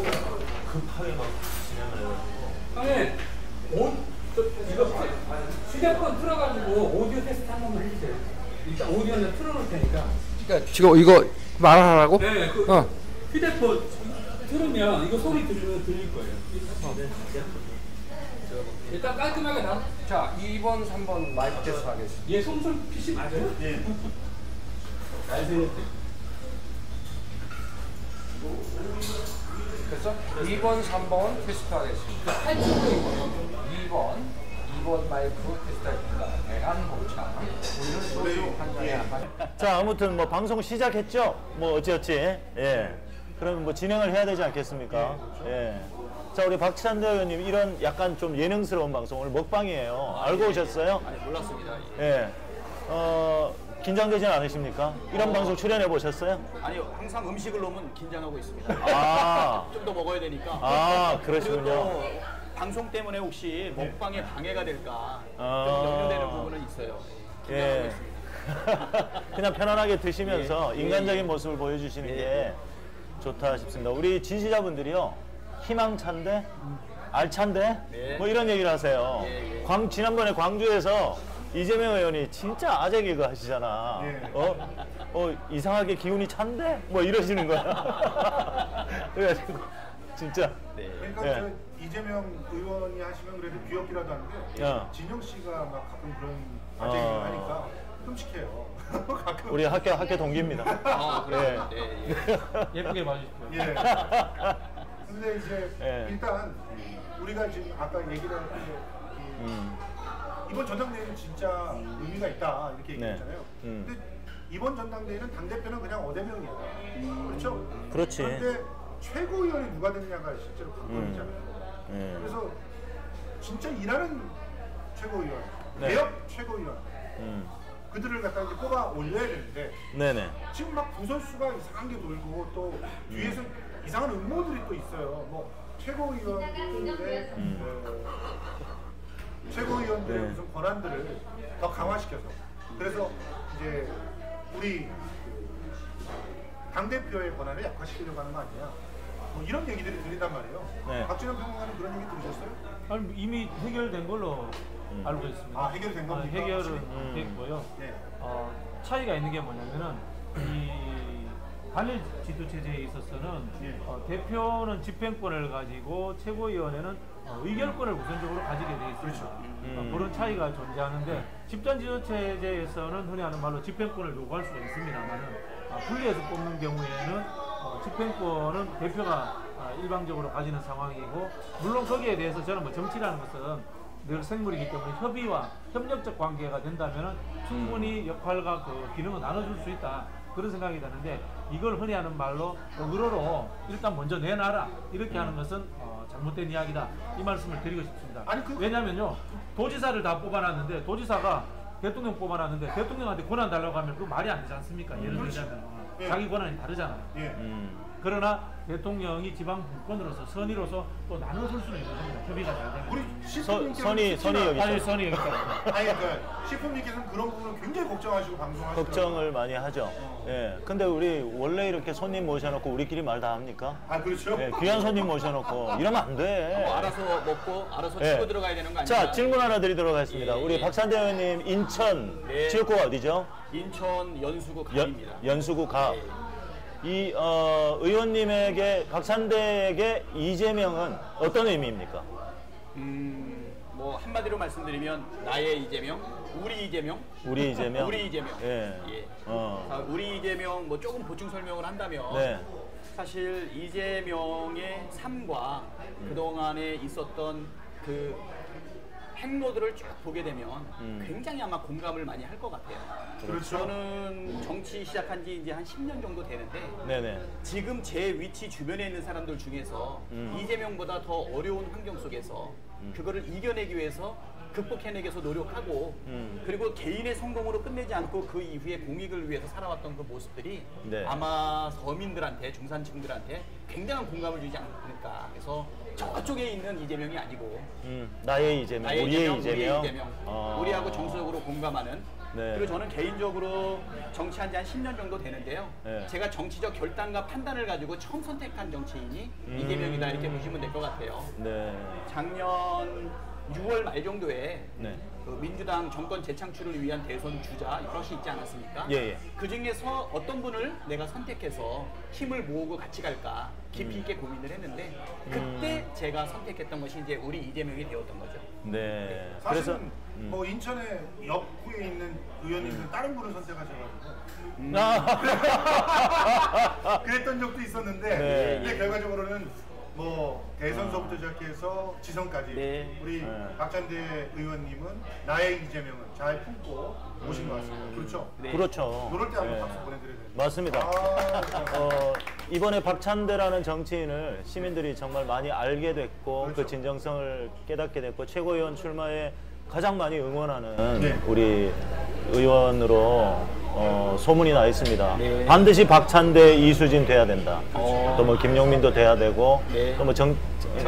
급하게 막 진행을 해가지고. 형님, 이거 휴대폰 틀어가지고 오디오 테스트 한 번만 해주세요. 일단 오디오는 틀어놓을 테니까. 그러니까 지금 이거 말하라고? 네, 휴대폰 틀으면 이거 소리 들으면 들릴 거예요. 일단 깔끔하게 나. 자, 2번, 3번 마이크 테스트 하겠습니다. 얘 송솔 PC 맞아요? 예. 그래서 2번, 3번 테스트 하겠습니다. 2번 마이크 테스트하겠습니다. 대한 곱창, 오늘 소주 한 잔에 한 판. 자, 아무튼 뭐 방송 시작했죠? 뭐 어찌어찌. 예. 그럼 뭐 진행을 해야 되지 않겠습니까? 예. 자, 우리 박찬대 의원님 이런 약간 좀 예능스러운 방송 오늘 먹방이에요. 알고 오셨어요? 아니, 몰랐습니다. 예. 긴장되진 않으십니까? 이런 방송 출연해 보셨어요? 아니요, 항상 음식을 놓으면 긴장하고 있습니다. 아. 좀 더 먹어야 되니까. 아, 그리고 그러시군요. 또 방송 때문에 혹시 먹방에 방해가 될까 좀 염려되는 부분은 있어요. 긴장하고 예. 있습니다. 그냥 편안하게 드시면서 예. 인간적인 예. 모습을 보여주시는 예. 게 좋다 싶습니다. 우리 진시자분들이요, 희망찬데, 알찬데, 네. 뭐 이런 얘기를 하세요. 예, 예. 지난번에 광주에서 이재명 의원이 진짜 아재 개그 하시잖아. 이상하게 기운이 찬데? 뭐 이러시는 거야. 그래가지고 진짜. 네. 그러니까 예. 저 이재명 의원이 하시면 그래도 귀엽기라도 하는데 야. 진영 씨가 막 가끔 그런 아재기를 하니까 끔찍해요. 가끔. 우리 학교 동기입니다. 아, 그래요? 네. 예. 예쁘게 봐주십시오. 예. 근데 이제 예. 일단 우리가 지금 아까 얘기를 했는데 이번 전당대회는 진짜 의미가 있다 이렇게 얘기했잖아요. 근데 이번 전당대회는 당대표는 그냥 어대명이야. 그렇죠? 그렇지. 그런데 최고위원이 누가 됐냐가 실제로 관건이잖아요. 그래서 진짜 일하는 최고위원, 네. 개혁 최고위원 그들을 갖다 이제 뽑아 올려야 되는데 네네. 지금 막 부설수가 이상한 게 돌고 또 뒤에서 이상한 음모들이 또 있어요. 뭐 최고위원들의 최고위원들의 네. 무슨 권한들을 더 강화시켜서 그래서 이제 우리 당 대표의 권한을 약화시키려고 하는 거 아니냐. 뭐 이런 얘기들이 들린단 말이에요. 네. 박진영 평론가는 그런 얘기 들으셨어요? 아니, 이미 해결된 걸로 알고 있습니다. 아, 해결된 겁니까? 해결은 됐고요. 네. 차이가 있는 게 뭐냐면은 이 단일 지도 체제에 있어서는 대표는 집행권을 가지고 최고위원회는 의결권을 우선적으로 가지게 돼 있습니다. 그렇죠. 그런 차이가 존재하는데 집단 지도 체제에서는 흔히 하는 말로 집행권을 요구할 수가 있습니다만은 분리해서 뽑는 경우에는 집행권은 대표가 일방적으로 가지는 상황이고, 물론 거기에 대해서 저는 뭐 정치라는 것은 늘 생물이기 때문에 협의와 협력적 관계가 된다면 충분히 역할과 그 기능을 나눠줄 수 있다, 그런 생각이 드는데, 이걸 흔히 하는 말로 의로로 일단 먼저 내놔라 이렇게 하는 것은 잘못된 이야기다, 이 말씀을 드리고 싶습니다. 아니, 왜냐면요, 도지사를 다 뽑아놨는데 도지사가 대통령 뽑아놨는데 대통령한테 권한 달라고 하면 그 말이 안 되지 않습니까? 예를 들자면 자기 권한이 다르잖아요. 그러나 대통령이 지방 분권으로서 선의로서 또 나눠줄 수는 있는 겁니다. 협의가 잘 되면. 우리 선이 여기 아니, 있죠. 선이 여기 있다. 아니, 그러니까 시프님께서는 그런 부분을 굉장히 걱정하시고 방송하시더라고요. 걱정을 많이 하죠. 예. 근데 우리 원래 이렇게 손님 모셔놓고 우리끼리 말 다 합니까? 아, 그렇죠? 예, 귀한 손님 모셔놓고 이러면 안 돼. 뭐 알아서 먹고 알아서 예. 치고 들어가야 되는 거 아니에요? 자, 질문 하나 드리도록 하겠습니다. 우리 박찬대 의원님 인천 예. 지역구가 어디죠? 인천 연수구 갑입니다. 연수구 갑. 이 의원님에게, 박찬대에게 이재명은 어떤 의미입니까? 뭐 한마디로 말씀드리면 나의 이재명, 우리 이재명, 우리 이재명? 우리 이재명. 예. 예. 우리 이재명 뭐 조금 보충 설명을 한다면 네. 사실 이재명의 삶과 그동안에 있었던 그 행로들을 쭉 보게 되면 굉장히 아마 공감을 많이 할 것 같아요. 그렇죠. 저는 정치 시작한 지 이제 한 10년 정도 되는데 네네. 지금 제 위치 주변에 있는 사람들 중에서 이재명보다 더 어려운 환경 속에서 그거를 이겨내기 위해서 극복해내기 위해서 노력하고 그리고 개인의 성공으로 끝내지 않고 그 이후에 공익을 위해서 살아왔던 그 모습들이 네. 아마 서민들한테, 중산층들한테 굉장한 공감을 주지 않을까. 그래서 저쪽에 있는 이재명이 아니고 나의 이재명, 나의 우리의 이재명, 우리의 이재명. 이재명, 우리하고 정서적으로 공감하는 네. 그리고 저는 개인적으로 정치한 지 한 10년 정도 되는데요. 네. 제가 정치적 결단과 판단을 가지고 처음 선택한 정치인이 이재명이다 이렇게 보시면 될 것 같아요. 네. 작년 6월 말 정도에 네. 그 민주당 정권 재창출을 위한 대선 주자 여럿이 있지 않았습니까? 예, 예. 그 중에서 어떤 분을 내가 선택해서 힘을 모으고 같이 갈까 깊이 있게 고민을 했는데 그때 제가 선택했던 것이 이제 우리 이재명이 되었던 거죠. 네. 사실은 그래서 뭐 인천에 옆구에 있는 의원님은 다른 분을 선택하셔가지고 그랬던 적도 있었는데 네. 근데 결과적으로는 뭐 대선서부터 시작해서 지선까지 네. 우리 네. 박찬대 의원님은 나의 이재명을 잘 품고 오신 것 같습니다. 그렇죠? 네. 그렇죠. 그럴 때 한번 네. 박수 보내드려야 됩니다. 맞습니다. 이번에 박찬대라는 정치인을 시민들이 정말 많이 알게 됐고 그렇죠. 그 진정성을 깨닫게 됐고 최고위원 출마에 가장 많이 응원하는 네. 우리 의원으로 소문이 나 있습니다. 네. 반드시 박찬대, 이수진 돼야 된다. 또 뭐 김용민도 돼야 되고 네. 또 뭐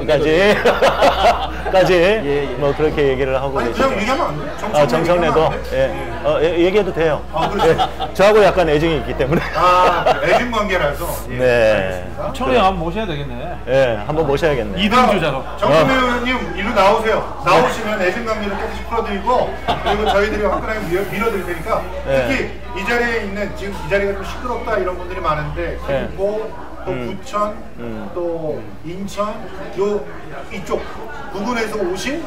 까지 예. 뭐 그렇게 얘기를 하고 아니 계시죠. 그냥 얘기하면 안 돼요? 정청래도 얘기하면 안 돼요? 얘기해도 돼요. 아, 그렇죠. 저하고 약간 애증이 있기 때문에. 애증 관계라서. 예, 네. 알겠습니다. 총회 한번 모셔야 되겠네. 예, 한번 모셔야겠네. 2등 주자로. 정청래 의원님 일로 나오세요. 나오시면 애증 관계를 깨끗이 풀어드리고 그리고 저희들이 화끈하게 밀어드릴 테니까 네. 특히 이 자리에 있는 지금 이 자리가 좀 시끄럽다 이런 분들이 많은데 네. 김포 또 부천 또 인천 요 이쪽 부근에서 오신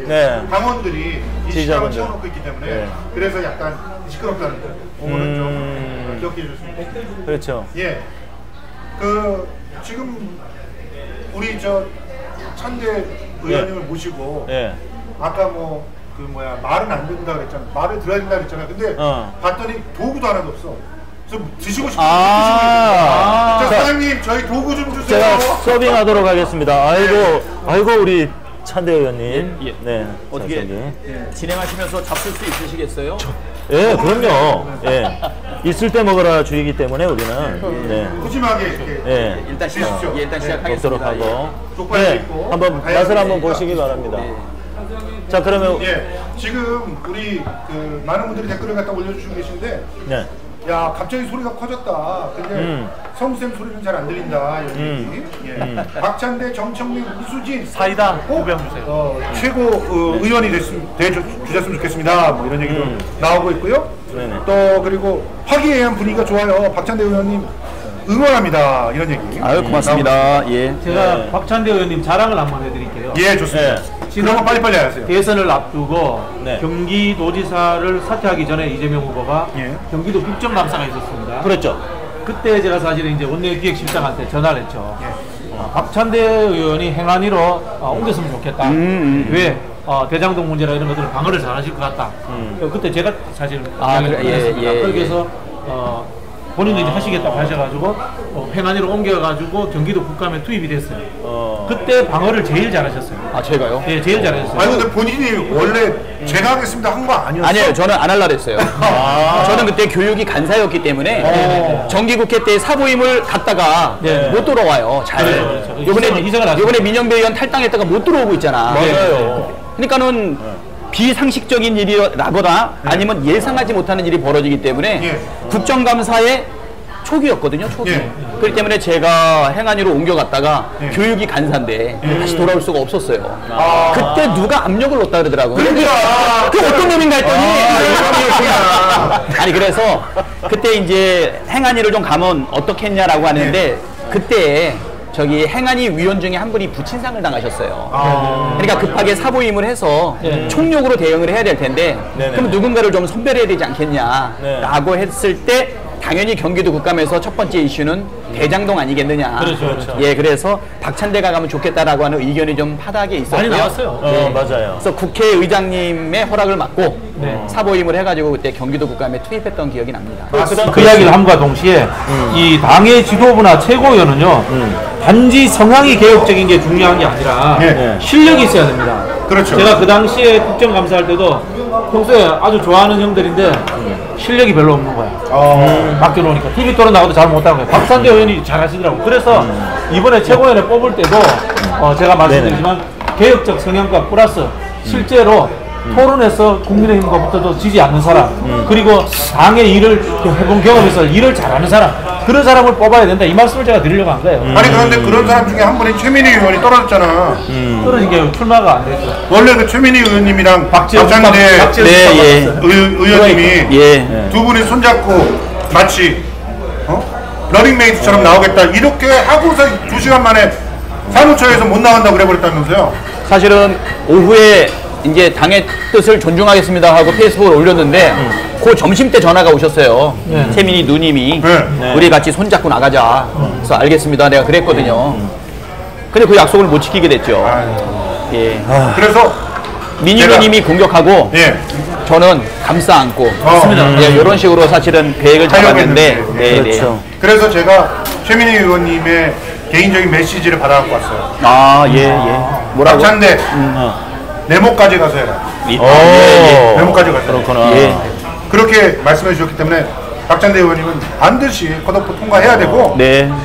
네. 당원들이 이 시장을 지지자분들. 채워놓고 있기 때문에 네. 그래서 약간 시끄럽다는 거 그거는 좀 기억해 주셨으면 좋겠습니다. 그렇죠. 예. 그 지금 우리 저 찬대 의원님을 모시고 예. 아까 뭐 그 뭐야 말은 안 된다 그랬잖아. 말을 들어야 된다 그랬잖아. 근데 봤더니 도구도 하나도 없어. 그래서 드시고 싶으면 드시고. 자, 사장님 저희 도구 좀 주세요. 제가 서빙하도록 하겠습니다. 아이고 우리 찬대 의원님. 예. 네. 어떻게 자, 저기. 진행하시면서 잡술 수 있으시겠어요? 예, 그럼요. 예. 있을 때 먹으라 주의기 때문에 우리는 네. 푸짐하게 이렇게 예. 일단 드십시오. 일단 먹도록 시작하겠습니다. 하고. 족발도 네. 있고 한번 다양한 맛을 한번 있으니까. 보시기 바랍니다. 네. 자, 그러면 예. 지금 우리 그 많은 분들이 댓글을 갖다 올려주시고 계신데 네. 야 갑자기 소리가 커졌다. 근데 성우쌤 소리는 잘 안 들린다. 이런 얘기. 예. 박찬대, 정청래, 이수진 사이다 2병 주세요. 최고 의원이 되셨으면 좋겠습니다. 뭐 이런 얘기도 나오고 있고요. 네네. 또 그리고 화기애애한 분위기가 좋아요. 박찬대 의원님 응원합니다. 이런 얘기. 아유 고맙습니다. 예. 제가 네. 박찬대 의원님 자랑을 한번 해드릴게요. 예, 좋습니다. 그런 거 빨리빨리 하세요. 대선을 앞두고 네. 경기도지사를 사퇴하기 전에 이재명 후보가 예. 경기도 국정감사가 있었습니다. 그렇죠. 그때 제가 사실은 이제 원내기획실장한테 전화를 했죠. 예. 박찬대 의원이 행안위로 옮겼으면 좋겠다. 왜? 대장동 문제나 이런 것들을 방어를 잘하실 것 같다. 그때 제가 사실 그래, 그래서 본인이 이제 하시겠다고 하셔가지고 행안위로 옮겨가지고 경기도 국감에 투입이 됐어요. 그때 방어를 제일 잘하셨어요. 아 제가요? 네, 제일 잘하셨어요. 아니 근데 본인이 원래 제가 하겠습니다 한 거 아니었어요? 아니에요. 저는 안 할라 그랬어요. 저는 그때 교육이 간사였기 때문에 정기국회 때 사보임을 갔다가 네. 못 돌아와요. 잘. 그렇죠. 희생을 하셨어요. 요번에 민영배 의원 탈당했다가 못 들어오고 있잖아. 맞아요. 그러니까는 비상식적인 일이라거나 아니면 예상하지 못하는 일이 벌어지기 때문에 예. 국정감사의 초기였거든요. 초기. 예. 그렇기 때문에 제가 행안위로 옮겨갔다가 예. 교육이 간사인데 다시 돌아올 수가 없었어요. 그때 누가 압력을 넣었다 그러더라고요. 그러니까. 그 어떤 놈인가 했더니 아니 그래서 그때 이제 행안위를 좀 가면 어떻게 했냐라고 하는데 그때 저기 행안위 위원 중에 한 분이 부친상을 당하셨어요. 그러니까 급하게 사보임을 해서 총력으로 대응을 해야 될 텐데 네네. 그럼 누군가를 좀 선별해야 되지 않겠냐라고 했을 때 당연히 경기도 국감에서 첫 번째 이슈는 대장동 아니겠느냐. 그렇죠. 예, 그래서 박찬대가 가면 좋겠다라고 하는 의견이 좀 파닥에 있었고요. 많이 나왔어요. 맞아요. 그래서 국회의장님의 허락을 받고 네. 사보임을 해가지고 그때 경기도 국감에 투입했던 기억이 납니다. 그 이야기를 함과 동시에 이 당의 지도부나 최고위원은요 단지 성향이 개혁적인 게 중요한 게 아니라 예. 실력이 있어야 됩니다. 그렇죠. 제가 그 당시에 국정감사할 때도 평소에 아주 좋아하는 형들인데 실력이 별로 없는 거야. 맡겨놓으니까 TV 토론 나가도 잘 못하는 거야. 박찬대 의원이 잘 하시더라고. 그래서 이번에 최고위원회 뽑을 때도 제가 말씀드리지만 개혁적 성향과 플러스 실제로 토론해서 국민의힘과부터도 지지 않는 사람, 그리고 당의 일을 해본 경험이 있어 일을 잘하는 사람, 그런 사람을 뽑아야 된다. 이 말씀을 제가 드리려고 한 거예요. 아니 그런데 그런 사람 중에 한 분이 최민희 의원이 떨어졌잖아. 떨어진 게 출마가 안 됐죠. 원래 그 최민희 의원님이랑 박찬대 의원님이 두 분이 손잡고 마치 러닝메이트처럼 나오겠다 이렇게 하고서 2시간 만에 사무처에서 못 나간다고 그래버렸다면서요. 사실은 오후에 이제 당의 뜻을 존중하겠습니다 하고 페이스북을 올렸는데 그 점심 때 전화가 오셨어요. 최민희 누님이 우리 같이 손잡고 나가자. 그래서 알겠습니다. 내가 그랬거든요. 근데 그 약속을 못 지키게 됐죠. 예. 그래서 민희 누님이 공격하고 저는 감싸 안고 예, 이런 식으로 사실은 계획을 잡았는데 그렇죠. 그래서 제가 최민희 의원님의 개인적인 메시지를 받아갖고 왔어요. 아, 예. 뭐라고? 박찬대 네모까지 가서 해라. 네모까지 가서 그렇구나. 그렇게 말씀해 주셨기 때문에 박찬대 의원님은 반드시 컷오프 통과해야 되고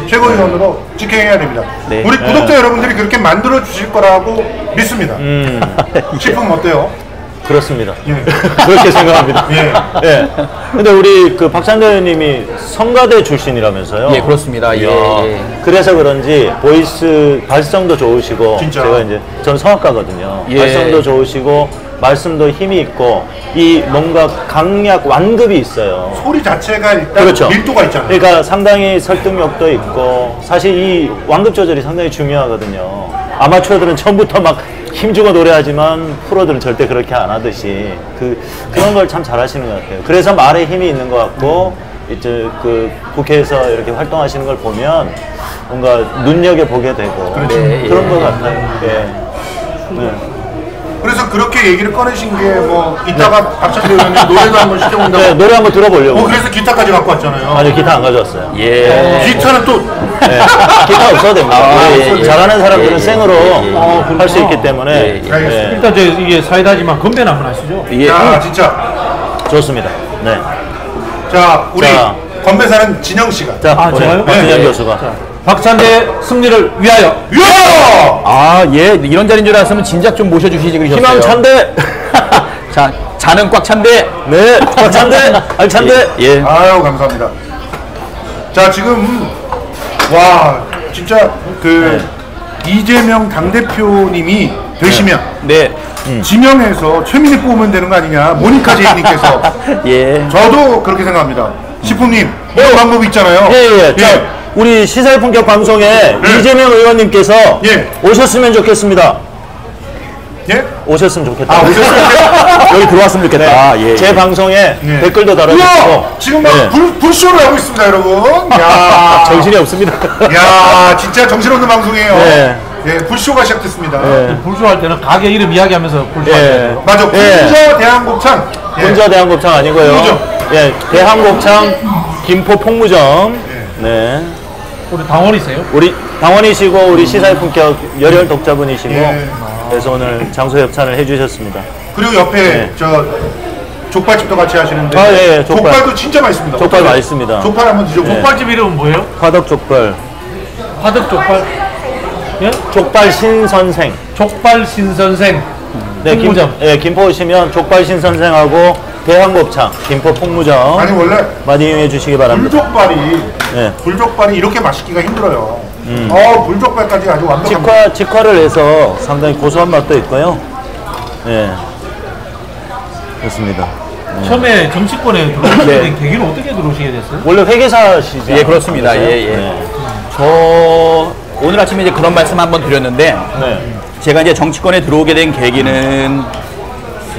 최고위원으로 직행해야 됩니다. 우리 구독자 여러분들이 그렇게 만들어 주실 거라고 믿습니다. 싶으면 어때요? 그렇습니다. 그렇게 생각합니다. 근데 우리 그 박찬대 의원님이 성가대 출신이라면서요? 예, 그렇습니다. 그래서 그런지 보이스 발성도 좋으시고 진짜? 제가 이제 전 성악가거든요. 발성도 좋으시고 말씀도 힘이 있고 이 뭔가 강약 완급이 있어요. 소리 자체가 일단 밀도가 있잖아요. 그러니까 상당히 설득력도 있고 사실 이 완급 조절이 상당히 중요하거든요. 아마추어들은 처음부터 막 힘주고 노래하지만 프로들은 절대 그렇게 안 하듯이 그런 걸 참 잘하시는 것 같아요. 그래서 말에 힘이 있는 것 같고 이제 그 국회에서 이렇게 활동하시는 걸 보면 뭔가 눈여겨보게 되고 그런 것 같아요. 그래서 그렇게 얘기를 꺼내신 게 뭐 이따가 박찬대 의원님 노래도 한번 시켜본다고. 노래 한번 들어보려고. 그래서 기타까지 갖고 왔잖아요. 아니 기타 안 가져왔어요. 기타는 또 기타 없어도 됩니다. 잘하는 사람들은 생으로 할 수 있기 때문에 일단 이게 사이다지만 건배는 한번 하시죠. 야 진짜 좋습니다. 자 우리 건배사는 진영 씨가. 자, 저요? 진영 교수가. 박찬대 승리를 위하여. 이런 자리인 줄 알았으면 진작 좀 모셔주시지 그러셨어요. 희망 찬대. 자, 자는 꽉 찬대. 꽉 찬대. 알찬대. 아유 감사합니다. 자 지금 와 진짜 이재명 당대표님이 되시면 지명해서 최민희 뽑으면 되는 거 아니냐 모니카 제이님께서 저도 그렇게 생각합니다. 시풍님 이런 방법이 있잖아요. 자, 우리 시사일품격 방송에 이재명 의원님께서 오셨으면 좋겠습니다. 오셨으면 좋겠다. 여기 들어왔으면 좋겠다. 제 방송에 댓글도 달아주시고. 지금 막 불쇼를 하고 있습니다, 여러분. 야 정신이 없습니다. 야 진짜 정신없는 방송이에요. 불쇼가 시작됐습니다. 불쇼할 때는 가게 이름 이야기하면서 불쇼할 맞아. 군저 대한곱창. 군저 대한곱창 아니고요. 대한곱창 김포 폭무점. 우리 당원이세요? 우리 당원이시고 우리 시사일품격 열혈 독자분이시고 그래서 오늘 장소 협찬을 해주셨습니다. 그리고 옆에 저 족발집도 같이 하시는데 족발도 진짜 맛있습니다. 족발 맛있습니다. 족발 한번 드셔보세요. 족발집 이름은 뭐예요? 화덕족발. 화덕족발? 족발 신선생. 족발 신선생. 폭무점. 김포 오시면 족발 신선생하고 대한곱창 김포 폭무점 아니 원래 많이 이용해 주시기 바랍니다. 불족발이 이렇게 맛있기가 힘들어요. 불족발까지 아주 완벽합니다. 직화를 해서 상당히 고소한 맛도 있고요. 그렇습니다. 처음에 정치권에 들어오시게 계기는 어떻게 들어오시게 됐어요? 원래 회계사시죠? 그렇습니다. 저 오늘 아침에 이제 그런 말씀 한번 드렸는데 제가 이제 정치권에 들어오게 된 계기는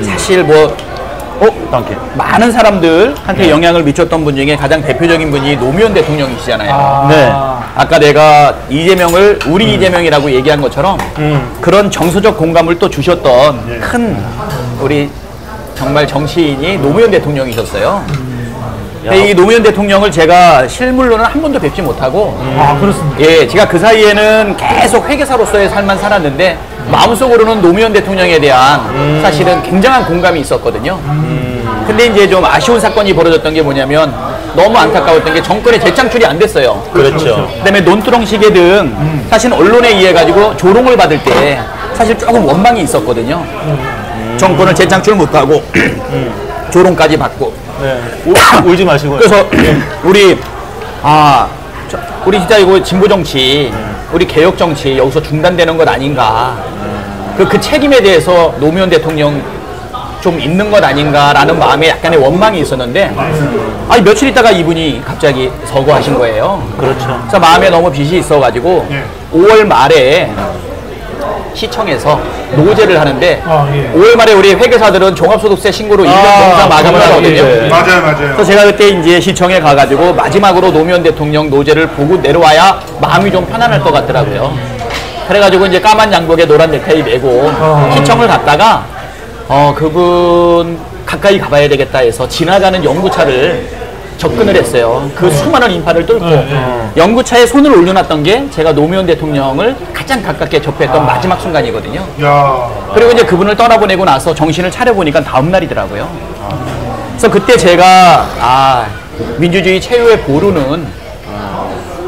사실 많은 사람들한테 영향을 미쳤던 분 중에 가장 대표적인 분이 노무현 대통령이시잖아요. 아까 내가 이재명을 우리 이재명이라고 얘기한 것처럼 그런 정서적 공감을 또 주셨던 큰 우리 정말 정치인이 노무현 대통령이셨어요. 근데 이 노무현 대통령을 제가 실물로는 한 번도 뵙지 못하고 그렇습니다. 제가 그 사이에는 계속 회계사로서의 삶만 살았는데 마음속으로는 노무현 대통령에 대한 사실은 굉장한 공감이 있었거든요. 근데 이제 좀 아쉬운 사건이 벌어졌던 게 뭐냐면 너무 안타까웠던 게 정권의 재창출이 안 됐어요. 그렇죠. 그다음에 논두렁 시계 등 사실 언론에 의해 가지고 조롱을 받을 때 사실 조금 원망이 있었거든요. 정권을 재창출 못하고 조롱까지 받고. 네. 울지 마시고요. 그래서 우리 진짜 이거 진보 정치, 우리 개혁 정치 여기서 중단되는 것 아닌가. 그 책임에 대해서 노무현 대통령 좀 있는 것 아닌가라는 마음에 약간의 원망이 있었는데, 아니 며칠 있다가 이분이 갑자기 서거하신 거예요. 그렇죠. 그래서 마음에 너무 빚이 있어가지고 5월 말에 시청에서 노제를 하는데 5월 말에 우리 회계사들은 종합소득세 신고로 1년 공사 마감을 하거든요. 맞아요. 그래서 제가 그때 이제 시청에 가가지고 마지막으로 노무현 대통령 노제를 보고 내려와야 마음이 좀 편안할 것 같더라고요. 그래가지고 이제 까만 양복에 노란 넥타이 메고 시청을 갔다가 그분 가까이 가봐야 되겠다 해서 지나가는 연구차를 접근을 했어요. 그 수많은 인파를 뚫고 연구차에 손을 올려놨던 게 제가 노무현 대통령을 가장 가깝게 접했던 마지막 순간이거든요. 그리고 이제 그분을 떠나보내고 나서 정신을 차려보니까 다음 날이더라고요. 그래서 그때 제가 민주주의 최후의 보루는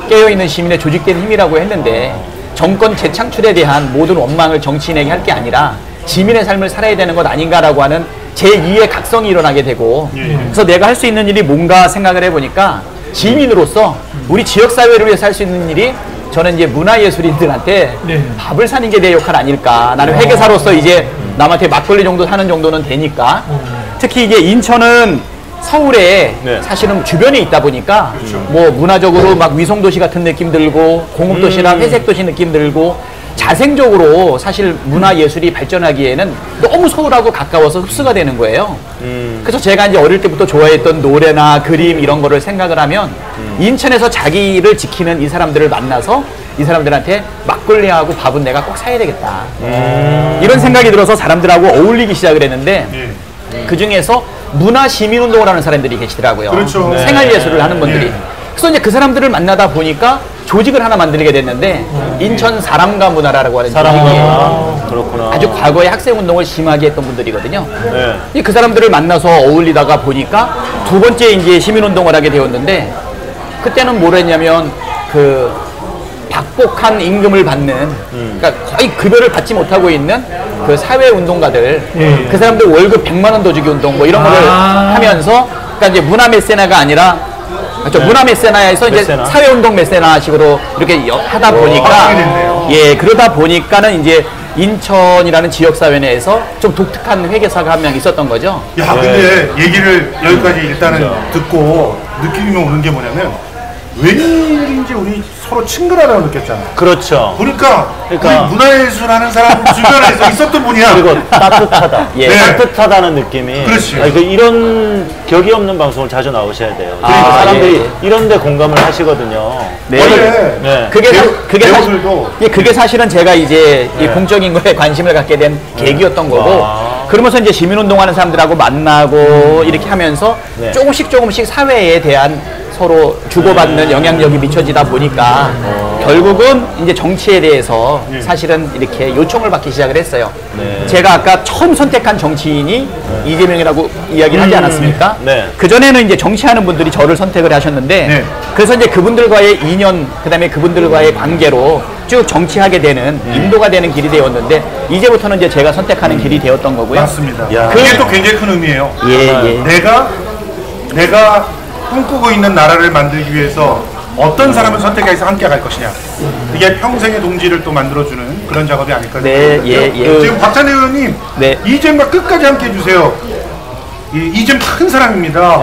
깨어있는 시민의 조직된 힘이라고 했는데, 정권 재창출에 대한 모든 원망을 정치인에게 할 게 아니라 시민의 삶을 살아야 되는 것 아닌가라고 하는 제2의 각성이 일어나게 되고, 그래서 내가 할 수 있는 일이 뭔가 생각을 해보니까 시민으로서 우리 지역사회를 위해서 할 수 있는 일이, 저는 이제 문화예술인들한테 밥을 사는 게 내 역할 아닐까. 나는 회계사로서 이제 남한테 막걸리 정도 사는 정도는 되니까. 특히 이제 인천은 서울에 사실은 주변에 있다 보니까 뭐 문화적으로 막 위성도시 같은 느낌 들고, 공업도시나 회색도시 느낌 들고, 자생적으로 사실 문화예술이 발전하기에는 너무 서울하고 가까워서 흡수가 되는 거예요. 그래서 제가 이제 어릴 때부터 좋아했던 노래나 그림 이런 거를 생각을 하면 인천에서 자기를 지키는 이 사람들을 만나서 이 사람들한테 막걸리하고 밥은 내가 꼭 사야 되겠다. 이런 생각이 들어서 사람들하고 어울리기 시작을 했는데, 그 중에서 문화시민운동을 하는 사람들이 계시더라고요. 그렇죠. 생활예술을 하는 분들이. 그래서 이제 그 사람들을 만나다 보니까 조직을 하나 만들게 됐는데, 인천 사람가 문화라고 하는 조직이에요. 그렇구나. 아주 과거에 학생운동을 심하게 했던 분들이거든요. 네. 그 사람들을 만나서 어울리다가 보니까 두 번째 이제 시민운동을 하게 되었는데, 그때는 뭘 했냐면 박복한 임금을 받는, 그러니까 거의 급여를 받지 못하고 있는 그 사회운동가들, 그 사람들 월급 100만 원 더 주기 운동 뭐 이런 거를 하면서, 그러니까 이제 문화 메세나가 아니라, 문화 메세나에서 이제 사회운동 메세나식으로 이렇게 하다 보니까, 그러다 보니까는 이제 인천이라는 지역사회 내에서 좀 독특한 회계사가 한 명 있었던 거죠. 근데 얘기를 여기까지 일단은 듣고 느낌이 오는 게 뭐냐면, 웬일인지 우리 서로 친근하다고 느꼈잖아. 그렇죠. 그러니까 우리 문화예술하는 사람 주변에서 있었던 분이야. 그리고 따뜻하다. 네. 따뜻하다는 느낌이. 그렇지. 이런 격이 없는 방송을 자주 나오셔야 돼요. 그러니까 사람들이 이런데 공감을 하시거든요. 그게 사실은 제가 이제 이 공적인 거에 관심을 갖게 된 계기였던 거고, 그러면서 이제 시민운동하는 사람들하고 만나고 이렇게 하면서 조금씩 사회에 대한 서로 주고받는 영향력이 미쳐지다 보니까 결국은 이제 정치에 대해서 사실은 이렇게 요청을 받기 시작을 했어요. 제가 아까 처음 선택한 정치인이 이재명이라고 이야기를 하지 않았습니까? 그전에는 이제 정치하는 분들이 저를 선택을 하셨는데, 그래서 이제 그분들과의 인연, 그 다음에 그분들과의 관계로 쭉 정치하게 되는, 인도가 되는 길이 되었는데, 이제부터는 이제 제가 선택하는 길이 되었던 거고요. 맞습니다. 그게 또 굉장히 큰 의미예요. 내가 꿈꾸고 있는 나라를 만들기 위해서 어떤 사람을 선택해서 함께 갈 것이냐, 이게 평생의 동지를 또 만들어주는 그런 작업이 아닐까 생각합니다. 지금 박찬대 의원님, 이잼과 끝까지 함께 해주세요. 이잼 큰 사람입니다.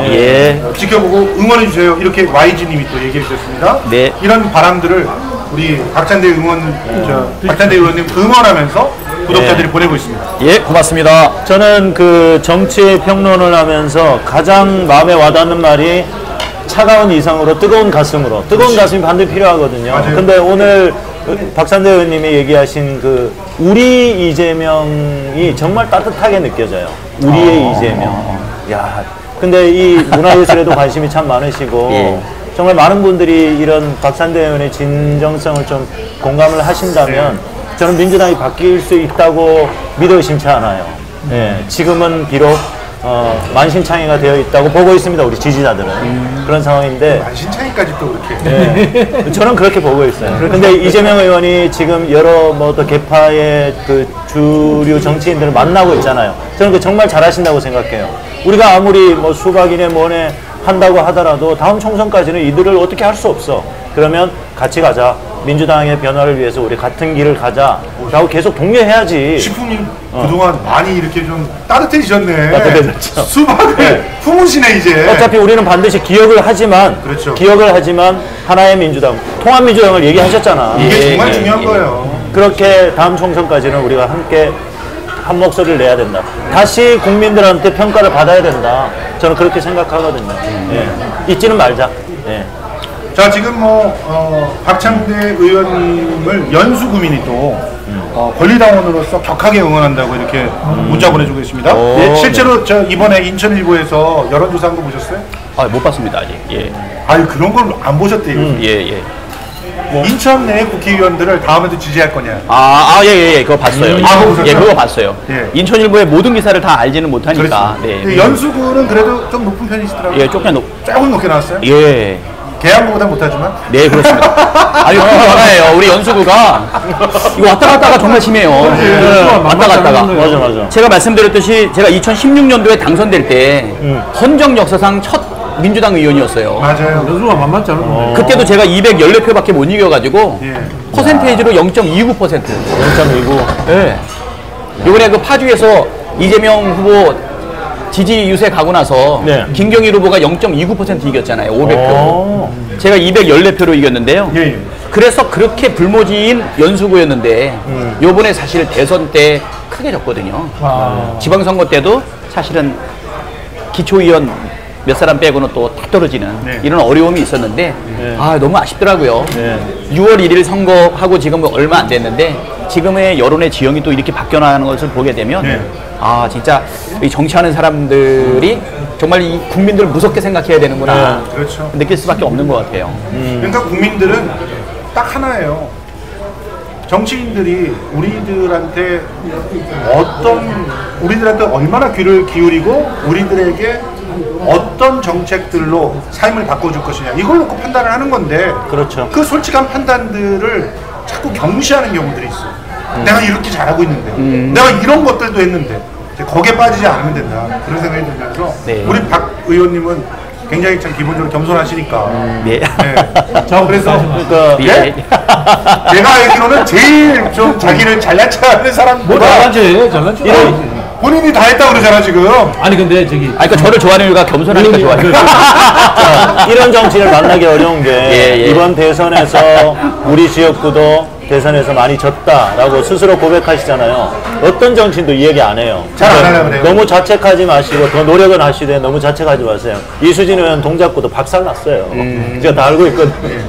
지켜보고 응원해주세요. 이렇게 YG님이 또 얘기해 주셨습니다. 이런 바람들을 우리 박찬대 의원님 응원하면서 구독자들이 보내고 있습니다. 고맙습니다. 저는 그 정치 평론을 하면서 가장 마음에 와닿는 말이 차가운 이상으로 뜨거운 가슴으로. 뜨거운 가슴이 반드시 필요하거든요. 맞아요. 근데 오늘 박찬대 의원님이 얘기하신 우리 이재명이 정말 따뜻하게 느껴져요. 우리의 이재명. 근데 이 문화예술에도 관심이 참 많으시고, 정말 많은 분들이 이런 박찬대 의원의 진정성을 좀 공감을 하신다면, 저는 민주당이 바뀔 수 있다고 믿어 의심치 않아요. 지금은 비록 만신창이가 되어 있다고 보고 있습니다. 우리 지지자들은 그런 상황인데 만신창이까지 또 그렇게. 네. 저는 그렇게 보고 있어요. 근데 이재명 의원이 지금 여러 뭐 또 계파의 그 주류 정치인들을 만나고 있잖아요. 저는 그 정말 잘하신다고 생각해요. 우리가 아무리 뭐 수박이네 뭐네 한다고 하더라도 다음 총선까지는 이들을 어떻게 할 수 없어. 그러면 같이 가자. 민주당의 변화를 위해서 우리 같은 길을 가자. 라고 계속 독려해야지. 식품님 그동안 많이 이렇게 좀 따뜻해지셨네. 따뜻해졌죠. 수박을 품으시네 이제. 어차피 우리는 반드시 기억을 하지만 그렇죠. 기억을 하지만 하나의 민주당, 통합민주당을 얘기하셨잖아. 이게 정말 중요한 거예요. 그렇게 다음 총선까지는 우리가 함께 한 목소리를 내야 된다. 다시 국민들한테 평가를 받아야 된다. 저는 그렇게 생각하거든요. 예. 잊지는 말자. 예. 자 지금 뭐 박창대 의원님을 연수구민이 또 권리당원으로서 격하게 응원한다고 이렇게 문자 보내주고 있습니다. 예, 실제로 저 이번에 인천일보에서 여론조사한 거 보셨어요? 아, 못 봤습니다 아직. 예. 아유 그런 걸 안 보셨대요. 예. 인천 내 국회의원들을 다음에도 지지할 거냐? 예. 그거 봤어요. 아, 그거 보셨어요? 예, 그거 봤어요. 예. 인천일보의 모든 기사를 다 알지는 못하니까. 그렇습니다. 네. 연수구는 그래도 좀 높은 편이시더라고요. 예, 조금 조금 높게 나왔어요? 예. 계양구보다 못하지만. 네, 그렇습니다. 아니, 그거 하나예요. 우리 연수구가 이거 왔다 갔다가 정말 심해요. 왔다 갔다가. 맞아. 제가 말씀드렸듯이 제가 2016년도에 당선될 때 헌정 역사상 첫 민주당 의원이었어요. 맞아요. 연수가 만만치 않은 건데. 그때도 제가 214표밖에 못 이겨가지고 예. 퍼센테이지로 0.29%. 0.29. 네. 이번에 그 파주에서 이재명 후보 지지 유세 가고 나서 네. 김경일 후보가 0.29% 이겼잖아요. 500표. 제가 214표로 이겼는데요. 예. 그래서 그렇게 불모지인 연수구였는데 요번에 사실 대선 때 크게 졌거든요. 지방선거 때도 사실은 기초의원 몇 사람 빼고는 또 다 떨어지는 네. 이런 어려움이 있었는데 아 너무 아쉽더라고요. 네. 6월 1일 선거하고 지금 얼마 안 됐는데 지금의 여론의 지형이 또 이렇게 바뀌어나가는 것을 보게 되면 네. 아 진짜 이 정치하는 사람들이 정말 이 국민들을 무섭게 생각해야 되는구나 그렇죠. 느낄 수밖에 없는 것 같아요. 그러니까 국민들은 딱 하나예요. 정치인들이 우리들한테 얼마나 귀를 기울이고 우리들에게 어떤 정책들로 삶을 바꿔줄 것이냐 이걸 놓고 판단을 하는 건데 그렇죠. 그 솔직한 판단들을 자꾸 경시하는 경우들이 있어. 내가 이렇게 잘하고 있는데 내가 이런 것들도 했는데 거기에 빠지지 않으면 된다 그런 생각이 들면서 네. 우리 박 의원님은 굉장히 참 기본적으로 겸손하시니까 네. 자 그래서 그러니까 예? 내가 알기로는 제일 좀 자기를 잘났지 않은 사람보다 잘났지. 본인이 다 했다고 그러잖아 지금. 아니 근데 저기 그러니까 저를 좋아하는 이유가 겸손하니까 좋아요. 자, 이런 정치를 만나기 어려운 게 예. 이번 대선에서 우리 지역구도 대선에서 많이 졌다라고 스스로 고백하시잖아요. 어떤 정치인도 이 얘기 안 해요. 잘안 하려고 그래요. 너무 자책하지 마시고 더 노력은 하시되 너무 자책하지 마세요. 이수진 의원 동작구도 박살났어요. 제가 다 알고 있거든요.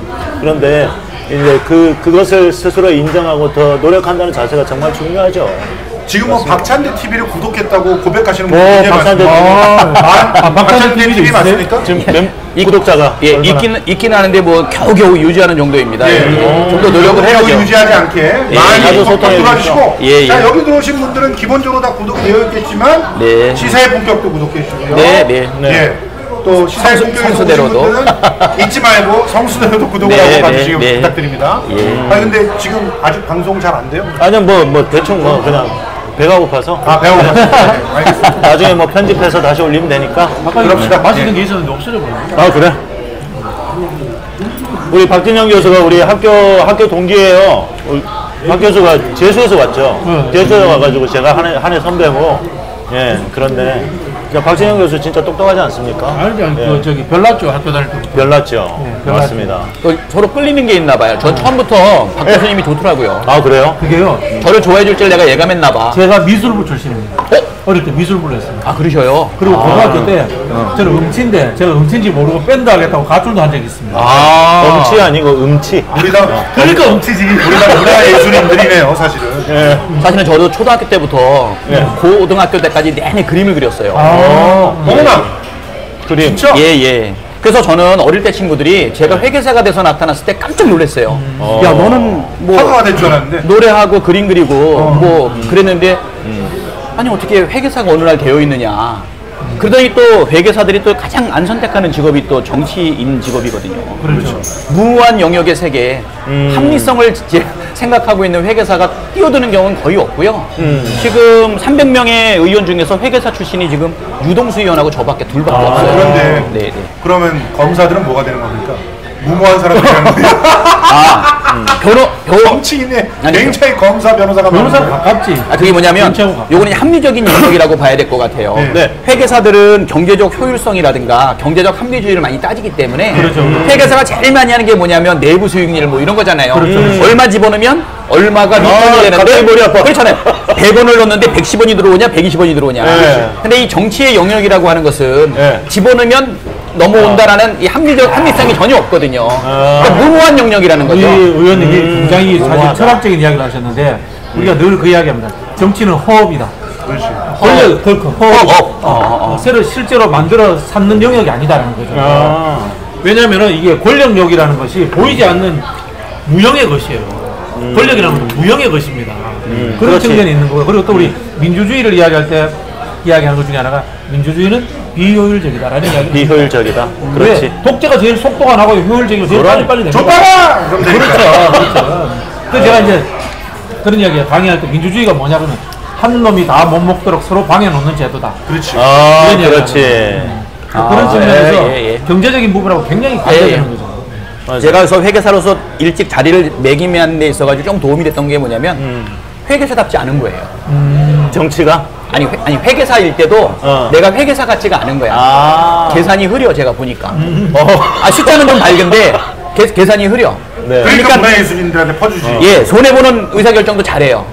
그런데 이제 그것을 스스로 인정하고 더 노력한다는 자세가 정말 중요하죠. 지금 뭐 박찬대 TV를 구독했다고 고백하시는 뭐, 분이 박찬대 박찬대 TV 맞습니까? 지금 구독자가 예, 있긴 하는데 뭐 겨우겨우 유지하는 정도입니다. 예. 좀 더 노력을 해야죠. 유지하지 않게 많이 자주 소통해 들어주시고 예, 예. 자 여기 들어오신 분들은 기본적으로 다 구독이 되어 있겠지만 네. 시사의 본격도 구독해 주시고요. 네. 예. 또 시사의 본격에서 오신 성수대로도. 분들은 잊지 말고 성수대로도 구독을 네, 하고 봐주시기 네. 부탁드립니다. 아니 근데 지금 아직 방송 잘 안 돼요? 아니요 뭐 대충 뭐 그냥 배가 고파서 아 배워 알겠습니다. 나중에 뭐 편집해서 다시 올리면 되니까. 아까 그럽시다. 맛있는 게 있었는데 없어져 버렸네. 아 그래? 우리 박진영 교수가 우리 학교 동기예요. 박 교수가 재수에서 왔죠. 재수에 와가지고 제가 한 해 선배고. 예, 그런데 박진영 교수 진짜 똑똑하지 않습니까? 알지 예. 그 저기 별났죠 학교 다닐 때. 별났죠. 맞습니다. 서로 끌리는 게 있나 봐요. 전 처음부터 박 교수님이 좋더라고요. 아 그래요? 그게요. 저를 좋아해 줄 줄 내가 예감했나 봐. 제가 미술부 출신입니다. 어릴 때 미술부를 했습니다. 아 그러셔요? 그리고 고등학교 때 저는 음치인데 제가 음치인지 모르고 밴드 하겠다고 가출도 한 적이 있습니다. 음치 아니고 음치. 우리 다 그러니까 음치지. 우리 다 문화 예술인들이네요 사실은. 예. 사실은 저도 초등학교 때부터 고등학교 때까지 내내 그림을 그렸어요. 어머나 그림. 진짜? 예. 그래서 저는 어릴 때 친구들이 제가 회계사가 돼서 나타났을 때 깜짝 놀랐어요. 야 너는 뭐 화가가 될 줄 알았는데. 노래하고 그림 그리고 뭐 그랬는데 아니 어떻게 회계사가 어느 날 되어 있느냐. 그러더니 또 회계사들이 또 가장 안 선택하는 직업이 또 정치인 직업이거든요. 그렇죠. 무한 영역의 세계에 합리성을 생각하고 있는 회계사가 뛰어드는 경우는 거의 없고요. 지금 300명의 의원 중에서 회계사 출신이 지금 유동수 의원하고 저밖에 둘밖에 없어요. 그런데 네, 네. 그러면 검사들은 뭐가 되는 겁니까? 무모한 사람들이라는 거예요. 정치인의 아니, 굉장히 검사 변호사가 변호사랑 많은 가깝지. 그게 뭐냐면 정치하고 가까워. 요거는 합리적인 영역이라고 봐야 될 것 같아요. 네. 회계사들은 경제적 효율성이라든가 경제적 합리주의를 많이 따지기 때문에 그렇죠. 회계사가 제일 많이 하는 게 뭐냐면 내부 수익률 뭐 이런 거잖아요. 그렇죠. 얼마 집어넣으면 얼마가 리턴이 되는데 갑자기 머리 아파. 그렇잖아요. 100원을 넣었는데 110원이 들어오냐 120원이 들어오냐. 네. 근데 이 정치의 영역이라고 하는 것은 네. 집어넣으면 넘어온다라는 이 합리성이 전혀 없거든요. 그러니까 무모한 영역이라는 우리 거죠. 의원님이 굉장히 사실 무모하다. 철학적인 이야기를 하셨는데 우리가 늘 그 이야기합니다. 정치는 허업이다. 권력, 허업. 새로 실제로 만들어 삼는 영역이 아니다라는 거죠. 왜냐하면 이게 권력욕이라는 것이 보이지 않는 무형의 것이에요. 권력이라는 건 무형의 것입니다. 그런 그렇지. 측면이 있는 거고 그리고 또 우리 민주주의를 이야기할 때 이야기하는 것 중에 하나가 민주주의는 비효율적이다라는 이야기. 비효율적이다. 그렇지. 독재가 제일 속도가 나고 효율적이고 제일 빨리빨리 되는 거야. 좁아라! 그럼 되니까. 그렇죠. 그래서 제가 이제 그런 이야기에 강의할 때 민주주의가 뭐냐면 한 놈이 다 못 먹도록 서로 방해 놓는 제도다. 그렇지. 이런 이야기를 그렇지. 그런 측면에서 예. 경제적인 부분하고 굉장히 관계되는 거죠. 제가 그래서 회계사로서 일찍 자리를 매김하는 데 있어가지고 좀 도움이 됐던 게 뭐냐면 회계사답지 않은 거예요. 정치가? 아니 회계사일 때도 내가 회계사 같지가 않은 거야. 계산이 흐려 제가 보니까. 숫자는 좀 밝은데 계산이 흐려. 네. 그러니까 문화예술인들한테 퍼주지. 예, 손해보는 의사결정도 잘해요.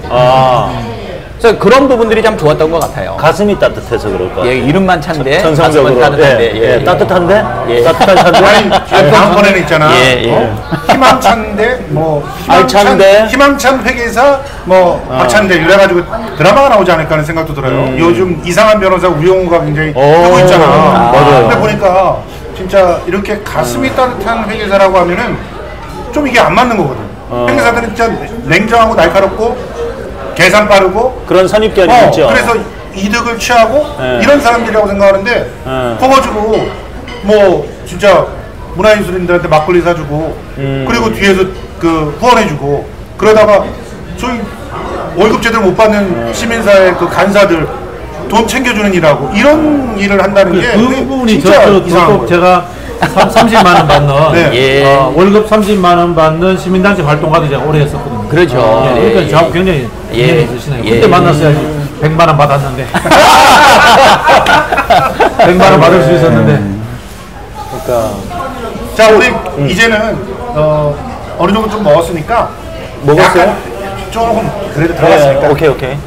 그래서 그런 부분들이 참 좋았던 것 같아요. 가슴이 따뜻해서 그럴까? 예, 이름만 찬데 천성적으로. 가슴은 따뜻한데. 예, 따뜻한데? 예. 따뜻한 찬데? 아니, 다음번에는 있잖아. 예. 희망찬대, 뭐, 알찬데? 희망찬 회계사, 뭐, 박찬대, 이래가지고 드라마가 나오지 않을까 하는 생각도 들어요. 요즘 이상한 변호사 우영우가 굉장히 뜨고 있잖아. 맞아요. 근데 보니까 진짜 이렇게 가슴이 따뜻한 회계사라고 하면은 좀 이게 안 맞는 거거든. 회계사들은 진짜 냉정하고 날카롭고 계산 빠르고 그런 선입견이 있죠. 그래서 이득을 취하고 이런 사람들이라고 생각하는데 그거 가지고 뭐 진짜 문화예술인들한테 막걸리 사주고 그리고 뒤에서 그 후원해주고 그러다가 저희 월급 제대로 못 받는 시민사회 그 간사들 돈 챙겨주는 일하고 이런 일을 한다는 게 그 부분이 진짜 이상한 꼭 거예요. 제가 30만 원 받는 네. 월급 30만 원 받는 시민단체 활동가도 제가 오래 했었거든요. 그렇죠. 그러니까 저하고 굉장히 인연이 있으시네요. 그때 만났어야지 100만 원 받았는데 100만 원 받을 수 있었는데 자 우리 이제는 어느 정도 좀 먹었으니까 먹었어요? 약간 조금 그래도 들어갔으니까 오케이.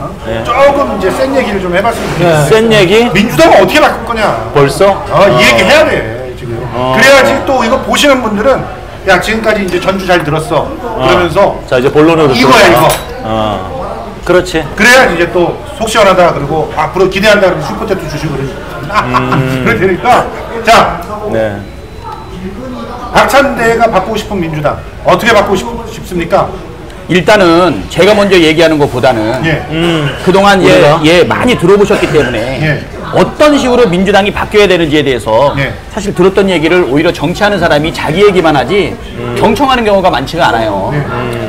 조금 이제 센 얘기를 좀 해봤으면 좋겠어요. 센 얘기? 민주당은 어떻게 바꿀 거냐 벌써? 이 얘기 해야 돼 지금. 그래야지 또 이거 보시는 분들은 야 지금까지 이제 전주 잘 들었어 그러면서 자, 이제 본론으로 이거야 들어가. 이거. 그렇지. 그래야지 이제 또 속 시원하다 그리고 앞으로 기대한다 그러면 슈퍼챗도 주시고 그래 되니까 자 네. 박찬대가 바꾸고 싶은 민주당 어떻게 바꾸고 싶습니까? 일단은 제가 먼저 얘기하는 것보다는 예. 그동안 많이 들어보셨기 때문에 예. 어떤 식으로 민주당이 바뀌어야 되는지에 대해서 예. 사실 들었던 얘기를 오히려 정치하는 사람이 자기 얘기만 하지 경청하는 경우가 많지가 않아요.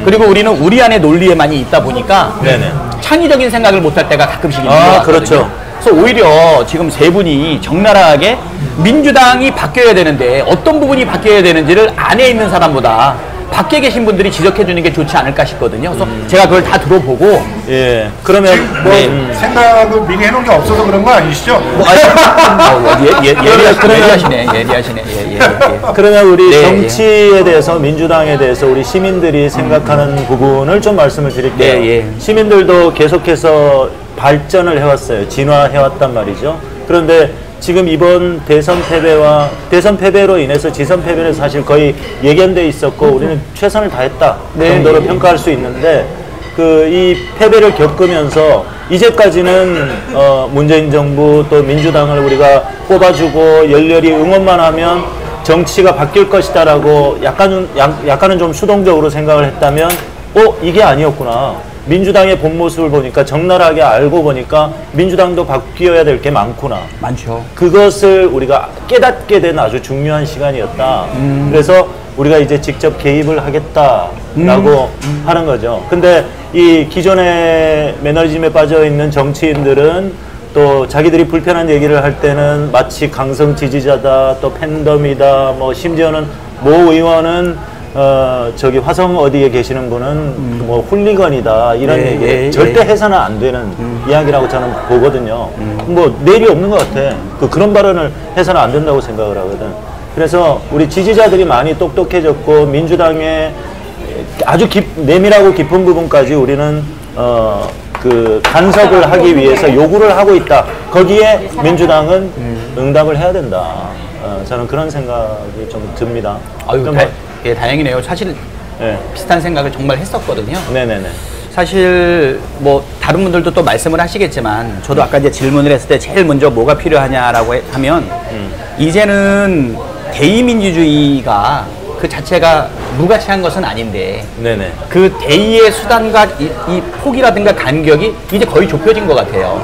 그리고 우리는 우리 안의 논리에 많이 있다 보니까 네네. 창의적인 생각을 못할 때가 가끔씩 있는 것 같거든요. 그렇죠. 그래서 오히려 지금 세 분이 적나라하게 민주당이 바뀌어야 되는데 어떤 부분이 바뀌어야 되는지를 안에 있는 사람보다 밖에 계신 분들이 지적해 주는 게 좋지 않을까 싶거든요. 그래서 제가 그걸 다 들어보고 예. 그러면 뭐 네. 생각을 미리 해놓은 게 없어서 그런 거 아니시죠? 예리하시네. 그러면 우리 네, 정치에 대해서 민주당에 대해서 우리 시민들이 생각하는 부분을 좀 말씀을 드릴게요. 네, 예. 시민들도 계속해서 발전을 해왔어요. 진화해왔단 말이죠. 그런데 지금 이번 대선 패배로 인해서 지선 패배는 사실 거의 예견돼 있었고 우리는 최선을 다했다 정도로 평가할 수 있는데 이 패배를 겪으면서 이제까지는 문재인 정부 또 민주당을 우리가 뽑아주고 열렬히 응원만 하면 정치가 바뀔 것이다라고 약간은 좀 수동적으로 생각을 했다면 이게 아니었구나. 민주당의 본 모습을 보니까 적나라하게 알고 보니까 민주당도 바뀌어야 될 게 많구나. 많죠. 그것을 우리가 깨닫게 된 아주 중요한 시간이었다. 그래서 우리가 이제 직접 개입을 하겠다라고 하는 거죠. 근데 이 기존의 매너리즘에 빠져 있는 정치인들은 또 자기들이 불편한 얘기를 할 때는 마치 강성 지지자다, 또 팬덤이다, 뭐 심지어는 모 의원은 저기 화성 어디에 계시는 분은 뭐 훌리건이다 이런 얘기 절대 해서는 안 되는 이야기라고 저는 보거든요. 뭐 내일이 없는 것 같아. 그런 발언을 해서는 안 된다고 생각을 하거든. 그래서 우리 지지자들이 많이 똑똑해졌고 민주당의 아주 내밀하고 깊은 부분까지 우리는 그 간섭을 하기 위해서 요구를 하고 있다. 거기에 민주당은 응답을 해야 된다. 저는 그런 생각이 좀 듭니다. 아유, 예, 다행이네요. 사실 비슷한 생각을 정말 했었거든요. 네네네. 사실 뭐 다른 분들도 또 말씀을 하시겠지만 저도 아까 이제 질문을 했을 때 제일 먼저 뭐가 필요하냐라고 하면 이제는 대의민주주의가 그 자체가 무가치한 것은 아닌데 네네. 그 대의의 수단과 이 폭이라든가 간격이 이제 거의 좁혀진 것 같아요.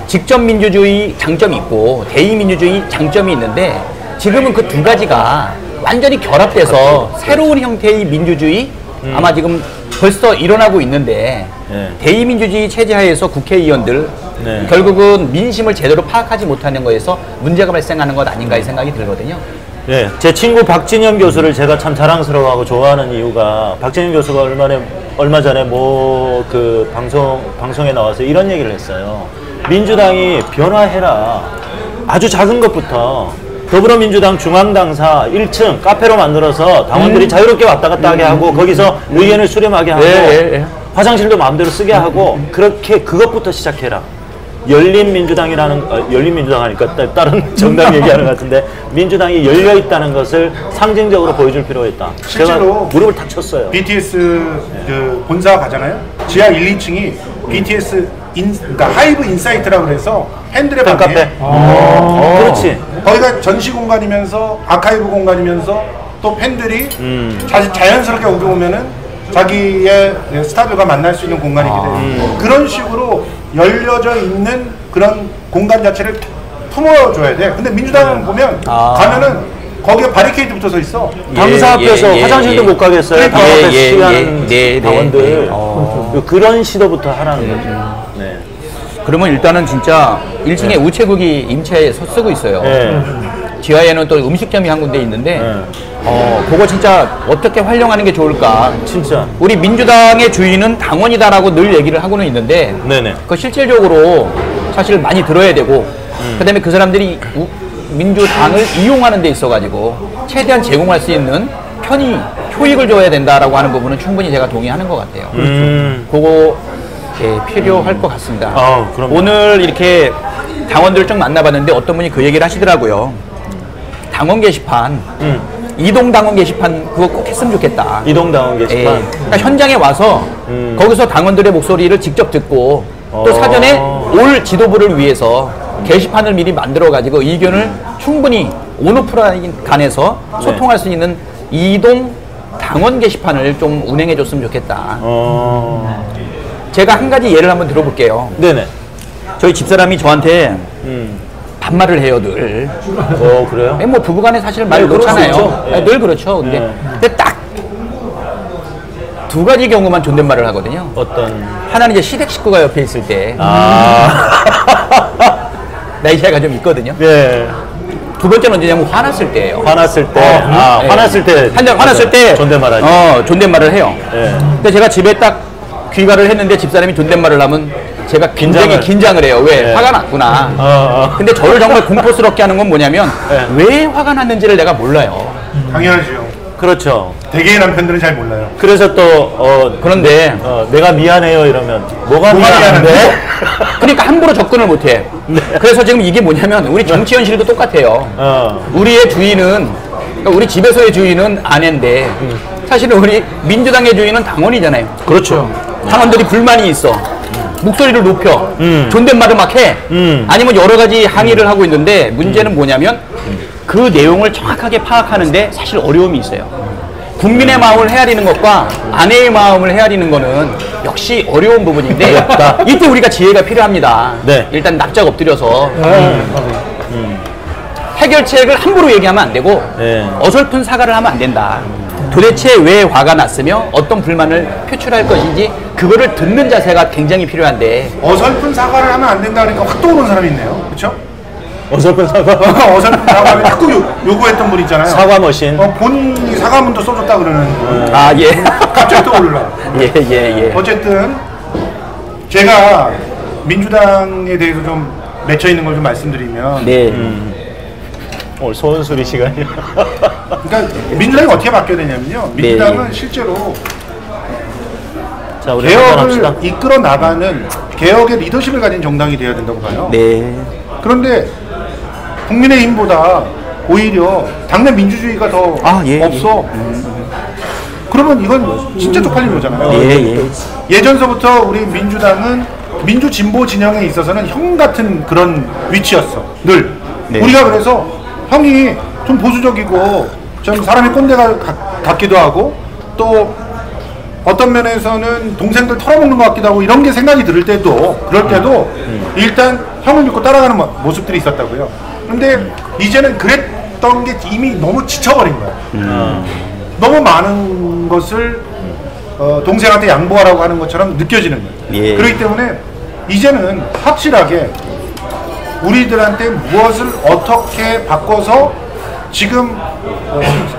직접 민주주의 장점이 있고 대의 민주주의 장점이 있는데 지금은 그 두 가지가 완전히 결합돼서 새로운 형태의 민주주의 아마 지금 벌써 일어나고 있는데 대의 민주주의 체제하에서 국회의원들 결국은 민심을 제대로 파악하지 못하는 거에서 문제가 발생하는 것 아닌가 이 생각이 들거든요. 네, 제 친구 박진영 교수를 제가 참 자랑스러워하고 좋아하는 이유가 박진영 교수가 얼마 전에 뭐 그 방송에 나와서 이런 얘기를 했어요. 민주당이 변화해라. 아주 작은 것부터 더불어민주당 중앙당사 1층 카페로 만들어서 당원들이 자유롭게 왔다 갔다 하게 하고 거기서 의견을 수렴하게 하고 화장실도 마음대로 쓰게 하고 그렇게 그것부터 시작해라. 열린민주당이라는 열린민주당 하니까 다른 정당 얘기하는 것 같은데 민주당이 열려 있다는 것을 상징적으로 보여줄 필요가 있다. 실제로 무릎을 다 쳤어요. BTS 그 본사 가잖아요. 지하 1, 2층이 BTS 그러니까 하이브 인사이트라고 그래서 팬들의 카페. 그렇지. 거기가 전시 공간이면서 아카이브 공간이면서 또 팬들이 자연스럽게 오게 오면은 자기의 스타들과 만날 수 있는 공간이기 때문에 그런 식으로 열려져 있는 그런 공간 자체를 품어줘야 돼. 근데 민주당은 보면 가면은 거기에 바리케이드 붙어서 있어. 당사 앞에서 화장실도 못 가겠어요. 당 앞에 시위하는 당원들. 그런 시도부터 하라는 거죠. 네. 그러면 일단은 진짜 1층에 우체국이 임차에 쓰고 있어요. 지하에는 또 음식점이 한 군데 있는데 그거 진짜 어떻게 활용하는 게 좋을까. 진짜 우리 민주당의 주인은 당원이다라고 늘 얘기를 하고는 있는데 그 실질적으로 사실 많이 들어야 되고 그다음에 그 사람들이 민주당을 이용하는 데 있어가지고 최대한 제공할 수 있는 편의 효익을 줘야 된다라고 하는 부분은 충분히 제가 동의하는 것 같아요. 그거 필요할 것 같습니다. 오늘 이렇게 당원들 좀 만나봤는데 어떤 분이 그 얘기를 하시더라고요. 당원 게시판, 이동 당원 게시판 그거 꼭 했으면 좋겠다. 이동 당원 게시판. 그러니까 현장에 와서 거기서 당원들의 목소리를 직접 듣고 또 사전에 올 지도부를 위해서 게시판을 미리 만들어가지고 의견을 충분히 온오프라인 간에서 소통할 수 있는 이동 당원 게시판을 좀 운행해줬으면 좋겠다. 제가 한 가지 예를 한번 들어볼게요. 네네. 저희 집사람이 저한테 반말을 해요, 늘. 그래요? 뭐 부부간에 사실 말 놓잖아요. 늘 그렇죠. 근데 딱 두 가지 경우만 존댓말을 하거든요. 어떤? 하나는 이제 시댁 식구가 옆에 있을 때. 나이 차이가 좀 있거든요. 네. 두 번째는 언제냐면 화났을 때예요. 화났을 때. 화났을 때. 화났을 때. 존댓말하지. 존댓말을 해요. 근데 제가 집에 딱 귀가를 했는데 집사람이 존댓말을 하면 제가 굉장히 긴장을 해요. 왜? 화가 났구나. 근데 저를 정말 공포스럽게 하는 건 뭐냐면 왜 화가 났는지를 내가 몰라요. 당연하죠. 그렇죠. 대개의 남편들은 잘 몰라요. 그래서 또 그런데 내가 미안해요 이러면 뭐가 미안한데? 그러니까 함부로 접근을 못해. 그래서 지금 이게 뭐냐면 우리 정치 현실도 똑같아요. 우리의 주인은 그러니까 우리 집에서의 주인은 아내인데 사실은 우리 민주당의 주인은 당원이잖아요. 그렇죠. 당원들이 불만이 있어. 목소리를 높여. 존댓말을 막 해. 아니면 여러 가지 항의를 하고 있는데 문제는 뭐냐면 그 내용을 정확하게 파악하는데 사실 어려움이 있어요. 국민의 마음을 헤아리는 것과 아내의 마음을 헤아리는 거는 역시 어려운 부분인데 이때 우리가 지혜가 필요합니다. 네. 일단 납작 엎드려서 해결책을 함부로 얘기하면 안 되고 네. 어설픈 사과를 하면 안 된다. 도대체 왜 화가 났으며 어떤 불만을 표출할 것인지 그거를 듣는 자세가 굉장히 필요한데 어설픈 사과를 하면 안 된다 그러니까 확 떠오르는 사람이 있네요. 그렇죠? 어설픈 사과. 어설픈 사과를 자꾸 요구했던 분 있잖아요. 사과 머신. 본인이 사과문도 써줬다 그러는 분. 아 예. 갑자기 떠올라. 예. 어쨌든 제가 민주당에 대해서 좀 맺혀 있는 걸 좀 말씀드리면 네. 오늘 소원수리 시간이야. 그러니까 민주당이 어떻게 바뀌어야 되냐면요. 민주당은 실제로 자, 우리 개혁을 합시다. 이끌어 나가는 개혁의 리더십을 가진 정당이 되어야 된다고 봐요. 네. 그런데 국민의힘보다 오히려 당내 민주주의가 더 예, 없어. 그러면 이건 진짜 쪽팔린 거잖아요. 예. 예전서부터 우리 민주당은 민주 진보 진영에 있어서는 형 같은 그런 위치였어. 늘. 네. 우리가 그래서 형이 좀 보수적이고 좀 사람이 꼰대가 같기도 하고 또 어떤 면에서는 동생들 털어먹는 것 같기도 하고 이런 게 생각이 그럴 때도 일단 형을 믿고 따라가는 모습들이 있었다고요. 근데 이제는 그랬던 게 이미 너무 지쳐버린 거야. 너무 많은 것을 동생한테 양보하라고 하는 것처럼 느껴지는 거예요. 예. 그렇기 때문에 이제는 확실하게 우리들한테 무엇을 어떻게 바꿔서 지금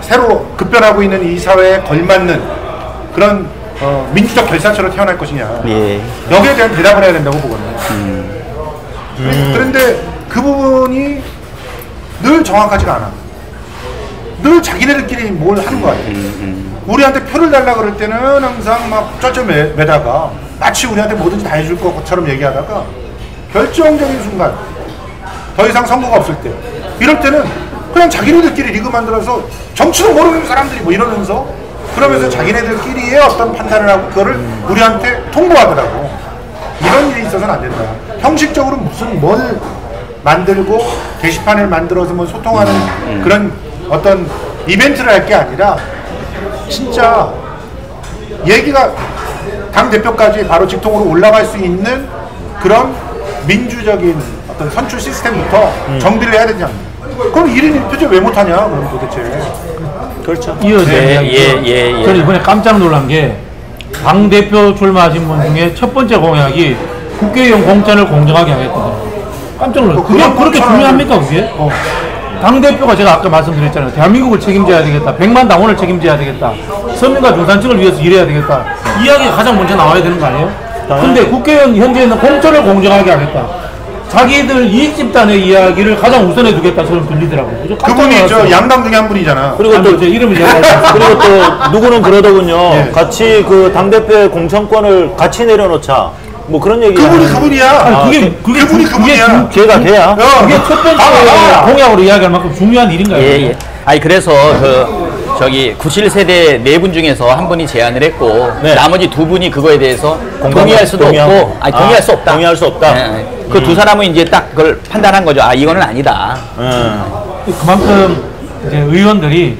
새로 급변하고 있는 이 사회에 걸맞는 그런 민주적 결사체로 태어날 것이냐. 예. 여기에 대한 대답을 해야 된다고 보거든요. 그런데 그 부분이 늘 정확하지가 않아. 늘 자기네들끼리 뭘 하는 것 같아. 우리한테 표를 달라 그럴 때는 항상 막 쩔쩔매다가 마치 우리한테 뭐든지 다 해줄 것처럼 얘기하다가 결정적인 순간 더 이상 선거가 없을 때 이럴 때는 그냥 자기네들끼리 리그 만들어서 정치도 모르는 사람들이 뭐 이러면서 그러면서 자기네들끼리의 어떤 판단을 하고 그거를 우리한테 통보하더라고. 이런 일이 있어서는 안 된다. 형식적으로 무슨 뭘 만들고 게시판을 만들어서 뭐 소통하는 그런 어떤 이벤트를 할 게 아니라 진짜 얘기가 당대표까지 바로 직통으로 올라갈 수 있는 그런 민주적인 어떤 선출 시스템부터 정비를 해야 되지 않나. 그럼 1인 1표제 왜 못하냐 그럼 도대체. 그렇죠. 이어져야 예. 저는 이번에 깜짝 놀란 게 당대표 출마하신 분 중에 첫 번째 공약이 국회의원 공천을 공정하게 하겠거든요. 깜짝 놀랐어요. 그게 그렇게 중요합니까 그게? 당대표가 제가 아까 말씀드렸잖아요. 대한민국을 책임져야 되겠다. 100만 당원을 책임져야 되겠다. 서민과 중산층을 위해서 일해야 되겠다. 이야기가 가장 먼저 나와야 되는 거 아니에요? 근데 국회의원 현재는 공천을 공정하게 하겠다. 자기들 이익 집단의 이야기를 가장 우선해 두겠다처럼 들리더라고요. 그분이 저 양당 중에 한 분이잖아. 그리고 또 제 이름을 그리고 또 누구는 그러더군요. 네. 같이 그 당대표의 공천권을 같이 내려놓자. 뭐 그런 얘기. 그분이야. 아니, 그분이 그분이야. 걔가 걔야. 그게 첫 번째 공약으로 이야기할 만큼 중요한 일인가요? 예. 아니 그래서 저기 97세대 4분 중에서 한 분이 제안을 했고 네. 나머지 2분이 그거에 대해서 동의할 수도 없고 동의할 수 없다. 동의할 수 없다. 그 두 사람은 이제 딱 그걸 판단한 거죠. 아 이거는 아니다. 그만큼 이제 의원들이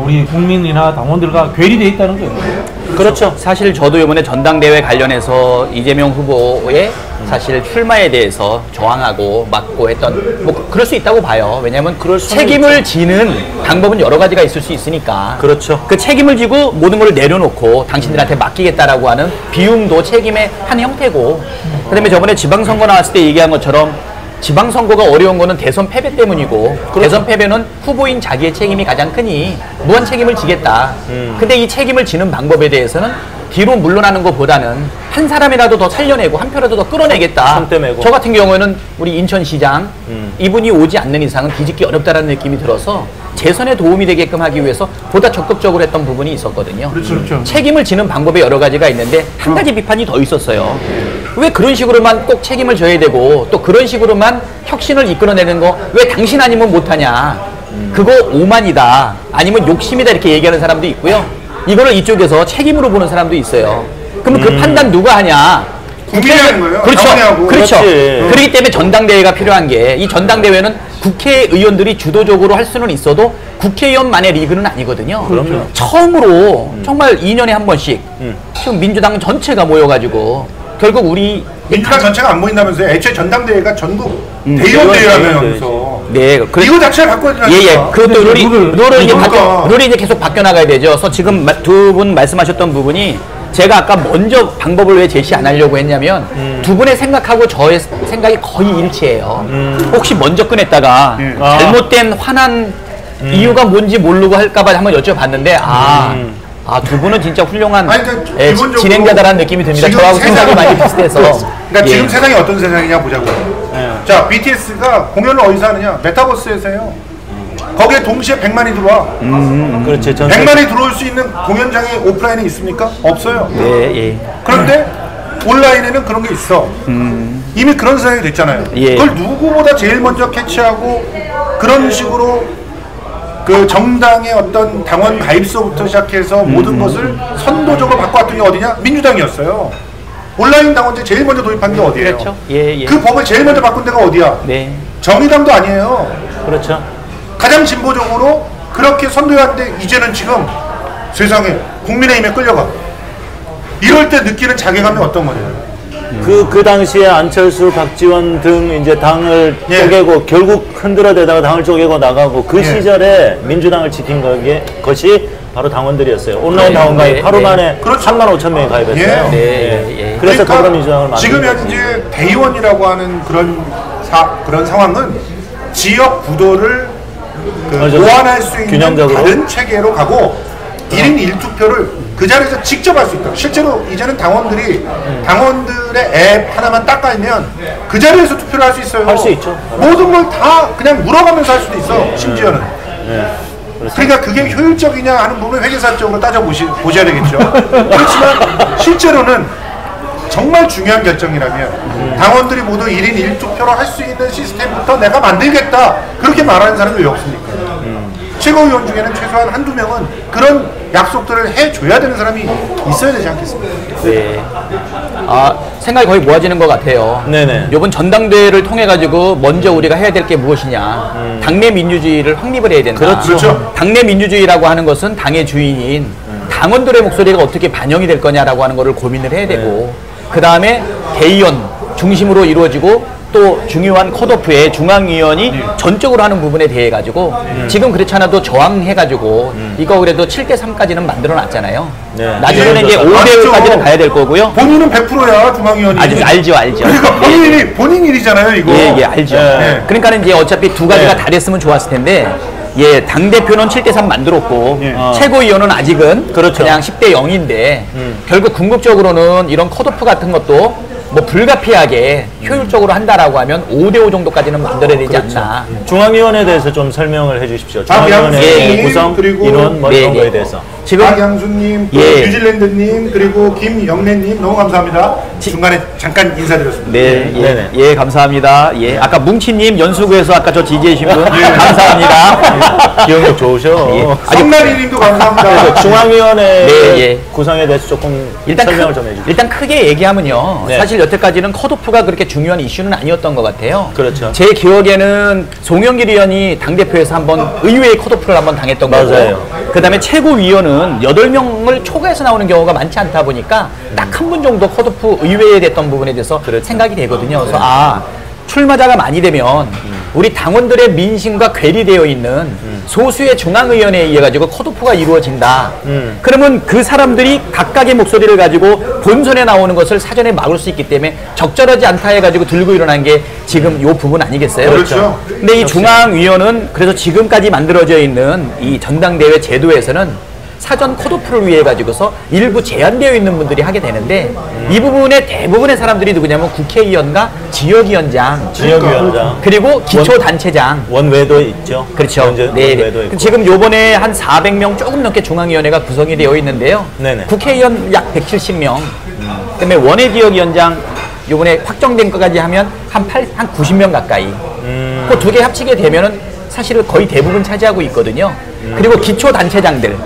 우리 국민이나 당원들과 괴리돼 있다는 거예요. 그렇죠. 사실 저도 이번에 전당대회 관련해서 이재명 후보의 사실 출마에 대해서 저항하고 막고 했던 뭐 그럴 수 있다고 봐요. 왜냐하면 책임을 지는 방법은 여러 가지가 있을 수 있으니까. 그렇죠. 그 책임을 지고 모든 걸 내려놓고 당신들한테 맡기겠다라고 하는 비움도 책임의 한 형태고. 그다음에 저번에 지방선거 나왔을 때 얘기한 것처럼 지방선거가 어려운 거는 대선 패배 때문이고 대선 패배는 후보인 자기의 책임이 가장 크니 무한 책임을 지겠다. 근데 이 책임을 지는 방법에 대해서는 뒤로 물러나는 것보다는 한 사람이라도 더 살려내고 한 표라도 더 끌어내겠다. 손대매고. 저 같은 경우에는 우리 인천시장 이분이 오지 않는 이상은 뒤집기 어렵다는 느낌이 들어서 재선에 도움이 되게끔 하기 위해서 보다 적극적으로 했던 부분이 있었거든요. 그렇죠. 책임을 지는 방법에 여러 가지가 있는데 한 가지 비판이 더 있었어요. 왜 그런 식으로만 꼭 책임을 져야 되고 또 그런 식으로만 혁신을 이끌어내는 거 왜 당신 아니면 못하냐. 그거 오만이다. 아니면 욕심이다 이렇게 얘기하는 사람도 있고요. 이거를 이쪽에서 책임으로 보는 사람도 있어요. 그러면 그 판단 누가 하냐? 국민이 하는 거예요. 그렇죠. 당원이 하고. 그렇죠. 그렇지. 그렇기 때문에 전당대회가 필요한 게 이 전당대회는 국회의원들이 주도적으로 할 수는 있어도 국회의원만의 리그는 아니거든요. 그럼요. 처음으로 정말 2년에 한 번씩 지금 민주당 전체가 모여가지고 결국 우리 민주당 전체가 안 모인다면서요? 애초에 전당대회가 전국 대의원대회라면서. 네, 이거 자체가 바꿔야 되지 예, 않습니까? 그것도 룰이 이제 그러니까. 룰이 이제 계속 바뀌어 나가야 되죠. 그래서 지금 두 분 말씀하셨던 부분이 제가 아까 먼저 방법을 왜 제시 안 하려고 했냐면 두 분의 생각하고 저의 생각이 거의 일치해요. 혹시 먼저 꺼냈다가 잘못된 화난 이유가 뭔지 모르고 할까봐 한번 여쭤봤는데 두 분은 진짜 훌륭한 아니, 그러니까 예, 기본적으로 진행자다라는 느낌이 듭니다. 지금 저하고 생각이 세상이- 많이 비슷해서. 그러니까 예. 지금 세상이 어떤 세상이냐 보자고요. 자, BTS가 공연을 어디서 하느냐? 메타버스에서 해요. 거기에 동시에 100만이 들어와. 그렇지. 100만이 들어올 수 있는 공연장이 오프라인에 있습니까? 없어요. 네, 예. 그런데 온라인에는 그런 게 있어. 이미 그런 세상이 됐잖아요. 예. 그걸 누구보다 제일 먼저 캐치하고 그런 식으로 그 정당의 어떤 당원 가입서부터 시작해서 모든 것을 선도적으로 바꿔왔던 게 어디냐? 민주당이었어요. 온라인 당원제 제일 먼저 도입한 게 어디예요? 그렇죠. 예, 예. 그 법을 제일 먼저 바꾼 데가 어디야? 네. 정의당도 아니에요. 그렇죠. 가장 진보적으로 그렇게 선도해왔는데 이제는 지금 세상에 국민의힘에 끌려가. 이럴 때 느끼는 자괴감이 어떤 거예요? 그 당시에 안철수, 박지원 등 이제 당을 예. 쪼개고 결국 흔들어대다가 당을 쪼개고 나가고 그 예. 시절에 민주당을 지킨 것이 바로 당원들이었어요. 온라인 당원 가입 네, 하루 네. 만에 그렇죠. 3만 5천 명이 가입했어요. 예. 네, 예. 그래서 더불어민주당을 만든 지금 거지. 현재 대의원이라고 하는 그런 상황은 지역 구도를 맞아. 보완할 수 있는 균형적으로. 다른 체계로 가고 1인 1투표를 그 자리에서 직접 할 수 있다. 실제로 이제는 당원들의 앱 하나만 딱 깔면 그 자리에서 투표를 할 수 있어요. 할 수 있죠. 모든 걸 다 그냥 물어가면서 할 수도 있어. 심지어는. 그러니까 그게 효율적이냐 하는 부분을 회계사적으로 보셔야 되겠죠. 그렇지만 실제로는 정말 중요한 결정이라면 당원들이 모두 1인 1투표로 할 수 있는 시스템부터 내가 만들겠다 그렇게 말하는 사람이 왜 없습니까? 최고위원 중에는 최소한 한두 명은 그런 약속들을 해줘야 되는 사람이 있어야 되지 않겠습니까? 네. 생각이 거의 모아지는 것 같아요. 네네. 이번 전당대회를 통해 가지고 먼저 우리가 해야 될 게 무엇이냐. 당내 민주주의를 확립을 해야 된다. 그렇죠. 당내 민주주의라고 하는 것은 당의 주인인 당원들의 목소리가 어떻게 반영이 될 거냐라고 하는 것을 고민을 해야 되고 그 다음에 대의원 중심으로 이루어지고 또 중요한 컷오프에 중앙위원이 전적으로 하는 부분에 대해 가지고 지금 그렇지 않아도 저항해 가지고 이거 그래도 7대3까지는 만들어 놨잖아요. 네. 나중에는 이제 맞죠. 5대5까지는 가야 될 거고요. 본인은 100%야 중앙위원이. 알죠. 그러니까 본인 일이잖아요 이거. 예, 알죠. 네. 그러니까는 이제 어차피 두 가지가 다 됐으면 좋았을 텐데 예, 당대표는 7대3 만들었고 최고위원은 아직은 그렇죠. 그냥 10대 0인데 결국 궁극적으로는 이런 컷오프 같은 것도 뭐 불가피하게 효율적으로 한다라고 하면 5대5 정도까지는 만들어야 되지 않나. 중앙위원회에 대해서 좀 설명을 해주십시오. 박양수님, 중앙위원회 구성, 그리고 인원 뭐 이런 네, 거에 네. 대해서. 지금 박양수님, 또 예. 뉴질랜드님, 그리고 김영래님 너무 감사합니다. 중간에 잠깐 인사드렸습니다. 네, 예, 네네. 예, 감사합니다. 예, 아까 뭉치님 연수구에서 아까 저 지지해주신 분 감사합니다. 기억력 좋으셔. 예. 성나리님도 감사합니다. 그래서 중앙위원회 네, 예. 구성에 대해서 조금 설명을 좀 해주세요. 일단 크게 얘기하면요. 네. 사실 여태까지는 컷오프가 그렇게 중요한 이슈는 아니었던 것 같아요. 그렇죠. 제 기억에는 송영길 의원이 당대표에서 한번 의외의 컷오프를 한번 당했던 거고 맞아요. 그 다음에 최고위원은 8명을 초과해서 나오는 경우가 많지 않다 보니까 딱 한 분 정도 컷오프 의외에 됐던 부분에 대해서 그렇죠. 생각이 되거든요. 그래서 출마자가 많이 되면 우리 당원들의 민심과 괴리되어 있는 소수의 중앙의원에 의해 가지고 컷오프가 이루어진다. 그러면 그 사람들이 각각의 목소리를 가지고 본선에 나오는 것을 사전에 막을 수 있기 때문에 적절하지 않다 해가지고 들고 일어난 게 지금 요 부분 아니겠어요? 그렇죠. 근데 이 중앙위원은 그래서 지금까지 만들어져 있는 이 전당대회 제도에서는 사전 컷오프를 위해 가지고서 일부 제한되어 있는 분들이 하게 되는데 이 부분에 대부분의 사람들이 누구냐면 국회의원과 지역위원장, 지역위원장. 그리고 기초단체장. 원외도 있죠. 그렇죠. 네. 원외도 있고. 지금 요번에 한 400명 조금 넘게 중앙위원회가 구성이 되어 있는데요. 네네. 국회의원 약 170명. 그다음에 원외 지역위원장 요번에 확정된 것까지 하면 한 90명 가까이. 그 두 개 합치게 되면은 사실은 거의 대부분 차지하고 있거든요. 그리고 기초단체장들.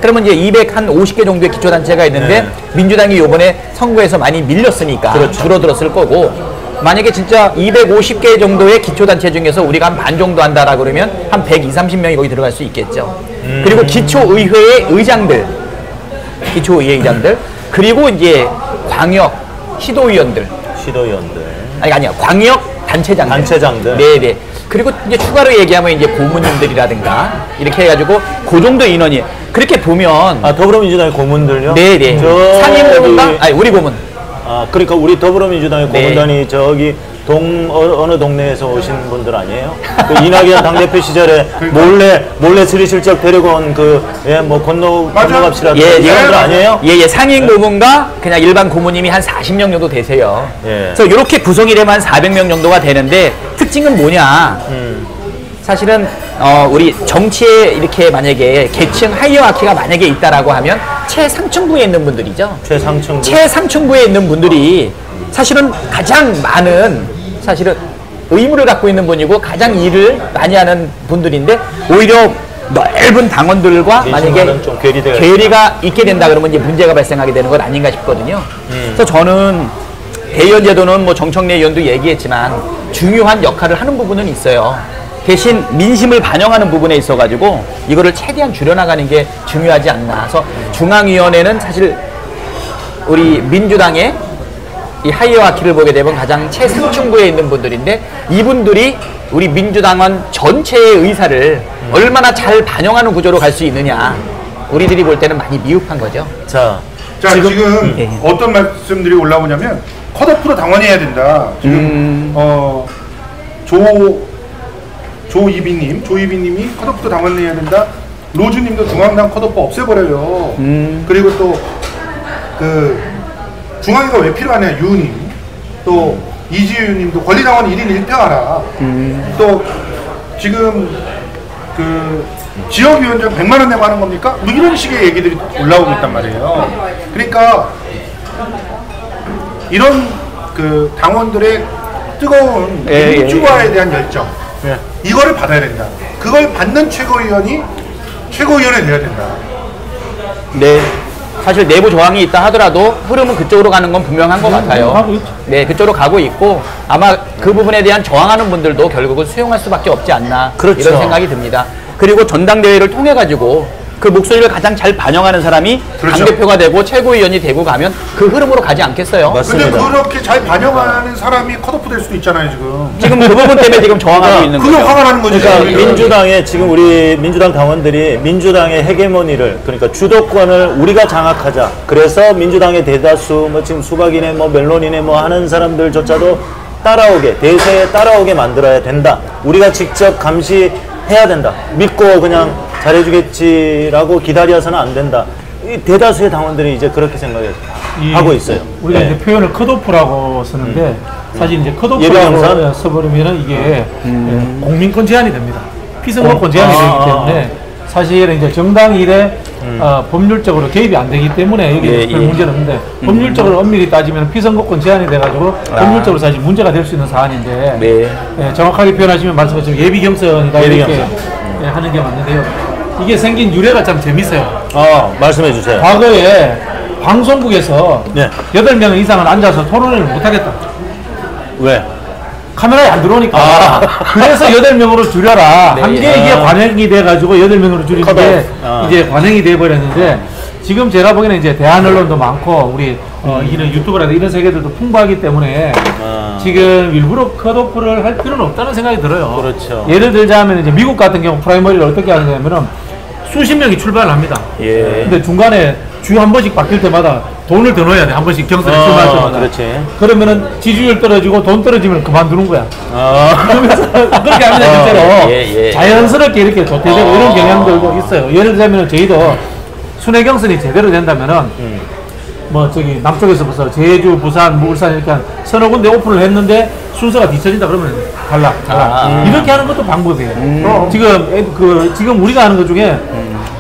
그러면 이제 250개 정도의 기초단체가 있는데 네. 민주당이 요번에 선거에서 많이 밀렸으니까 그렇죠. 줄어들었을 거고 만약에 진짜 250개 정도의 기초단체 중에서 우리가 한 반 정도 한다라 그러면 한 120~130명이 거기 들어갈 수 있겠죠. 그리고 기초의회의 의장들, 그리고 이제 광역 시도위원들, 아니야 광역 단체장들. 네네. 그리고 이제 추가로 얘기하면 이제 고문님들이라든가 이렇게 해가지고 그 정도 인원이 그렇게 보면 더불어민주당의 고문들요? 네네. 상임 고문과 아니 우리 고문. 그러니까 우리 더불어민주당의 네. 고문단이 저기 어느 동네에서 오신 분들 아니에요? 그 이낙연 당대표 시절에 몰래 스리슬쩍 데리고 온 건너갑시다. 예, 이런 분들 아니에요? 예, 상임 고문과 그냥 일반 고문님이 한 40명 정도 되세요. 예. 그래서 이렇게 구성이 되면 한 400명 정도가 되는데 특징은 뭐냐? 사실은 우리 정치에 이렇게 만약에 계층 하이어아키가 만약에 있다라고 하면 최상층부에 있는 분들이죠. 최상층부에 있는 분들이 사실은 가장 많은 의무를 갖고 있는 분이고 가장 일을 많이 하는 분들인데 오히려 넓은 당원들과 만약에 좀 괴리가 있게 된다 그러면 이제 문제가 발생하게 되는 것 아닌가 싶거든요. 그래서 저는 대의원 제도는 뭐 정청래 의원도 얘기했지만 중요한 역할을 하는 부분은 있어요. 대신 민심을 반영하는 부분에 있어가지고 이거를 최대한 줄여나가는 게 중요하지 않나. 그래서 중앙위원회는 사실 우리 민주당의 이 하이어아키를 보게 되면 가장 최상층부에 있는 분들인데 이분들이 우리 민주당원 전체의 의사를 얼마나 잘 반영하는 구조로 갈 수 있느냐. 우리들이 볼 때는 많이 미흡한 거죠. 자 지금 어떤 말씀들이 올라오냐면 컷오프로 당원해야 된다. 지금 조이비님이 컷오프도 당원해야 된다. 로즈님도 중앙당 컷오프 없애버려요. 그리고 또 중앙위가 왜 필요하냐 유님, 또 이지유님도 권리당원 1인 1표하라. 또 지금 지역위원장 100만 원 내고 하는 겁니까? 뭐 이런 식의 얘기들이 올라오고 있단 말이에요. 그러니까 이런 당원들의 뜨거운 민주화에 대한 열정, 이거를 받아야 된다. 그걸 받는 최고위원이 최고위원이 돼야 된다. 네. 사실 내부 조항이 있다 하더라도 흐름은 그쪽으로 가는 건 분명한 것 같아요. 네, 그쪽으로 가고 있고 아마 그 부분에 대한 저항하는 분들도 결국은 수용할 수밖에 없지 않나. 이런 생각이 듭니다. 그리고 전당대회를 통해 가지고 그 목소리를 가장 잘 반영하는 사람이 당대표가 되고 최고위원이 되고 가면 그 흐름으로 가지 않겠어요? 맞습니다. 근데 그렇게 잘 반영하는 사람이 컷오프 될 수도 있잖아요, 지금. 그 부분 때문에 지금 저항하고 있는 거죠. 그게 화가 나는 거죠. 그러니까 민주당의 지금 우리 민주당 당원들이 민주당의 헤게모니를 그러니까 주도권을 우리가 장악하자. 그래서 민주당의 대다수 지금 수박이네 멜론이네 하는 사람들조차도 대세에 따라오게 만들어야 된다. 우리가 직접 감시해야 된다. 믿고 그냥 잘해주겠지라고 기다려서는 안 된다. 이 대다수의 당원들이 이제 그렇게 생각하고 있어요. 우리가 이제 표현을 컷오프라고 쓰는데 사실 이제 컷오프라고 써버리면은 이게 공민권 제한이 됩니다. 피선거권 제한이 되기 때문에 사실은 이제 정당 일에 법률적으로 개입이 안 되기 때문에 여기 별 문제는 없는데 법률적으로 엄밀히 따지면 피선거권 제한이 돼가지고 법률적으로 사실 문제가 될 수 있는 사안인데 정확하게 표현하시면 말씀하신 예비경선이다 이렇게 하는 게 맞는데요. 이게 생긴 유래가 참 재밌어요. 말씀해 주세요. 과거에 방송국에서 8명 이상은 앉아서 토론을 못하겠다. 왜? 카메라에 안 들어오니까. 그래서 8명으로 줄여라. 한 게 이게 관행이 돼가지고 8명으로 줄이는 게 이제 관행이 돼버렸는데 지금 제가 보기에는 이제 대한 언론도 많고 우리 이런 유튜브라든가 이런 세계들도 풍부하기 때문에 지금 일부러 컷오프를 할 필요는 없다는 생각이 들어요. 그렇죠. 예를 들자면 이제 미국 같은 경우 프라이머리를 어떻게 하냐면은 수십 명이 출발을 합니다. 근데 중간에 주에 한 번씩 바뀔 때마다 돈을 더 넣어야 돼. 한 번씩 경선에 출마할 때마다. 그렇지. 그러면은 지지율 떨어지고 돈 떨어지면 그만두는 거야. 그러면서 그렇게 합니다, 실제로. 자연스럽게 이렇게 도태되고 이런 경향들도 있어요. 예를 들자면 저희도 순회 경선이 제대로 된다면은 남쪽에서 벌써 제주, 부산, 울산 이렇게 한 서너 군데 오픈을 했는데 순서가 뒤처진다 그러면 달라. 이렇게 하는 것도 방법이에요. 지금 우리가 하는 것 중에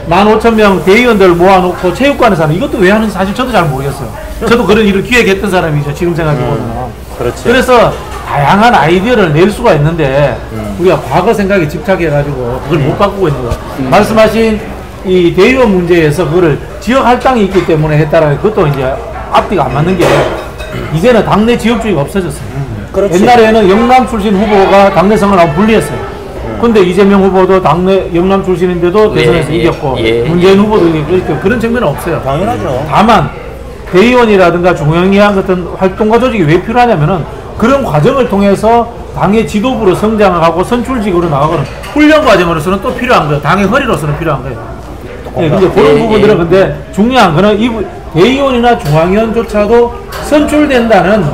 15,000명 대의원들 모아놓고 체육관에서 하는 이것도 왜 하는지 사실 저도 잘 모르겠어요. 저도 그런 일을 기획했던 사람이죠. 지금 생각해보면. 그래서 다양한 아이디어를 낼 수가 있는데 우리가 과거 생각에 집착해가지고 그걸 못 바꾸고 있는 거예요. 말씀하신 이 대의원 문제에서 그거를 지역 할당이 있기 때문에 했다라는 그것도 이제 앞뒤가 안 맞는 게 이제는 당내 지역주의가 없어졌어요. 그렇지. 옛날에는 영남 출신 후보가 당내 선거하고 불리했어요. 근데 이재명 후보도 당내 영남 출신인데도 대선에서 이겼고 문재인 후보도 이겼고 그런 측면은 없어요. 당연하죠. 다만 대의원이라든가 중앙위원 같은 활동가 조직이 왜 필요하냐면은 그런 과정을 통해서 당의 지도부로 성장하고 선출직으로 나가고는 훈련 과정으로서는 또 필요한 거예요. 당의 허리로서는 필요한 거예요. 네, 근데 그런 부분들은 근데 중요한 거는 이 대의원이나 중앙위원조차도 선출된다는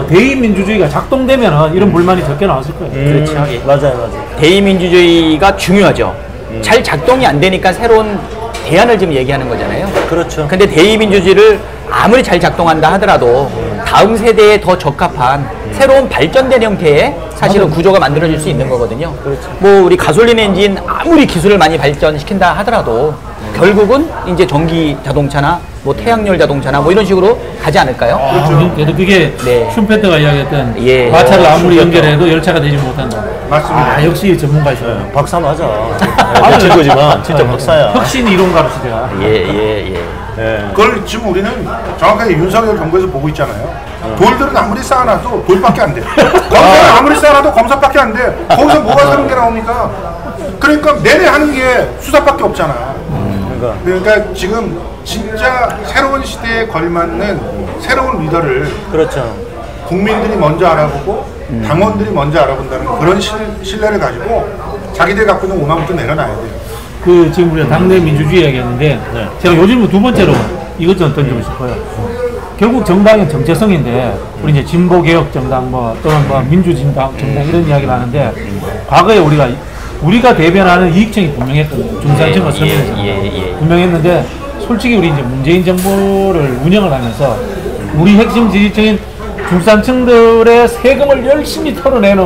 대의민주주의가 작동되면은 이런 불만이 적게 나왔을 거예요. 그렇죠. 맞아요. 대의민주주의가 중요하죠. 잘 작동이 안 되니까 새로운 대안을 지금 얘기하는 거잖아요. 그렇죠. 근데 대의민주주의를 아무리 잘 작동한다 하더라도 다음 세대에 더 적합한 새로운 발전된 형태의 사실은 구조가 만들어질 수 있는 거거든요. 뭐 우리 가솔린 엔진 아무리 기술을 많이 발전시킨다 하더라도 결국은 이제 전기 자동차나 뭐 태양열 자동차나 뭐 이런 식으로 가지 않을까요? 그래도 그게 네. 슈페트가 이야기했던 예. 과차를 아무리 연결해도 열차가 되지 못한다. 맞습니다. 역시 전문가시네요. 박사 맞아. 내 친구지만 진짜 박사야. 혁신 이론가로시대요. 그걸 지금 우리는 정확하게 윤석열 정부에서 보고 있잖아요. 돌들은 아무리 쌓아놔도 돌밖에 안 돼. 검사는 아무리 쌓아놔도 검사밖에 안 돼. 거기서 뭐가 새로운 게 나옵니까? 그러니까 내내 하는 게 수사밖에 없잖아. 그러니까 지금 진짜 새로운 시대에 걸맞는 새로운 리더를 그렇죠. 국민들이 먼저 알아보고 당원들이 먼저 알아본다는 그런 신뢰를 가지고 자기들 갖고 있는 오만부터 내려놔야 돼요. 그 지금 우리가 당내 민주주의 얘기했는데 제가 요즘 두 번째로 이것저것 던지고 싶어요. 결국 정당은 정체성인데 우리 이제 진보개혁 정당 뭐 또는 뭐 민주진당 정당 이런 이야기를 하는데 과거에 우리가 대변하는 이익층이 분명했거든요. 중산층과 서민층 분명했는데 솔직히 우리 이제 문재인 정부를 운영을 하면서 우리 핵심 지지층인 중산층들의 세금을 열심히 털어내는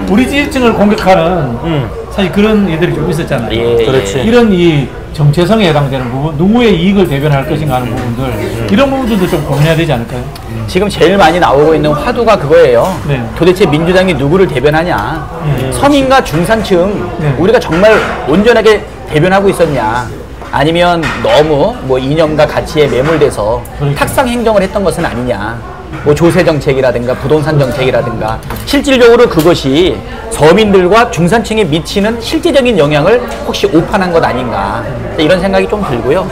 우리 지지층을 공격하는 사실 그런 애들이 좀 있었잖아요. 그렇지. 이런 이 정체성에 해당되는 부분, 누구의 이익을 대변할 것인가 하는 부분들 이런 부분들도 좀 고민해야 되지 않을까요? 지금 제일 많이 나오고 있는 화두가 그거예요. 네. 도대체 민주당이 누구를 대변하냐? 서민과 중산층 우리가 정말 온전하게 대변하고 있었냐? 아니면 너무 뭐 이념과 가치에 매몰돼서 탁상 행정을 했던 것은 아니냐? 뭐 조세 정책이라든가 부동산 정책이라든가 실질적으로 그것이 서민들과 중산층에 미치는 실제적인 영향을 혹시 오판한 것 아닌가 이런 생각이 좀 들고요.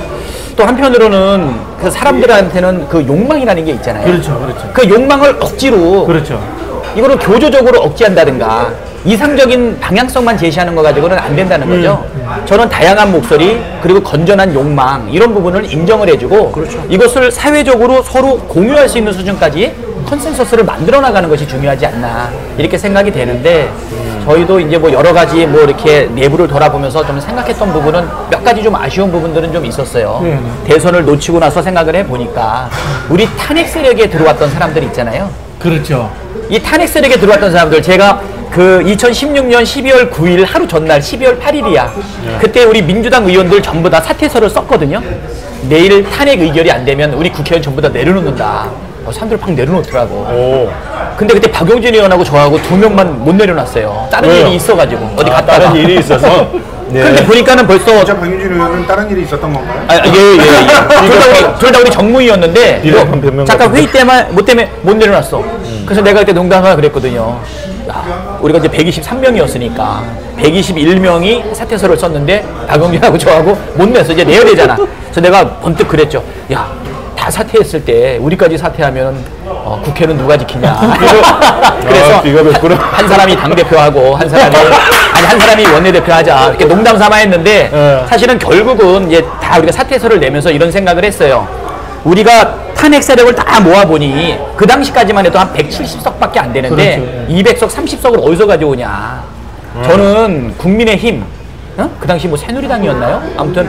또 한편으로는 그 사람들한테는 그 욕망이라는 게 있잖아요. 그렇죠. 그 욕망을 억지로 그렇죠. 이거를 교조적으로 억제한다든가 이상적인 방향성만 제시하는 거 가지고는 안 된다는 거죠. 저는 다양한 목소리 그리고 건전한 욕망 이런 부분을 인정을 해주고 이것을 사회적으로 서로 공유할 수 있는 수준까지 컨센서스를 만들어 나가는 것이 중요하지 않나 이렇게 생각이 되는데 저희도 이제 뭐 여러 가지 뭐 이렇게 내부를 돌아보면서 좀 생각했던 부분은 몇 가지 좀 아쉬운 부분들은 좀 있었어요. 대선을 놓치고 나서 생각을 해보니까 우리 탄핵 세력에 들어왔던 사람들 있잖아요. 그렇죠. 이 탄핵 세력에 들어왔던 사람들 제가 그 2016년 12월 9일 하루 전날 12월 8일이야. 그때 우리 민주당 의원들 전부 다 사퇴서를 썼거든요. 내일 탄핵 의결이 안 되면 우리 국회의원 전부 다 내려놓는다. 사람들 막 내려놓더라고. 근데 그때 박용진 의원하고 저하고 두 명만 못 내려놨어요. 다른 일이 있어가지고 어디 갔다가. 다른 일이 있어서. 그런데 보니까는 벌써 진짜 박용진 의원은 다른 일이 있었던 건가요? 둘 다 우리 정무위였는데 잠깐 회의 때만 못 내려놨어. 그래서 내가 그때 농담을 그랬거든요. 야, 우리가 이제 123명이었으니까 121명이 사퇴서를 썼는데 박용진하고 저하고 못 냈어. 이제 내야 되잖아. 그래서 내가 번뜩 그랬죠. 야, 다 사퇴했을 때 우리까지 사퇴하면 국회는 누가 지키냐. 그래서 한 사람이 당대표하고 한 사람이 원내대표 하자. 이렇게 농담 삼아 했는데 사실은 결국은 이제 다 우리가 사퇴서를 내면서 이런 생각을 했어요. 우리가 탄핵 세력을 다 모아보니 그 당시까지만 해도 한 170석밖에 안 되는데 200석, 30석을 어디서 가져오냐. 저는 국민의힘, 그 당시 뭐 새누리당이었나요? 아무튼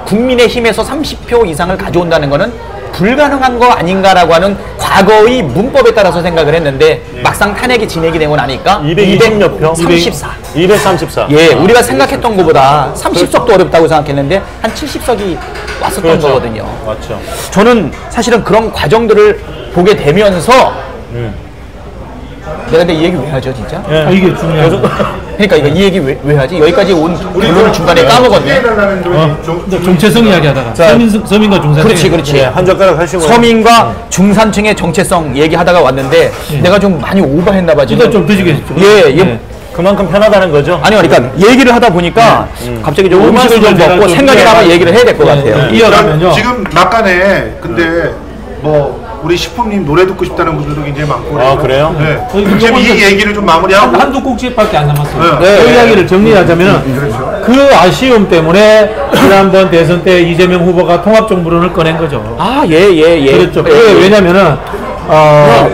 국민의힘에서 30표 이상을 가져온다는 거는 불가능한 거 아닌가라고 하는 과거의 문법에 따라서 생각을 했는데 막상 탄핵이 진행이 되고 나니까 220몇 표? 34. 234. 예, 우리가 생각했던 것보다 30석도 어렵다고 생각했는데 한 70석이 왔었던 거거든요. 맞죠. 저는 사실은 그런 과정들을 보게 되면서 내가 근데 이 얘기 왜 하죠, 진짜? 아, 이게 중요해서. 그러니까 이거 이 얘기 왜 하지? 여기까지 온 결론을 중간에 까먹었네. 해달라는 정체성 이야기하다가 서민과 중산층. 그렇지. 한 젓가락 하시고. 서민과 중산층의 정체성 얘기하다가 왔는데 내가 좀 많이 오버했나 봐 지금. 일단 좀 드시겠죠. 예. 그만큼 편하다는 거죠? 아니요, 그러니까 얘기를 하다 보니까 갑자기 좀 음식을 좀 먹고 생각이 나면 얘기를 해야 될 것 같아요. 이어가면요. 지금 막간에 근데 뭐 우리 식품님 노래 듣고 싶다는 분들도 굉장히 많고. 아, 그래요? 네. 저희 지금 이 얘기를 좀 마무리하고. 한두 꼭지밖에 안 남았어요. 네. 그 이야기를 정리하자면 그 아쉬움 때문에 지난번 대선 때 이재명 후보가 통합정부론을 꺼낸 거죠. 아, 예. 그렇죠. 그게 왜냐면은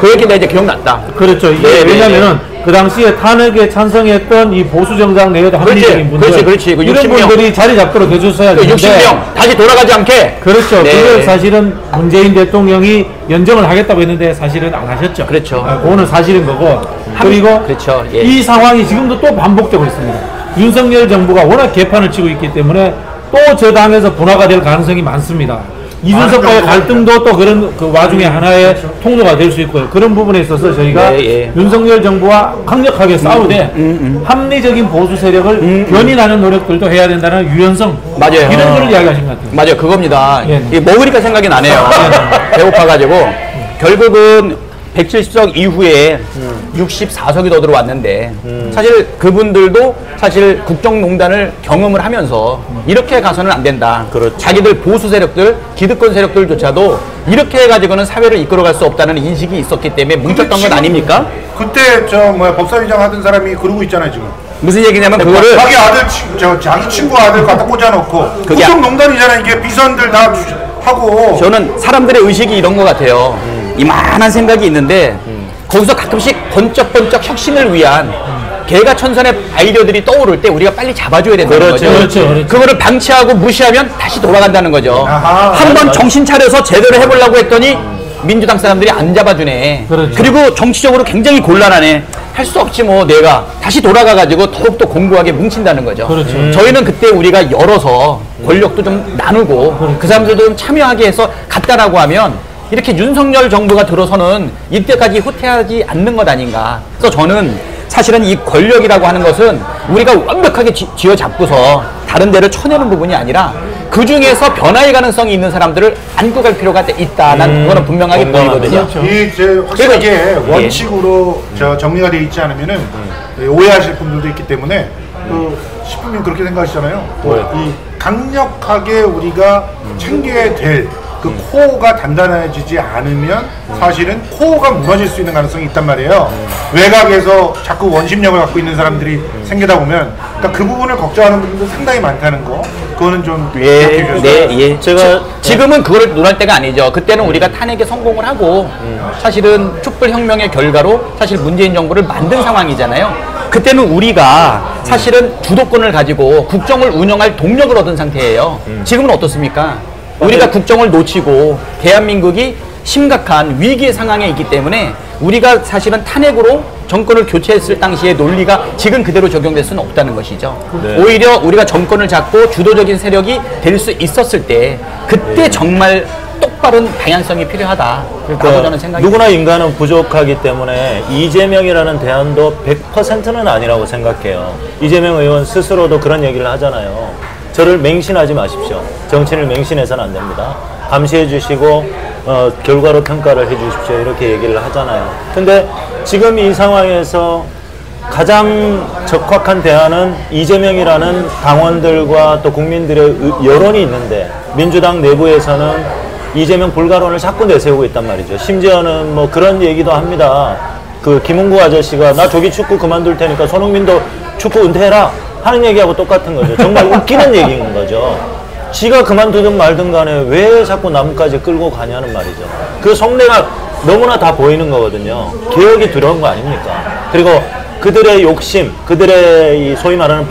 그 얘기 내가 이제 기억났다. 그렇죠. 이게 왜냐면은 그 당시에 탄핵에 찬성했던 이 보수 정당 내에도 합리적인 분들, 그렇지. 그 이런 60명. 분들이 자리 잡도록 해줬어야 되는데 60명 다시 돌아가지 않게. 그렇죠. 네. 그걸 사실은 문재인 대통령이 연정을 하겠다고 했는데 사실은 안 하셨죠. 그렇죠. 그거는 사실인 거고. 그리고 그렇죠. 예. 이 상황이 지금도 또 반복되고 있습니다. 윤석열 정부가 워낙 개판을 치고 있기 때문에 또 저 당에서 분화가 될 가능성이 많습니다. 이준석과의 갈등도 또 그런 그 와중에 하나의 통로가 될 수 있고요. 그런 부분에 있어서 저희가 윤석열 정부와 강력하게 싸우되 합리적인 보수 세력을 견인하는 노력들도 해야 된다는 유연성, 맞아요. 이런 걸 이야기하신 것 같아요. 맞아요, 그겁니다. 예. 이게 먹으니까 생각이 나네요. 배고파가지고 결국은 170석 이후에 64석이 더 들어왔는데 사실 그분들도 사실 국정농단을 경험을 하면서 이렇게 가서는 안 된다. 그렇죠. 자기들 보수 세력들, 기득권 세력들조차도 이렇게 해가지고는 사회를 이끌어갈 수 없다는 인식이 있었기 때문에 뭉쳤던 건 아닙니까? 그때 법사위장 하던 사람이 그러고 있잖아요 지금. 무슨 얘기냐면 그거를 자기 아들 자기 친구 아들 갖다 꽂아놓고 그게 국정농단이잖아요. 이게 비선들 다 하고. 저는 사람들의 의식이 이런 것 같아요. 이만한 생각이 있는데 거기서 가끔씩 번쩍번쩍 혁신을 위한 개가천선의 아이디어들이 떠오를 때 우리가 빨리 잡아줘야 된다는 거죠. 그렇죠. 그거를 방치하고 무시하면 다시 돌아간다는 거죠. 한번 정신 차려서 제대로 해보려고 했더니 민주당 사람들이 안 잡아주네. 그렇죠. 그리고 정치적으로 굉장히 곤란하네. 할 수 없지 뭐 내가 다시 돌아가가지고 더욱더 공고하게 뭉친다는 거죠. 그렇죠. 저희는 그때 우리가 열어서 권력도 좀 나누고 그 사람들도 좀 참여하게 해서 갔다라고 하면 이렇게 윤석열 정부가 들어서는 이때까지 후퇴하지 않는 것 아닌가. 그래서 저는 사실은 이 권력이라고 하는 것은 우리가 완벽하게 쥐어잡고서 다른 데를 쳐내는 부분이 아니라 그 중에서 변화의 가능성이 있는 사람들을 안고 갈 필요가 있다는 그거는 분명하게 보이거든요. 그렇죠. 이제 확실하게 그리고, 원칙으로 정리가 되어 있지 않으면은 오해하실 분들도 있기 때문에 그 식품님 그렇게 생각하시잖아요. 이 강력하게 우리가 챙겨야 될 그 코어가 단단해지지 않으면 사실은 코어가 무너질 수 있는 가능성이 있단 말이에요. 외곽에서 자꾸 원심력을 갖고 있는 사람들이 생기다 보면 그러니까 그 부분을 걱정하는 분들도 상당히 많다는 거. 그거는 좀 기억해 주셔서. 제가 지금은 그거를 논할 때가 아니죠. 그때는 우리가 탄핵에 성공을 하고 사실은 촛불혁명의 결과로 사실 문재인 정부를 만든 상황이잖아요. 그때는 우리가 사실은 주도권을 가지고 국정을 운영할 동력을 얻은 상태예요. 지금은 어떻습니까? 우리가 국정을 놓치고 대한민국이 심각한 위기의 상황에 있기 때문에 우리가 사실은 탄핵으로 정권을 교체했을 당시의 논리가 지금 그대로 적용될 수는 없다는 것이죠. 오히려 우리가 정권을 잡고 주도적인 세력이 될 수 있었을 때 그때 정말 똑바른 방향성이 필요하다라고 저는 생각이 누구나 인간은 부족하기 때문에 이재명이라는 대안도 100%는 아니라고 생각해요. 이재명 의원 스스로도 그런 얘기를 하잖아요. 저를 맹신하지 마십시오. 정치를 맹신해서는 안 됩니다. 감시해 주시고 결과로 평가를 해 주십시오. 이렇게 얘기를 하잖아요. 근데 지금 이 상황에서 가장 적확한 대안은 이재명이라는 당원들과 또 국민들의 여론이 있는데 민주당 내부에서는 이재명 불가론을 자꾸 내세우고 있단 말이죠. 심지어는 뭐 그런 얘기도 합니다. 그 김웅구 아저씨가 나 조기 축구 그만둘 테니까 손흥민도 축구 은퇴해라 하는 얘기하고 똑같은 거죠. 정말 웃기는 얘기인 거죠. 지가 그만두든 말든 간에 왜 자꾸 남까지 끌고 가냐는 말이죠. 그 속내가 너무나 다 보이는 거거든요. 개혁이 두려운 거 아닙니까? 그리고 그들의 욕심, 그들의 이 소위 말하는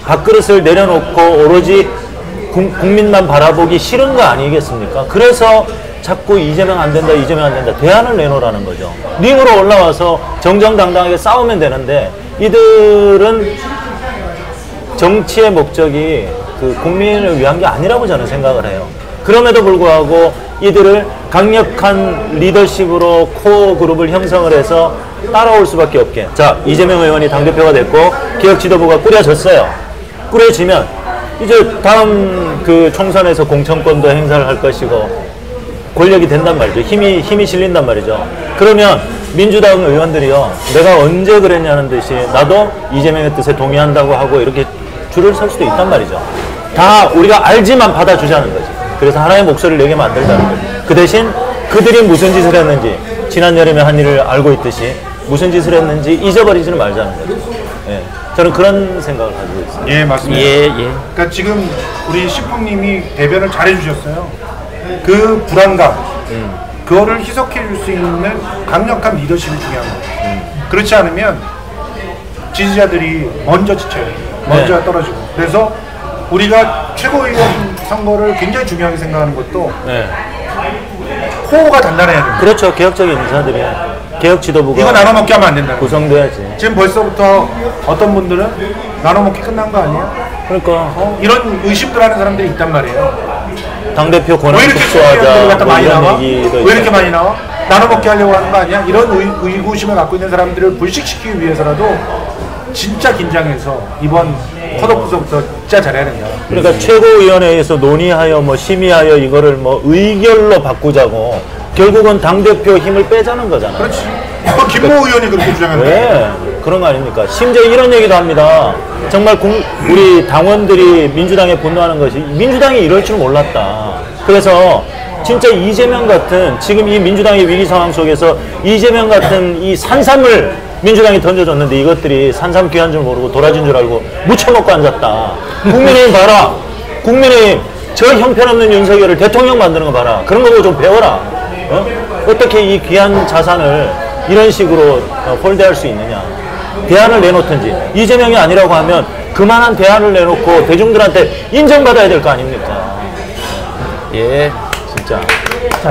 밥그릇을 내려놓고 오로지 국민만 바라보기 싫은 거 아니겠습니까? 그래서 자꾸 이재명 안 된다, 이재명 안 된다. 대안을 내놓으라는 거죠. 링으로 올라와서 정정당당하게 싸우면 되는데 이들은 정치의 목적이 그 국민을 위한 게 아니라고 저는 생각을 해요. 그럼에도 불구하고 이들을 강력한 리더십으로 코어 그룹을 형성을 해서 따라올 수밖에 없게. 자, 이재명 의원이 당대표가 됐고 개혁 지도부가 꾸려졌어요. 꾸려지면 이제 다음 그 총선에서 공천권도 행사를 할 것이고 권력이 된단 말이죠. 힘이 실린단 말이죠. 그러면 민주당 의원들이요, 내가 언제 그랬냐는 듯이 나도 이재명의 뜻에 동의한다고 하고 이렇게 줄을 설 수도 있단 말이죠. 다 우리가 알지만 받아주자는 거지. 그래서 하나의 목소리를 내게 만들자는 거지. 그 대신 그들이 무슨 짓을 했는지, 지난 여름에 한 일을 알고 있듯이 무슨 짓을 했는지 잊어버리지는 말자는 거죠. 예. 저는 그런 생각을 가지고 있습니다. 예, 맞습니다. 예, 예. 그러니까 지금 우리 시풍님이 대변을 잘해주셨어요. 그 불안감, 그거를 희석해 줄 수 있는 강력한 리더십이 중요한 거예요. 그렇지 않으면 지지자들이 먼저 지쳐요. 먼저 네. 떨어지고. 그래서 우리가 최고위원 선거를 굉장히 중요하게 생각하는 것도 네. 코어가 단단해야 됩니다. 그렇죠. 개혁적인 인사들이 개혁 지도부가 이거 나눠먹기 하면 안 된다. 구성돼야지. 지금 벌써부터 어떤 분들은 나눠먹기 끝난 거 아니야? 그러니까 이런 의심들 하는 사람들이 있단 말이에요. 당대표 권한 왜 이렇게 축소하자 갖다 뭐 많이 이런 나와? 얘기도 왜 이렇게 있죠. 많이 나와? 나눠먹기 하려고 하는 거 아니야? 이런 의구심을 갖고 있는 사람들을 불식시키기 위해서라도 진짜 긴장해서 이번 컷오프서부터 진짜 잘해야 된다. 그러니까 최고위원회에서 논의하여 뭐 심의하여 이거를 뭐 의결로 바꾸자고 결국은 당대표 힘을 빼자는 거잖아요. 그렇지. 김모 의원이 그렇게 주장했는데. 왜? 그런 거 아닙니까? 심지어 이런 얘기도 합니다. 정말 우리 당원들이 민주당에 분노하는 것이 민주당이 이럴 줄 몰랐다. 그래서 진짜 이재명 같은 지금 이 민주당의 위기 상황 속에서 이재명 같은 이 산삼을 민주당이 던져줬는데 이것들이 산삼 귀한 줄 모르고 도라진 줄 알고 묻혀먹고 앉았다. 국민의힘 봐라. 국민의힘 저 형편없는 윤석열을 대통령 만드는 거 봐라. 그런 거 보고 좀 배워라. 어떻게 이 귀한 자산을 이런 식으로 홀대할 수 있느냐. 대안을 내놓든지 이재명이 아니라고 하면 그만한 대안을 내놓고 대중들한테 인정받아야 될 거 아닙니까? 예. 진짜. 자,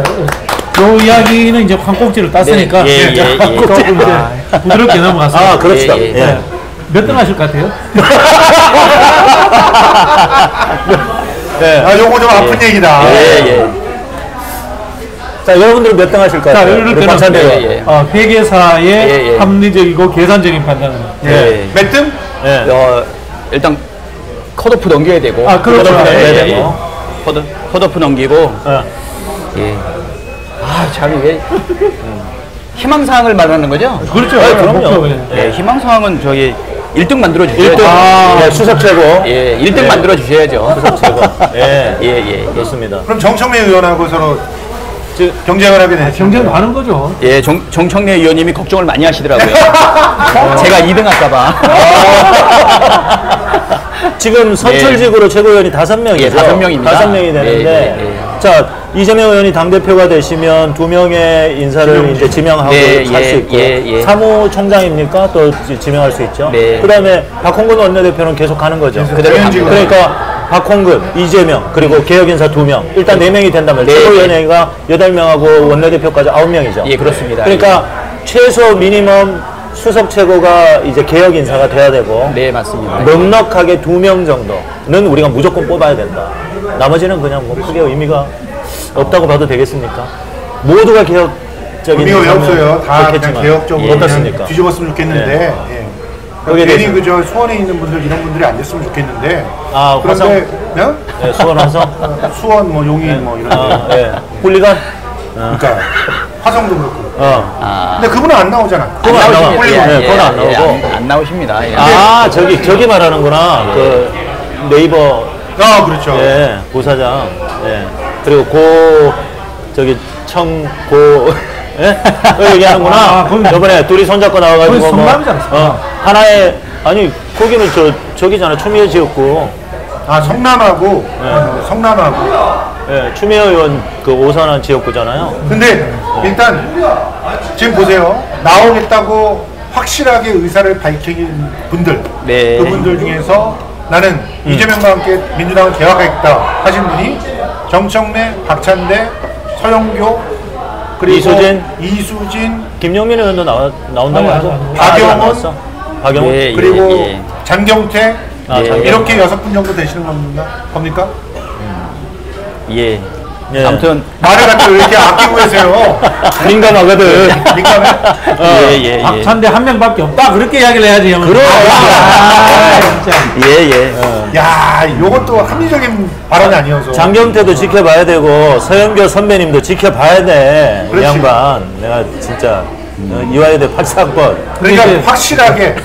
요 이야기는 이제 한 꼭지를 땄으니까 예, 예, 예, 예. 조금 이제 부드럽게 넘어갔습니다. 아, 그렇습니다. 예, 예. 예. 몇 등 하실 것 같아요? 네. 아, 요거 좀 아픈 얘기다. 예, 예. 자, 여러분들은 몇 등 하실 것 자, 같아요? 이렇게 우리 박찬대가. 예, 예. 회계사의 예, 예. 합리적이고 계산적인 판단은. 예. 몇 등? 예. 일단 컷오프 넘겨야 되고. 아, 그렇죠. 컷오프 네, 넘겨야 네, 되고. 컷오프 넘기고. 예. 예. 아, 참 이게 희망사항을 말하는 거죠? 그렇죠. 아, 그럼요. 목표, 예. 예, 희망사항은 저기 1등 만들어 주셔야죠. 1등. 네, 수석 최고. 예, 1등 네. 만들어 주셔야죠. 수석 최고. 예. 예, 예. 그렇습니다. 그럼 정청래 의원하고 서로 경쟁을 하게 되죠. 경쟁 많은 거죠. 예, 정청래 의원님이 걱정을 많이 하시더라고요. 제가 2등 할까봐. 지금 선출직으로 최고위원이 5명이죠. 예, 5명입니다. 5명이 되는데, 예, 예, 예. 자, 이재명 의원이 당대표가 되시면 2명의 인사를 이제 지명하고 네, 할 수 예, 있고, 예, 예. 사무총장입니까? 또 지명할 수 있죠. 네. 그 다음에 박홍근 원내대표는 계속 가는 거죠. 그대로 갑니다. 그러니까 박홍근, 이재명, 그리고 개혁인사 2명. 일단 4명이 된다면 네. 최고위원회가 8명하고 원내대표까지 9명이죠. 예, 그렇습니다. 그러니까 최소 미니멈 수석 최고가 이제 개혁 인사가 돼야 되고, 네, 맞습니다. 넉넉하게 2명 정도는 우리가 무조건 뽑아야 된다. 나머지는 그냥 뭐 크게 의미가 없다고 봐도 되겠습니까? 모두가 개혁적인 의미가 왜 인사면 없어요. 다 그냥 좋겠지만. 개혁적으로 예, 어떻습니까? 그냥 뒤집었으면 좋겠는데. 예. 거기에 괜히 대해서- 그저 수원에 있는 분들 이런 분들이 안 됐으면 좋겠는데. 아, 그런데 네? 예, 수원 화성? 수원 뭐 용인 뭐 이런 아, 데. 예. 훌리건? 그러니까 화성도 그렇고. 어. 근데 그분은 안 나오잖아. 그건 안 나와. 홀리고. 예, 그건 안 예, 나오고. 안 나오십니다. 예. 아, 저기 말하는구나. 그 네이버, 아, 그렇죠. 예, 고사장. 예. 그리고 저기 예? 그 얘기하는구나. 아, 거기- 저번에 둘이 손잡고 나와가지고 거기 성남이지 않습니까? 하나의 아니 거기는 저기잖아 추미애 지역구. 아, 성남하고 성남하고. 예, 추미애 의원 그 오산한 지역구잖아요. 근데 일단 지금 보세요. 나오겠다고 확실하게 의사를 밝힌 분들, 네. 그분들 중에서 나는 이재명과 함께 민주당을 개혁하겠다 하신 분이 정청래, 박찬대, 서영교, 그리고 이수진, 김용민 의원도 나온다고 아니, 하죠. 아니, 박영원. 나왔어. 박영원. 예, 그리고 예. 장경태 아, 예. 장경태. 이렇게 6분 정도 되시는 겁니까? 예. 예. 아무튼 말을 갖다 왜 이렇게 아끼고 계세요? 민감하거든. 민감해? 예. 박찬대 한 명밖에 없다. 그렇게 이야기를 해야지 형은. 그럼. 진짜. 예. 야, 요것도 합리적인 발언이 아니어서. 장경태도 지켜봐야 되고 서영교 선배님도 지켜봐야 돼. 이 그렇지. 양반. 내가 진짜 이화여대 84번. 그러니까 확실하게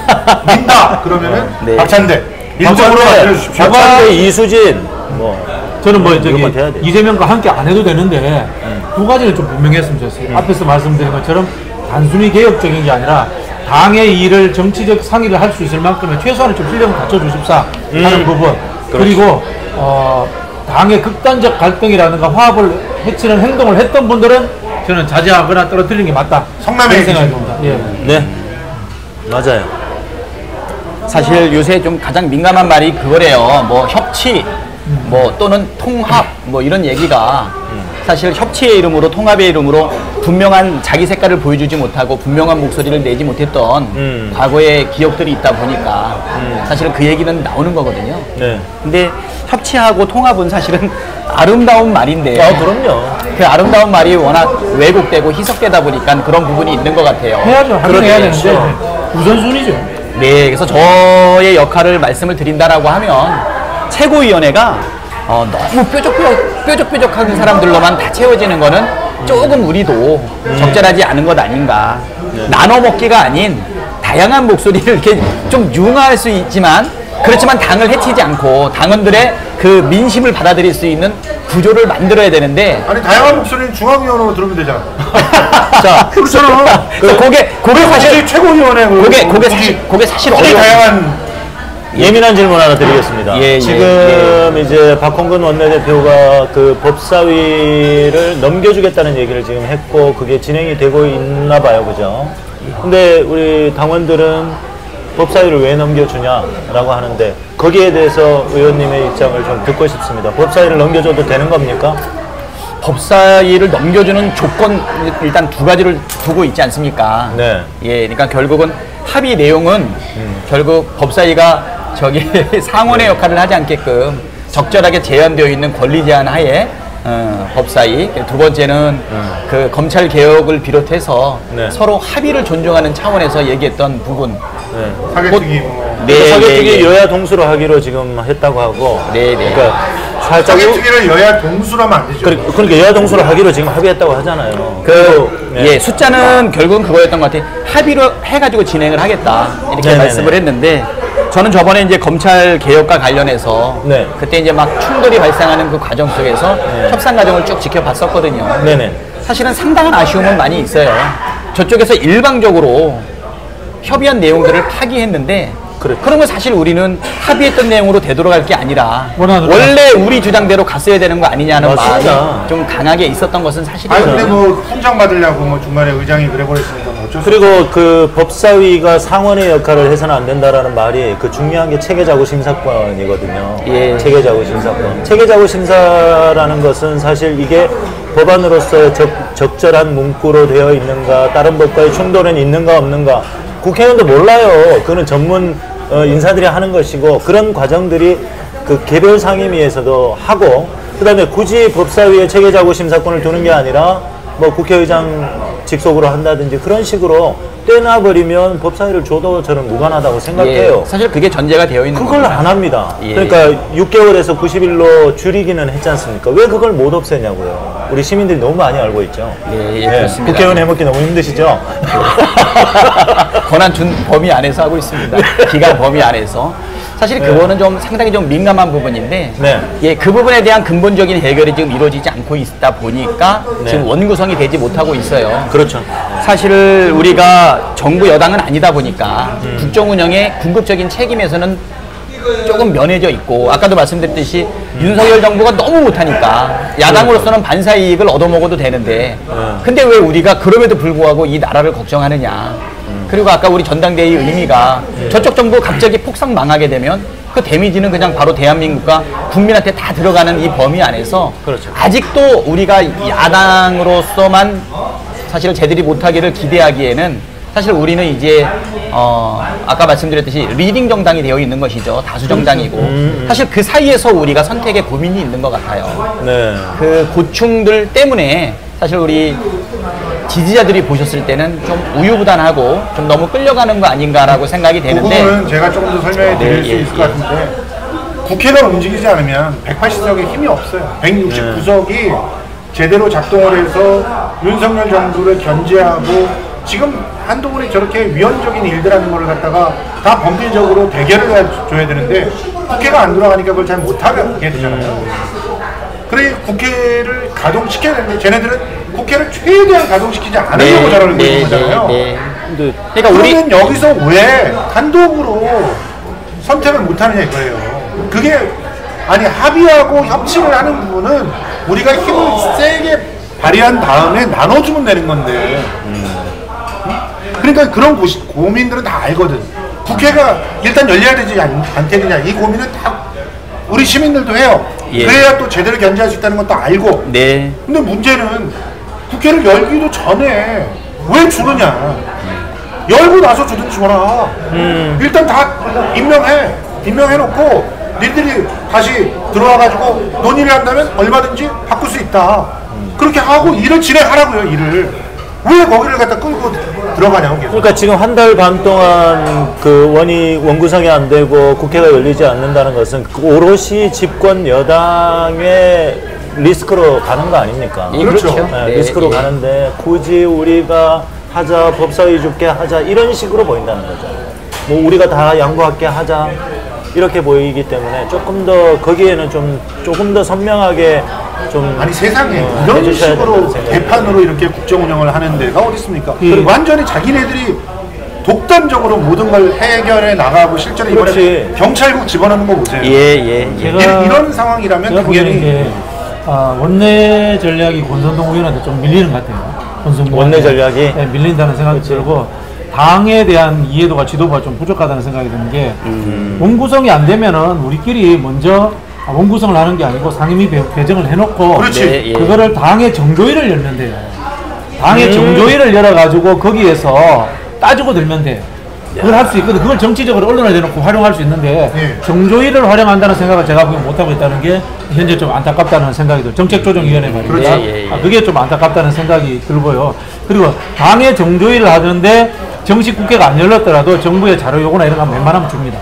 민다 그러면은 네. 박찬대 인적으로 알려주십시오. 박찬대, 이수진. 뭐 저는 뭐 저기 이것만 돼야 돼. 이재명과 함께 안 해도 되는데 두 가지는 좀 분명했으면 좋겠어요. 앞에서 말씀드린 것처럼 단순히 개혁적인 게 아니라 당의 일을 정치적 상의를 할 수 있을 만큼의 최소한의 좀 실력을 갖춰주십사 하는 부분. 그리고 당의 극단적 갈등이라든가 화합을 해치는 행동을 했던 분들은 저는 자제하거나 떨어뜨리는 게 맞다. 성남에 그런 생각이 듭니다. 예. 네. 맞아요. 사실 요새 좀 가장 민감한 말이 그거래요. 뭐 협치, 뭐 또는 통합, 뭐 이런 얘기가 사실 협치의 이름으로 통합의 이름으로 분명한 자기 색깔을 보여주지 못하고 분명한 목소리를 내지 못했던 과거의 기억들이 있다 보니까 사실은 그 얘기는 나오는 거거든요. 네. 근데 협치하고 통합은 사실은 아름다운 말인데 그럼요. 그 아름다운 말이 워낙 왜곡되고 희석되다 보니까 그런 부분이 있는 것 같아요. 해야죠. 하긴 해야 되는데 그렇죠. 우선순위죠. 네, 그래서 저의 역할을 말씀을 드린다라고 하면 최고위원회가 너무 뾰족뾰족한 사람들로만 다 채워지는 거는 조금 우리도 적절하지 않은 것 아닌가. 나눠 먹기가 아닌 다양한 목소리를 이렇게 좀 융화할 수 있지만 그렇지만 당을 해치지 않고 당원들의 그 민심을 받아들일 수 있는 구조를 만들어야 되는데 아니 다양한 목소리는 중앙위원회로 들으면 되잖아. 자, 그렇잖아. 그게 사실 최고위원회 그게 사실 굉장히 어려운 다양한 예민한 질문 하나 드리겠습니다. 지금 이제 박홍근 원내대표가 그 법사위를 넘겨주겠다는 얘기를 지금 했고 그게 진행이 되고 있나 봐요. 그죠? 근데 우리 당원들은 법사위를 왜 넘겨주냐라고 하는데 거기에 대해서 의원님의 입장을 좀 듣고 싶습니다. 법사위를 넘겨줘도 되는 겁니까? 법사위를 넘겨주는 조건 일단 두 가지를 두고 있지 않습니까? 네. 예, 그러니까 결국은 합의 내용은 결국 법사위가 저기 상원의 역할을 하지 않게끔 적절하게 제한되어 있는 권리 제한 하에 법사위. 두 번째는 그 검찰 개혁을 비롯해서 네. 서로 합의를 존중하는 차원에서 얘기했던 부분. 네. 사개특위 사개특위 여야 동수로 하기로 지금 했다고 하고. 네. 그러니까 살짝 사개특위를 여야 동수로 하면 안 되죠. 그러니까 여야 동수로 하기로 지금 합의했다고 하잖아요. 예, 숫자는 결국은 그거였던 것 같아요. 합의로 해가지고 진행을 하겠다. 이렇게 네네네. 말씀을 했는데, 저는 저번에 이제 검찰 개혁과 관련해서, 네. 그때 이제 막 충돌이 발생하는 그 과정 속에서 협상 과정을 쭉 지켜봤었거든요. 네네. 사실은 상당한 아쉬움은 많이 있어요. 저쪽에서 일방적으로 협의한 내용들을 파기했는데, 그러면 사실 우리는 합의했던 내용으로 되돌아갈 게 아니라 원래 우리 주장대로 갔어야 되는 거 아니냐는 맞습니다. 마음이 좀 강하게 있었던 것은 사실이에요. 아니 근데 뭐 훈장 받으려고 뭐 중간에 의장이 그래버렸으니까 뭐 어쩔 수 그리고 그 법사위가 상원의 역할을 해서는 안 된다라는 말이 그 중요한 게 체계자구 심사권이거든요. 예. 체계자구 심사권. 체계자구 심사라는 것은 사실 이게 법안으로서 적절한 문구로 되어 있는가, 다른 법과의 충돌은 있는가 없는가. 국회의원도 몰라요. 그거는 전문 인사들이 하는 것이고 그런 과정들이 그 개별 상임위에서도 하고 그다음에 굳이 법사위에 체계자구 심사권을 두는 게 아니라 뭐 국회의장 직속으로 한다든지 그런 식으로 떼놔버리면 법사위를 줘도 저는 무관하다고 생각해요. 예, 사실 그게 전제가 되어 있는 그걸 겁니다. 안 합니다. 예. 그러니까 6개월에서 90일로 줄이기는 했지 않습니까? 왜 그걸 못 없애냐고요. 우리 시민들이 너무 많이 알고 있죠. 예, 그렇습니다. 국회의원 해먹기 너무 힘드시죠? 권한 준 범위 안에서 하고 있습니다. 기간 범위 안에서. 사실 그거는 좀 상당히 좀 민감한 부분인데, 네. 예, 그 부분에 대한 근본적인 해결이 지금 이루어지지 않고 있다 보니까 네. 지금 원구성이 되지 못하고 있어요. 그렇죠. 사실 우리가 정부 여당은 아니다 보니까 국정 운영의 궁극적인 책임에서는 조금 면해져 있고, 아까도 말씀드렸듯이 윤석열 정부가 너무 못하니까 야당으로서는 반사 이익을 얻어먹어도 되는데, 근데 왜 우리가 그럼에도 불구하고 이 나라를 걱정하느냐. 그리고 아까 우리 전당대회의 의미가 저쪽 정부 갑자기 폭삭 망하게 되면 그 데미지는 그냥 바로 대한민국과 국민한테 다 들어가는 이 범위 안에서 그렇죠. 아직도 우리가 야당으로서만 사실 제들이 못하기를 기대하기에는 사실 우리는 이제 아까 말씀드렸듯이 리딩 정당이 되어 있는 것이죠. 다수 정당이고 사실 그 사이에서 우리가 선택에 고민이 있는 것 같아요. 네. 그 고충들 때문에 사실 우리 지지자들이 보셨을 때는 좀 우유부단하고 좀 너무 끌려가는 거 아닌가라고 생각이 그 되는데 부분은 제가 조금 더 설명해 드릴 수 있을 것 같은데 국회가 움직이지 않으면 180석에 힘이 없어요. 169석이 제대로 작동을 해서 윤석열 정부를 견제하고 지금 한동훈이 저렇게 위헌적인 일들 하는 거를 갖다가 다 범죄적으로 대결을 해줘야 되는데 국회가 안 돌아가니까 그걸 잘 못하게 되잖아요. 그래 국회를 가동시켜야 되는데 쟤네들은 국회를 최대한 가동시키지 않으려고 저러는 있는 거잖아요. 그러니까 우리 그러면 여기서 왜 단독으로 선택을 못하느냐 이거예요. 그게 아니 합의하고 협치를 하는 부분은 우리가 힘을 세게 발휘한 다음에 나눠주면 되는 건데 그러니까 그런 고민들은 다 알거든. 국회가 일단 열려야 되지 않겠느냐 이 고민은 다 우리 시민들도 해요. 예. 그래야 또 제대로 견제할 수 있다는 것도 알고. 네. 근데 문제는 국회를 열기도 전에 왜 주느냐. 열고 나서 주든지 줘라. 일단 다 임명해놓고 니들이 다시 들어와가지고 논의를 한다면 얼마든지 바꿀 수 있다. 그렇게 하고 일을 진행하라고요. 일을. 왜 거기를 갖다 끌고 들어가냐고 계속. 그러니까 지금 한 달 반 동안 그 원구성이 안 되고 국회가 열리지 않는다는 것은 오롯이 집권 여당의 리스크로 가는 거 아닙니까? 예, 그렇죠. 네, 네, 리스크로 예. 가는데 굳이 우리가 하자, 법사위 줄게 하자 이런 식으로 보인다는 거죠. 뭐 우리가 다 양보할게 하자 이렇게 보이기 때문에 조금 더 거기에는 조금 더 선명하게 좀 아니 세상에 이런 해주셔야 식으로 된다는 생각이 개판으로 이렇게 국정 운영을 하는 데가 어디 있습니까? 그리고 완전히 자기네들이 독단적으로 모든 걸 해결해 나가고 실제로 이번에 그렇지. 경찰국 집어넣는 거 보세요. 예. 이런 상황이라면 제가 보기에는 당연히 이게 원내 전략이 권선동 의원한테 좀 밀리는 것 같아요. 권선동 원내 전략이? 네, 밀린다는 생각이 들고 당에 대한 이해도가 지도부가 좀 부족하다는 생각이 드는 게 원구성이 안 되면은 우리끼리 먼저 원구성을 하는 게 아니고 상임위 배정을 해놓고 그렇지. 네, 예. 그거를 당의 정조위를 열면 돼요. 당의 정조위를 열어가지고 거기에서 따지고 들면 돼요. 그걸 할 수 있거든. 그걸 정치적으로 언론에 대놓고 활용할 수 있는데 예. 정조위를 활용한다는 생각을 제가 보기엔 못하고 있다는 게 현재 좀 안타깝다는 생각이 들어요. 정책조정위원회 말입니다. 그렇죠. 예. 그게 좀 안타깝다는 생각이 들고요. 그리고 당의 정조위를 하는데 정식 국회가 안 열렸더라도 정부의 자료 요구나 이런 거 하면 웬만하면 줍니다.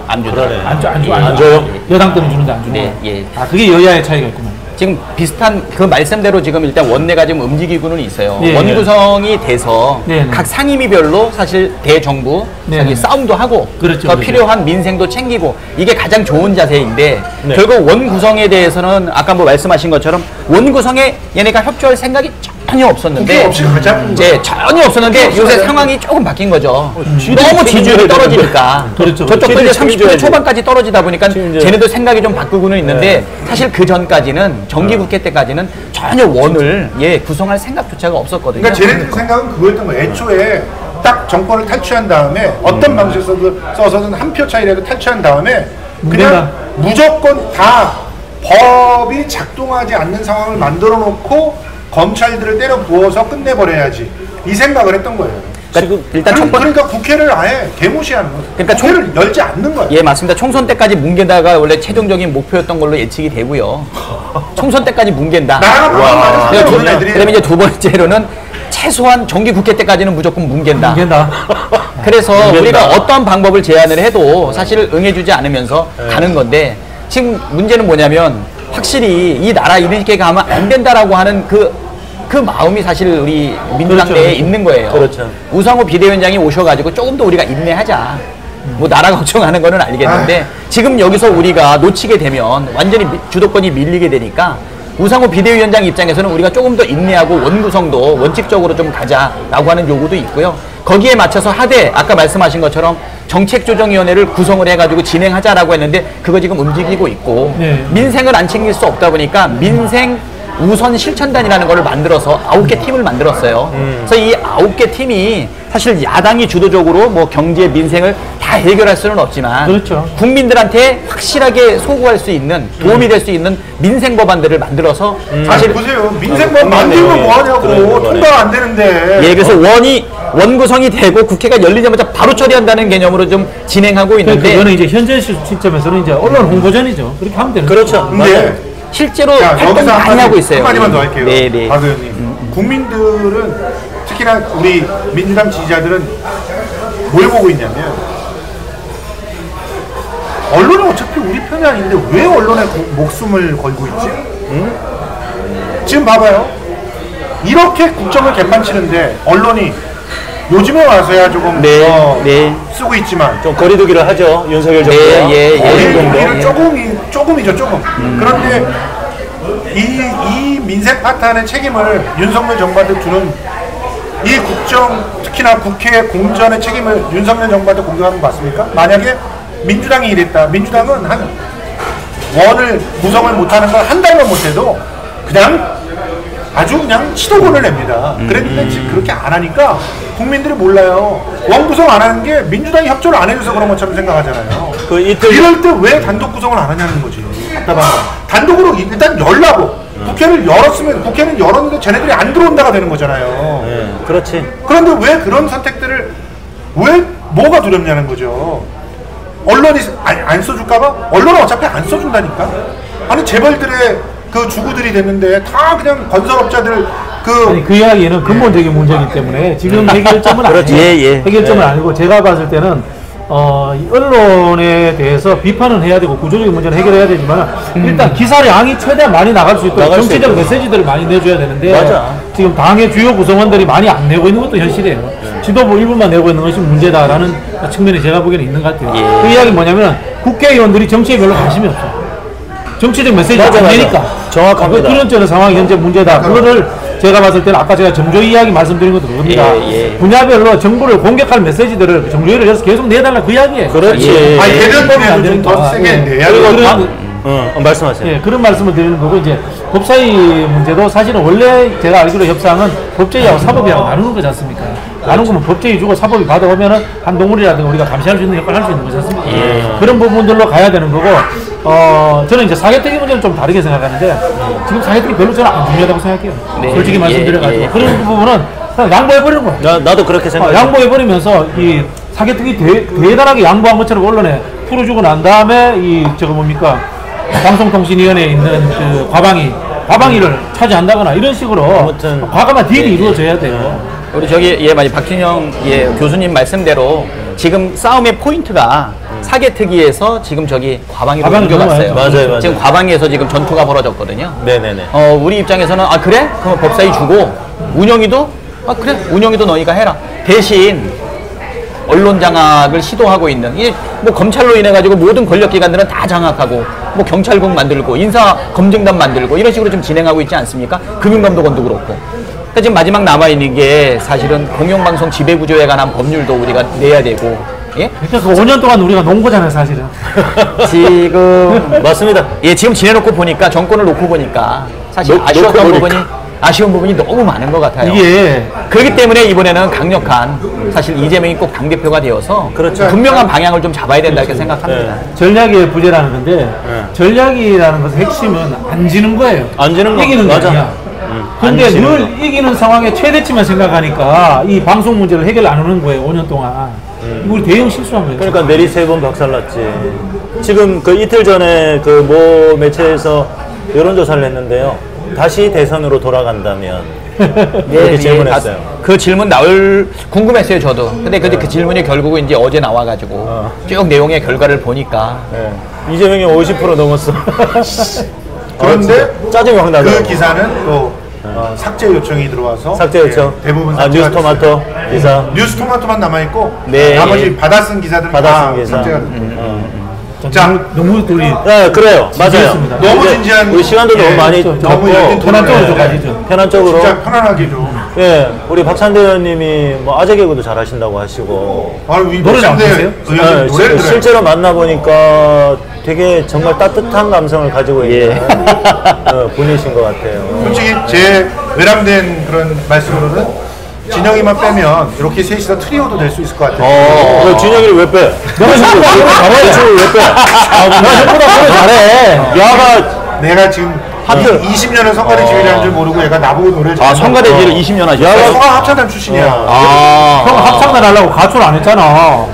안 주죠. 그러네. 안 줘요? 여당 때는 주는데 안 주고. 네, 예. 그게 여야의 차이가 있구만. 지금 비슷한 그 말씀대로 지금 일단 원내가 지금 움직이고는 있어요. 예, 원구성이 돼서 네, 네. 각 상임위별로 사실 대정부 네, 자기 네. 싸움도 하고 그렇죠, 더 그렇죠. 필요한 민생도 챙기고 이게 가장 좋은 자세인데 네. 결국 원구성에 대해서는 아까 뭐 말씀하신 것처럼 원구성에 얘네가 협조할 생각이 전혀 없었는데 국회 없이 가자는 이제 전혀 없었는데 없이 요새 가자. 상황이 조금 바뀐 거죠. 쥐들이 너무 지지율이 책임져야 떨어지니까 그렇죠. 저쪽도 쥐들이 이제 30% 책임져야지. 초반까지 떨어지다 보니까 책임져야 쟤네도 생각이 좀 바꾸고는 있는데 사실 그 전까지는 정기국회 때까지는 전혀 원을 구성할 생각조차가 없었거든요. 그러니까 쟤네들 생각은 그거였던 거예요. 애초에 딱 정권을 탈취한 다음에 어떤 방식으로 써서든 한 표 차이라도 탈취한 다음에 그냥 무조건 다 법이 작동하지 않는 상황을 만들어 놓고 검찰들을 때려 부어서 끝내버려야지 이 생각을 했던 거예요. 그러니까 일단 첫 번, 그러니까 국회를 아예 개무시하는 거예요. 그러니까 국회를 열지 않는 거예요. 예 맞습니다. 총선 때까지 뭉갠다가 원래 최종적인 목표였던 걸로 예측이 되고요. 총선 때까지 뭉갠다. 나라가 망하면 그리고 상관없는 애들이 그다음에 이제 두 번째로는 최소한 정기국회 때까지는 무조건 뭉갠다. 이게다. 그래서 우리가 어떤 방법을 제안을 해도 사실 응해주지 않으면서 가는 건데 지금 문제는 뭐냐면 확실히 이 나라 이렇게 가면 안 된다라고 하는 그 마음이 사실 우리 민주당 그렇죠, 내에 그렇죠. 있는 거예요. 그렇죠. 우상호 비대위원장이 오셔가지고 조금 더 우리가 인내하자. 뭐 나라 걱정하는 거는 알겠는데 지금 여기서 우리가 놓치게 되면 완전히 주도권이 밀리게 되니까 우상호 비대위원장 입장에서는 우리가 조금 더 인내하고 원구성도 원칙적으로 좀 가자라고 하는 요구도 있고요. 거기에 맞춰서 하되 아까 말씀하신 것처럼 정책조정위원회를 구성을 해가지고 진행하자라고 했는데 그거 지금 움직이고 있고 네. 민생을 안 챙길 수 없다 보니까 민생 우선 실천단이라는 걸 만들어서 9개 팀을 만들었어요. 그래서 이 9개 팀이 사실 야당이 주도적으로 뭐 경제, 민생을 다 해결할 수는 없지만 그렇죠. 국민들한테 확실하게 소구할 수 있는 도움이 될 수 있는 민생 법안들을 만들어서 사실 사실 보세요. 민생법 만들면 뭐 하냐고. 그러는 거네. 통과가 안 되는데. 예, 그래서 원이 원구성이 되고 국회가 열리자마자 바로 처리한다는 개념으로 좀 진행하고 있는데 그거는 이제 현재 시점에서는 이제 언론 홍보전이죠. 그렇게 하면 되는 그렇죠. 근데 실제로 자, 활동 여기서 많이 하고 있어요. 한마디만 더 할게요. 네, 네. 박 의원님. 국민들은 특히나 우리 민주당 지지자들은 뭘 보고 있냐면 언론은 어차피 우리 편이 아닌데 왜 언론에 목숨을 걸고 있지? 지금 봐봐요. 이렇게 국정을 개판치는데 언론이 요즘에 와서야 조금 네. 쓰고 있지만 좀 거리두기를 하죠. 윤석열 정부가. 거리두기를 조금이죠 조금. 그런데 이 민생 파탄의 책임을 윤석열 정부한테 두는 이 국정 특히나 국회 공전의 책임을 윤석열 정부한테 공격하는 거 맞습니까? 만약에 민주당이 이랬다. 민주당은 한 원을 구성을 못하는 걸 한 달만 못해도 그냥 아주 그냥 시도권을 냅니다. 그랬는데 지금 그렇게 안 하니까 국민들이 몰라요. 원 구성 안 하는 게 민주당이 협조를 안 해줘서 그런 것처럼 생각하잖아요. 그 이틀 이럴 때 왜 단독 구성을 안 하냐는 거지. 답답한 거. 단독으로 일단 열라고. 국회를 열었으면 국회는 열었는데 쟤네들이 안 들어온다가 되는 거잖아요. 네, 그렇지. 그런데 왜 그런 선택들을 왜 뭐가 두렵냐는 거죠. 언론이 안 써줄까봐? 언론은 어차피 안 써준다니까. 아니 재벌들의 그 주구들이 됐는데 다 그냥 건설업자들 아니, 그 이야기는 근본적인 문제이기 때문에 지금 해결점은 아니에요. 해결점은 아니고 제가 봤을 때는 이 언론에 대해서 비판은 해야 되고 구조적인 문제는 해결해야 되지만 일단 기사량이 최대한 많이 나갈 수 있도록 정치적 메시지들을 많이 내줘야 되는데 맞아. 지금 당의 주요 구성원들이 많이 안 내고 있는 것도 현실이에요. 지도부 일부만 내고 있는 것이 문제다라는 측면이 제가 보기에는 있는 것 같아요. 그 이야기 뭐냐면 국회의원들이 정치에 별로 관심이 없어요. 정치적 메시지가 안 되니까. 정확합니다. 그런 상황이 현재 문제다. 그거를 제가 봤을 때는 아까 제가 정조 이야기 말씀드린 것도 그겁니다. 분야별로 정부를 공격할 메시지들을 정조위를 해서 계속 내달라 그 이야기예요. 그렇지. 아니 대변법이 좀더 세게 내야 되고. 말씀하세요. 그런 말씀을 드리는 거고 이제 법사위 문제도 사실은 원래 제가 알기로 협상은 법제위하고 사법위하고 나누는 거지 않습니까? 나누는 거면 법제위 주고 사법위 받아오면은 한 동물이라든가 우리가 감시할 수 있는 역할을 할 수 있는 거지 않습니까? 그런 부분들로 가야 되는 거고 저는 이제 사개특위 문제는 좀 다르게 생각하는데 지금 사개특위 별로 저는 안 중요하다고 생각해요. 솔직히 말씀드려가지고 그런 부분은 그냥 양보해버리는 거예요. 나도 그렇게 생각해요. 양보해버리면서 이 사개특위 대단하게 양보한 것처럼 언론에 풀어주고 난 다음에 이 저거 뭡니까 방송통신위원회에 있는 그 과방위를 차지한다거나 이런 식으로 아무튼 과감한 딜이 이루어져야 돼요. 우리 저기 많이 박진영 교수님 말씀대로 지금 싸움의 포인트가 사개특위에서 지금 저기 과방위로 옮겨갔어요. 맞아요. 지금 과방위에서 지금 전투가 벌어졌거든요. 네네네. 우리 입장에서는 그래? 그럼 법사위 주고 운영위도 그래? 운영위도 너희가 해라. 대신 언론 장악을 시도하고 있는 이게 뭐 검찰로 인해 가지고 모든 권력기관들은 다 장악하고 뭐 경찰국 만들고 인사 검증단 만들고 이런 식으로 좀 진행하고 있지 않습니까? 금융감독원도 그렇고. 그러니까 지금 마지막 남아 있는 게 사실은 공영방송 지배구조에 관한 법률도 우리가 내야 되고. 예? 그러니까 그 5년 동안 우리가 논 거잖아요, 사실은. 지금 맞습니다. 지금 지내놓고 보니까 정권을 놓고 보니까 사실 아쉬운 부분이 너무 많은 것 같아요. 이게 그렇기 때문에 이번에는 강력한 사실 이재명이 꼭 당대표가 되어서 그렇죠. 분명한 방향을 좀 잡아야 된다 이렇게 생각합니다. 전략의 부재라는 건데 전략이라는 것의 핵심은 안 지는 거예요. 안 지는 거 이기는 거 맞아. 아니야. 근데 늘 이기는 상황에 최대치만 생각하니까 이 방송 문제를 해결 안 하는 거예요. 5년 동안. 이거 우리 대형 실수한 거예요. 그러니까 내리 세 번 박살났지. 지금 그 이틀 전에 그 모 매체에서 여론조사를 했는데요. 다시 대선으로 돌아간다면 이렇게 질문했어요. 그 질문 궁금했어요 저도. 근데 그 질문이 결국은 이제 어제 나와가지고 쭉 내용의 결과를 보니까 이재명이 50% 넘었어. 그런데 짜증이 확 나죠. 그 기사는 또 삭제 요청이 들어와서 삭제 요청. 대부분 삭제가 뉴스토마토 기사. 뉴스토마토만 남아 있고 네. 나머지 받아쓴 기사들은 다 기사. 삭제가 됐고. 자, 너무 우리 네, 그래요. 맞아요. 진지했습니다. 너무 이제 진지한 우리 시간도 너무 많이 너무 열띤 편한 쪽으로 좀 네. 가시죠. 편한 쪽으로. 진짜 편안하게 좀. 예, 우리 박찬대 의원님이 뭐 아재 개그도 잘하신다고 하시고. 노래 안 부르세요? 노래를 들어요. 실제로 만나보니까 되게 정말 따뜻한 감성을 가지고 있는 분이신 것 같아요. 솔직히 제 외람된 그런 말씀으로는 진영이만 빼면 이렇게 셋이서 트리오도 될 수 있을 것 같아요. 왜 진영이를 왜 빼? 너가 전부 다 잘해. 왜 빼? 너가 전부 다 잘해. 야가 내가 지금 하트. 20년을 성가대 지휘라는 줄 모르고 얘가 나보고 노래를 아, 성가대지를 20년 하셨어요? 성가 합창단 출신이야. 형 합창단 하려고 가출 안 했잖아.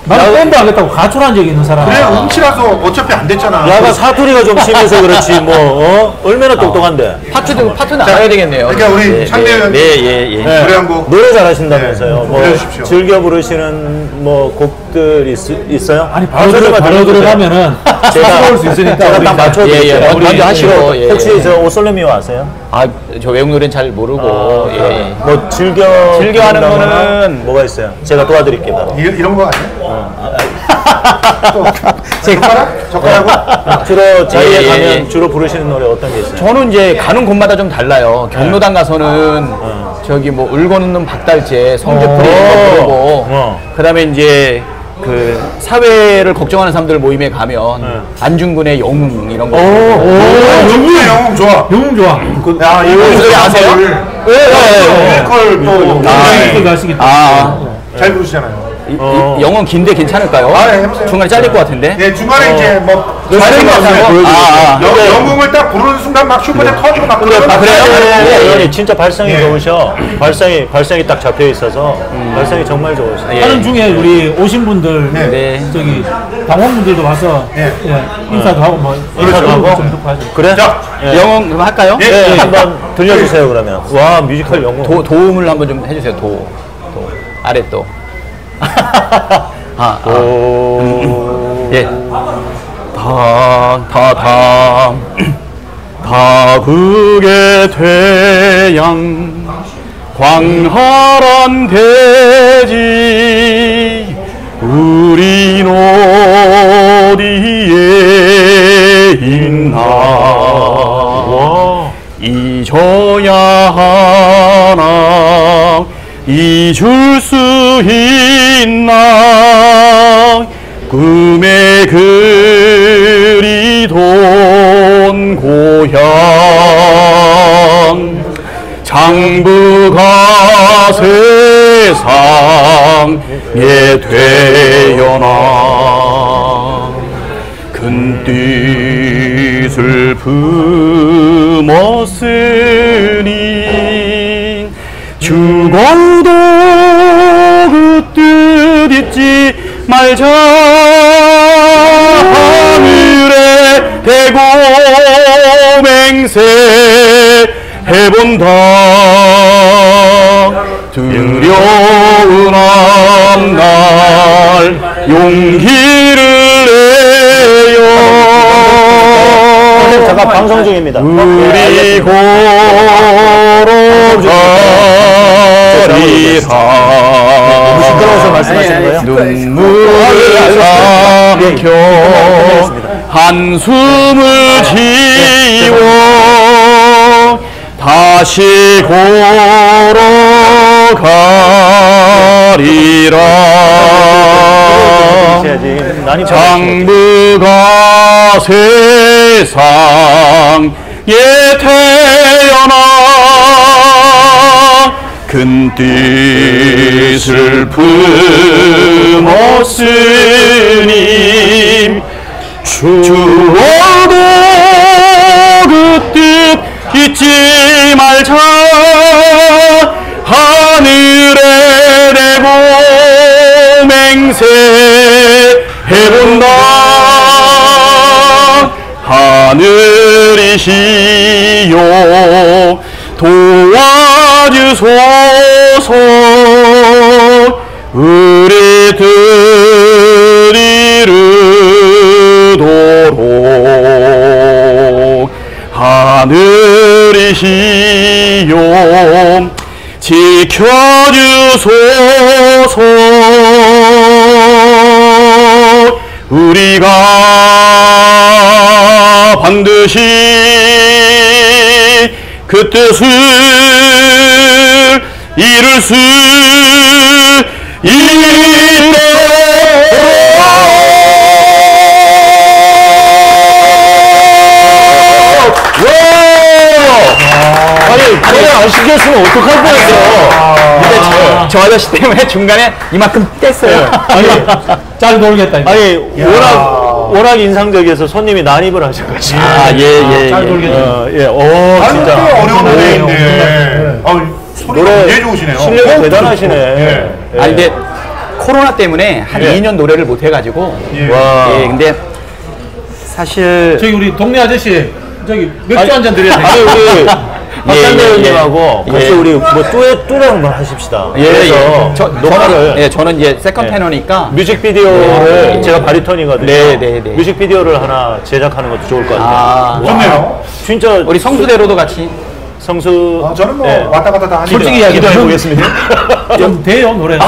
나는 밴드 하겠다고 가출한 적이 있는 사람. 그래 음치라서 어차피 안 됐잖아. 야가 사투리가 좀 심해서 그렇지 뭐 얼마나 똑똑한데. 파트 나가야 되겠네요. 그러니까 우리 창대현 예. 노래 한 곡. 노래 잘하신다면서요. 뭐 불러주십시오. 즐겨 부르시는 뭐 곡들 있어요? 아니 바로 들어가면은 제가 올 수 있으니까 제가 딱 맞춰드릴게요. 예. 먼저 하시고. 예. 혹시 저 오솔레미오 아세요? 아, 저 외국 노래는 잘 모르고. 예. 뭐 즐겨 하는 부른다거나 거는 뭐가 있어요? 제가 도와드릴게요. 바로. 이런 거 아니야? 젓가락으로? 주로 자리에 예, 가면 예. 주로 부르시는 노래 어떤 게 있어요? 저는 이제 가는 곳마다 좀 달라요. 경로당 가서는 저기 뭐 울고 웃는 박달재, 성주풀이 이런 거 부르고, 그다음에 이제 그 사회를 걱정하는 사람들 모임에 가면 안중근의 영웅 이런 거. 영웅 영웅 좋아. 영웅 좋아. 야 이거 소리 아세요? 뮤지컬 또 가시기 잘 부르시잖아요. 영웅 긴데 괜찮을까요? 네, 해보세요. 중간에 잘릴 것 같은데. 예 중간에 이제 뭐 다른 거 보여주세요. 영웅을 딱 부르는 순간 막 슈퍼챗 터지고 막 그래요. 네, 진짜 발성이 예. 좋으셔. 발성이 딱 잡혀 있어서 발성이 정말 좋으셔. 하는 중에 우리 오신 분들 네. 저기 당원분들도 와서 예. 인사도 하고 뭐 인사도 하고? 좀 듣고 하죠. 그래? 자, 영웅 그럼 할까요? 네, 한번 들려주세요 그러면. 와 뮤지컬 영웅. 도움을 한번 좀 해주세요. 도 아래 도. 예. 다국의 태양 광활한 대지 우린 어디에 있나 잊어야 하나 잊을 수 있나 꿈에 그리던 고향 장부가 세상에 되어나 큰 뜻을 품었으니 죽어도 그 뜻 잊지 말자 하늘에 대고 맹세해본다 두려운 앞날 용기를 내요 잠깐 방송 중입니다. 우리 걸어가리라 시끄러워서 말씀하시는 거예요? 눈물을 삼켜 한숨을 지워 다시 걸어가리라 장부가 세상에 태어나 큰 뜻을 품었으니 죽어도 그 뜻 잊지 말자 하늘에 대고 맹세해본다 하늘이시여 도와주소서 우리들 이르도록 하늘이시여 지켜주소서 우리가 반드시 그 뜻을 이룰 수 아니 노래 안 시켰으면 어떡할 뻔했어. 근데 저 아저씨 때문에 중간에 이만큼 뗐어요. 아니 잘 모르겠다. 이거. 아니 워낙 워낙 인상적이어서 손님이 난입을 하셔가지고. 잘 돌겠네요. 진짜. 꽤 어려운 노래인데. 소리가 노래 굉장히 좋으시네요. 실력이 대단하시네. 예. 아니 근데 코로나 때문에 한 예. 2년 노래를 못 해가지고 예. 와. 예, 근데 사실 저기 우리 동네 아저씨 저기 맥주 한 잔 드려야 아니, 돼요. 우리 박찬대 예, 의원님하고 예. 같이 예. 우리 뭐 뚜엣 한번 하십시다. 예, 그래서 녹화를 저는 이제 세컨 예. 테너니까 뮤직비디오를 예. 제가 바리톤이거든요. 네, 네, 네. 뮤직비디오를 하나 제작하는 것도 좋을 것 같아요. 좋네요. 진짜 우리 성수대로도 같이 성수 저는 뭐 네. 왔다 갔다 다 하니까. 솔직히 이야기 기도해 보겠습니다. 좀 돼요 노래는.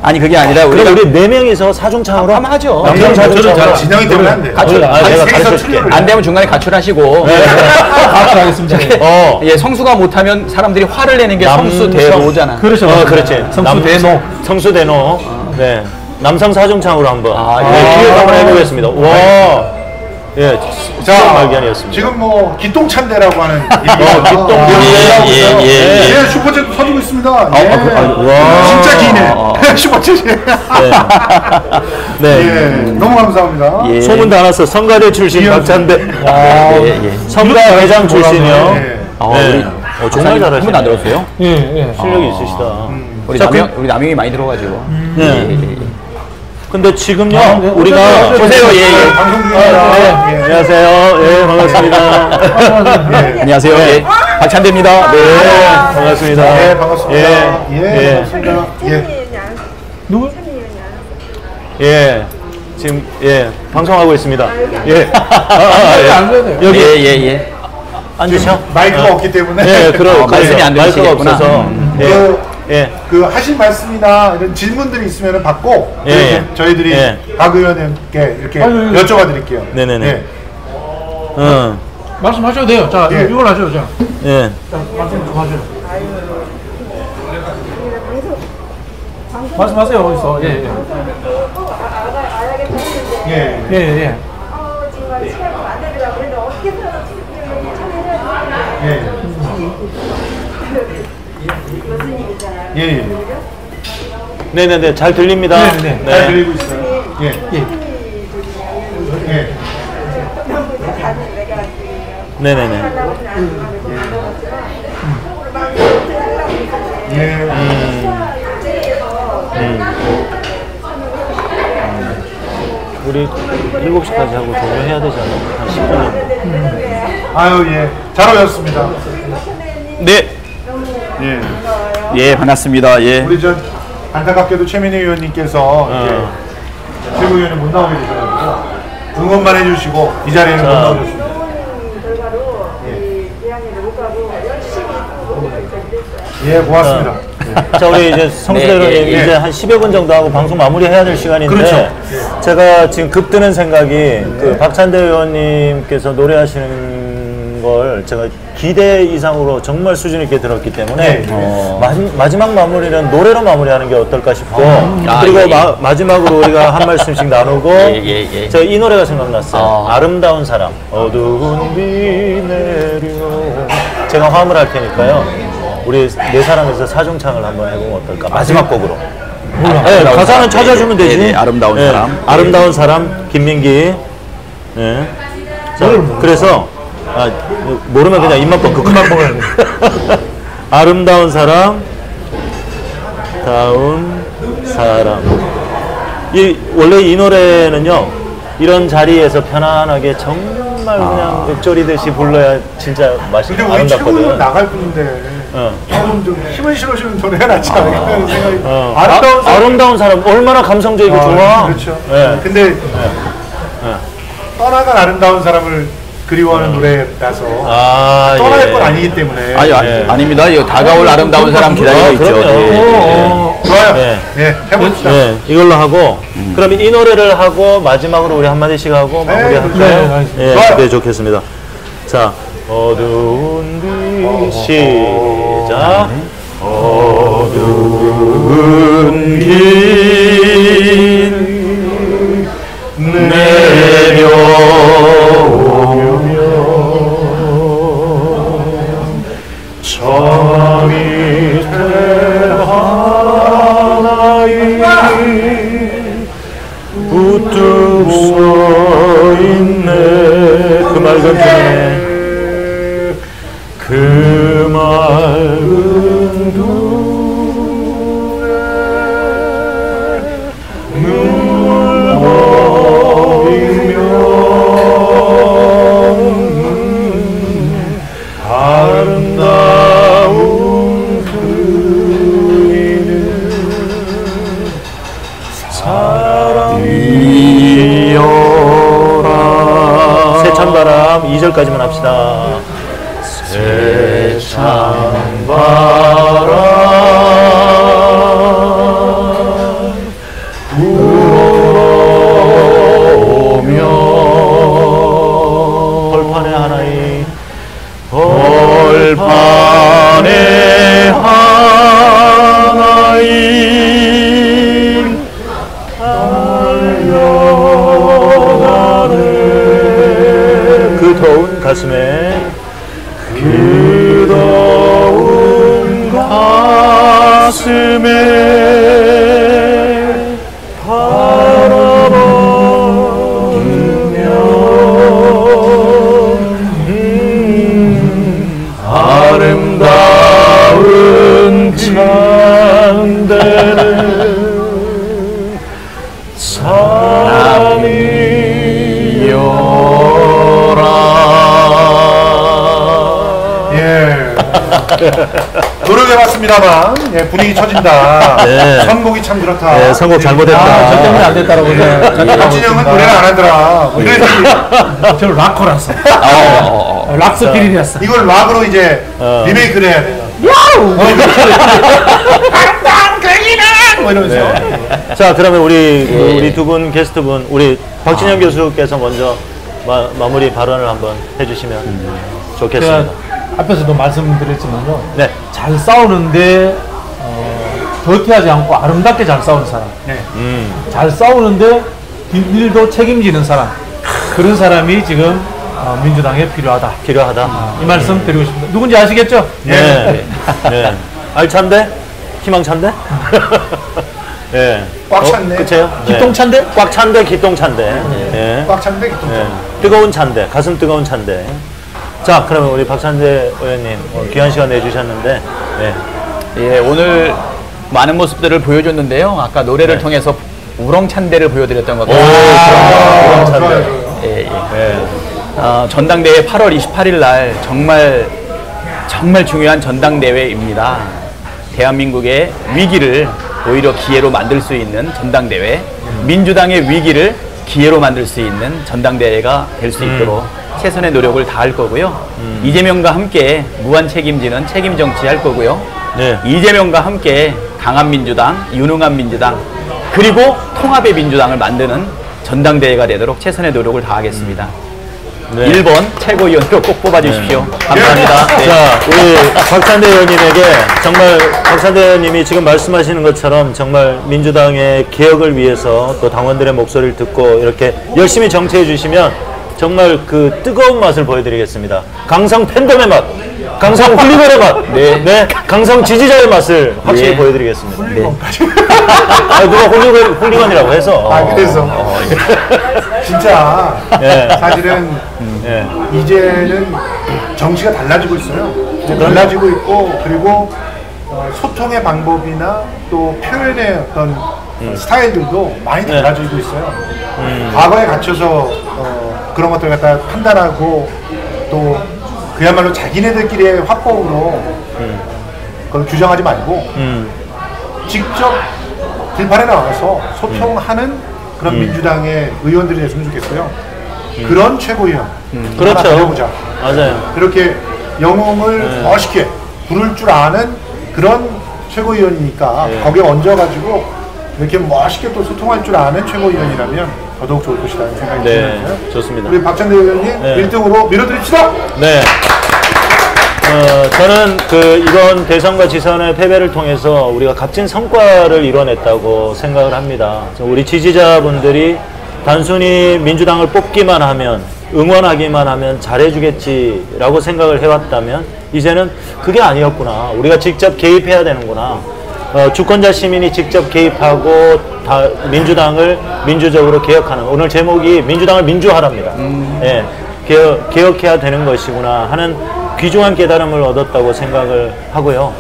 아니 그게 아니라 그럼 우리가 우리 네 명이서 사중창으로 한번 하죠. 남성 사중창으로 진영이 때문에 안 돼. 가출 내가 셋이서 가르쳐줄게. 출연을 안 되면 중간에 가출하시고 가출하겠습니다. 예, 성수가 못하면 사람들이 화를 내는 게 남성- 성수대로잖아. 그렇죠. 그렇지. 성수대노. 성수대노. 네. 남성 사중창으로 한번 예. 기획 한번 해보겠습니다. 와. 예. 자, 발견이었습니다. 지금 뭐 기똥찬대라고 하는 얘기가 예. 슈퍼챗도 터지고 있습니다. 와. 진짜 기네. 슈퍼챗이. 네. 예, 너무 감사합니다. 예. 소문 다 났어. 성가대 출신 박찬대. 예. 성가 회장 출신이요. 예. 네. 정말 잘하시네. 한번 안 들었어요? 예. 실력이 있으시다. 우리 남영이 많이 들어가지고. 네. 근데 지금요, 네. 우리가. 보세요. 예. 방송 중입니다. 예. 안녕하세요. 예, 반갑습니다. 안녕하세요. 예. 박찬대입니다. 네. 반갑습니다. 예, 반갑습니다. 예. 반갑습니다. 예. 누구? 예. 지금, 예, 방송하고 있습니다. 예. 안 돼야 돼요. 여기 예. 앉으셔. 마이크가 없기 때문에 예, 말씀이 안 마이크가 들리시겠구나. 없어서. 예. 그 하실 말씀이나 이런 질문들이 있으면 받고 예, 이렇게 예. 저희들이 예. 박 의원님께 이렇게 아유, 여쭤봐 드릴게요. 네네네. 예. 응. 말씀하셔도 돼요. 자, 예. 이걸 하셔요. 자, 예. 말씀 좀 하셔요. 말씀하세요. 어디서? 예. 예. 예. 정말 시간이 안 되더라고요. 근데 어떻게 해서 참여해야 되나? 예. 교수님이잖아요. 예. 네네네. 잘 들립니다. 네네네. 잘 들리고 있어요. 예. 예. 예. 다들 내가 네네네. 하려고 하는 안 물어봤지만 막 하려고 했는데 예. 우리 7시까지 하고 종료해야 되지 않나? 한 10분 정도. 아유, 예. 잘 오셨습니다. 네. 예. 예, 반갑습니다. 예. 우리 저 안타깝게도 최민희 의원님께서 이제 최고위원이 못 나오게 되셔가지고 응원만 해주시고 이 자리에는 못 나오셨습니다. 결과로 이 대학에도 못 가고 열심히 공부를 했어요. 예, 고맙습니다. 자, 우리 이제 성수대로님 네, 예. 이제 한 10여 분 정도 하고 방송 마무리해야 될 시간인데 그렇죠. 제가 지금 급 드는 생각이 그 박찬대 의원님께서 노래하시는 걸 제가 기대 이상으로 정말 수준 있게 들었기 때문에 마지막 마무리는 노래로 마무리하는 게 어떨까 싶고 그리고 예. 마지막으로 우리가 한 말씀씩 나누고 예. 제가 이 노래가 생각났어요. 아름다운 사람. 어두운 비 내려. 제가 화음을 할 테니까요. 우리 네 사람에서 사중창을 한번 해보면 어떨까? 마지막 곡으로. 네, 가사는 찾아주면 되지. 네, 아름다운 사람. 아름다운 사람, 김민기. 네. 자, 그래서 모르면 그냥 입만 뻥긋. 아름다운 사람, 다운 사람. 원래 이 노래는요, 이런 자리에서 편안하게 정말 그냥 읊조리듯이 불러야 진짜 근데 우리 최고위원 아름답거든. 나갈 분인데 좀 힘을 실어주는 노래가 낫지 않을까 하는 생각이 아름다운 사람 얼마나 감성적이고 좋아. 그렇죠. 네. 근데 떠나간 아름다운 사람을 그리워하는 노래라서 떠날 건 아니기 때문에 아닙니다. 이거 다가올 아름다운 사람 기다리고 있죠. 그럼요. 좋아요. 네. 예, 해봅시다. 네, 이걸로 하고 그러면 이 노래를 하고 마지막으로 우리 한마디씩 하고 마무리할까요? 네, 좋아요. 네, 좋겠습니다. 자, 어두운 길 시작. 어두운 길 내려오면 저 밑에 하나의 우뚝 서 오며라. 세찬바람 2절까지만 합시다. 세찬바람 불어오며 벌판의 하나님 벌판의 하나님 달려가네. 그 더운 가슴에 그 더운 가슴에 바라보며 아름다운 찬대는 산이여라. 예. 노력해봤습니다만 분위기 처진다. 네. 선곡이 참 그렇다. 네, 선곡 잘못했다. 저 때문에 안 됐다라고 박진영은 노래를 안 하더라. 뭐 이런 얘기. 저는 락커라서. 락스피릿이었어. 이걸 락으로 이제 리메이크를 해야 돼요. 뭐 이러면서. 자, 그러면 우리 두 분 게스트분, 우리 박진영 교수께서 먼저 마무리 발언을 한번 해주시면 좋겠습니다. 제가 앞에서도 말씀드렸지만요. 네. 잘 싸우는데 더티하지 않고 아름답게 잘 싸우는 사람. 네. 잘 싸우는데 뒷일도 책임지는 사람. 그런 사람이 지금 민주당에 필요하다. 이 말씀 드리고 싶습니다. 누군지 아시겠죠? 네. 네. 알찬데? 희망찬데? 예. 꽉 찼네. 그쵸? 기똥찬데? 꽉 찬데, 기똥찬데. 예. 꽉 찼는데 기똥 예. 뜨거운 찬데, 가슴 뜨거운 찬데. 자, 그러면 우리 박찬대 의원님 귀한 시간 내주셨는데, 예. 예, 오늘 많은 모습들을 보여줬는데요. 아까 노래를 통해서 우렁찬대를 보여드렸던 것 같아요. 우렁찬대. 예, 예. 전당대회 8월 28일 날 정말 중요한 전당대회입니다. 대한민국의 위기를 오히려 기회로 만들 수 있는 전당대회, 민주당의 위기를 기회로 만들 수 있는 전당대회가 될 수 있도록 최선의 노력을 다할 거고요. 이재명과 함께 무한 책임지는 책임 정치 할 거고요. 네. 이재명과 함께 강한 민주당, 유능한 민주당, 그리고 통합의 민주당을 만드는 전당대회가 되도록 최선의 노력을 다하겠습니다. 네. 1번 최고위원으로 꼭 뽑아주십시오. 감사합니다. 네. 자, 우리 박찬대 의원님에게 정말 박찬대 의원님이 지금 말씀하시는 것처럼 정말 민주당의 개혁을 위해서 또 당원들의 목소리를 듣고 이렇게 열심히 정치해 주시면 정말 그 뜨거운 맛을 보여드리겠습니다. 강성 팬덤의 맛, 강성 훌리건의 맛, 네, 강성 지지자의 맛을 확실히 네. 보여드리겠습니다. 누가 훌리건이라고 해서. 그래서 진짜 예. 사실은 예. 이제는 정치가 달라지고 있어요. 달라지고 있고 그리고 소통의 방법이나 또 표현의 어떤 스타일들도 많이 달라지고 있어요. 과거에 갇혀서 그런 것들 갖다 판단하고 또 그야말로 자기네들끼리의 화법으로 그걸 규정하지 말고 직접 들판에 나와서 소통하는 그런 민주당의 의원들이 됐으면 좋겠어요. 그런 최고위원 그렇죠. 해보자. 맞아요. 그렇게 영웅을 멋있게 부를 줄 아는 그런 최고위원이니까 거기에 얹어가지고 이렇게 멋있게 또 소통할 줄 아는 최고위원이라면 더더욱 좋을 것이라는 생각이 들어요. 좋습니다. 우리 박찬대 의원님 1등으로 밀어드립시다. 네. 저는 이번 대선과 지선의 패배를 통해서 우리가 값진 성과를 이뤄냈다고 생각을 합니다. 우리 지지자분들이 단순히 민주당을 뽑기만 하면, 응원하기만 하면 잘해주겠지라고 생각을 해왔다면 이제는 그게 아니었구나. 우리가 직접 개입해야 되는구나. 주권자 시민이 직접 개입하고 민주당을 민주적으로 개혁하는, 오늘 제목이 민주당을 민주화랍니다. 예, 개혁해야 되는 것이구나 하는 귀중한 깨달음을 얻었다고 생각을 하고요.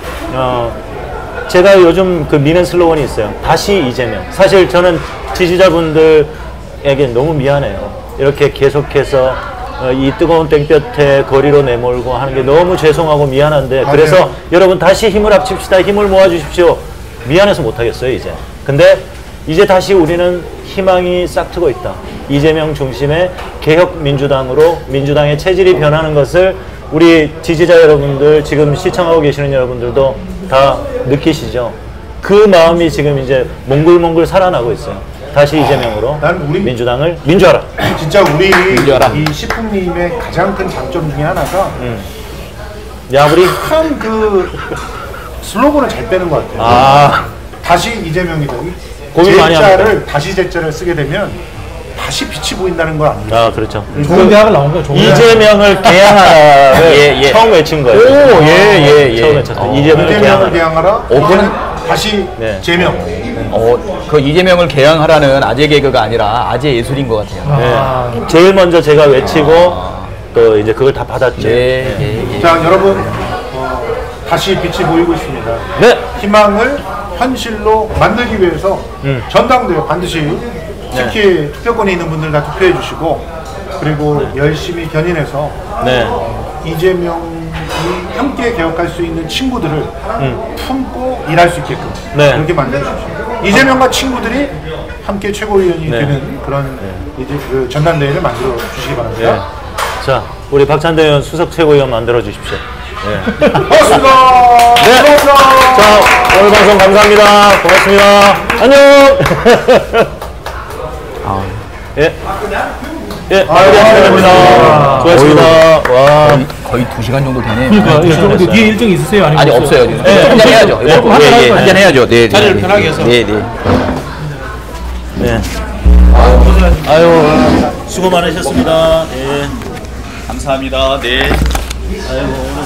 제가 요즘 미는 슬로건이 있어요. 다시 이재명. 사실 저는 지지자분들에게 너무 미안해요. 이렇게 계속해서 이 뜨거운 땡볕에 거리로 내몰고 하는 게 너무 죄송하고 미안한데, 그래서 여러분 다시 힘을 합칩시다. 힘을 모아주십시오. 미안해서 못하겠어요, 이제. 근데 이제 다시 우리는 희망이 싹트고 있다. 이재명 중심의 개혁민주당으로 민주당의 체질이 변하는 것을 우리 지지자 여러분들, 지금 시청하고 계시는 여러분들도 다 느끼시죠? 그 마음이 지금 이제 몽글몽글 살아나고 있어요. 다시 이재명으로 난 우리 민주당을 민주화라. 진짜 우리 이 시풍님의 가장 큰 장점 중에 하나가 야부리. 참 그 슬로건을 잘 빼는 것 같아요. 아, 다시 이재명이다. 고민 많이 제자를 다시 제자를 쓰게 되면 다시 빛이 보인다는 걸 압니다. 아 그렇죠. 좋은 대학을 나온 거예요. 좋은 대학. 이재명을 개항하라를 처음 외친 거예요. 오, 예. 처음 외쳤어요. 이재명을 개항하라. 개항하라. 오픈은 다시 네. 제명. 그 이재명을 개항하라는 아재 개그가 아니라 아재 예술인 것 같아요. 네. 제일 먼저 제가 외치고 또 이제 그걸 다 받았죠. 예. 자 여러분 다시 빛이 보이고 있습니다. 네. 희망을 현실로 만들기 위해서 전당대회 반드시 특히 투표권이 있는 분들 다 투표해 주시고 그리고 열심히 견인해서 네. 이재명이 함께 개혁할 수 있는 친구들을 품고 일할 수 있게끔 네. 그렇게 만들어 주십시오. 이재명과 친구들이 함께 최고위원이 네. 되는 그런 이제 그 전당대회를 만들어 주시기 바랍니다. 네. 자, 우리 박찬대 의원 수석 최고위원 만들어 주십시오. 네. 고맙습니다. 네. 고맙습니다. 자, 오늘 방송 감사합니다. 고맙습니다. 안녕. 예. 예, 마무리하겠습니다. 수고하셨습니다. 와. 거의 2시간 정도 되네요. 그러니까 좀 뒤에 일정 있으세요? 아니면 아니 없어요. 한잔 해야죠. 한잔 해야죠. 네. 자리를 편하게 해서. 네. 네. 아유, 수고 많으셨습니다. 예. 감사합니다. 네. 아이고, 오늘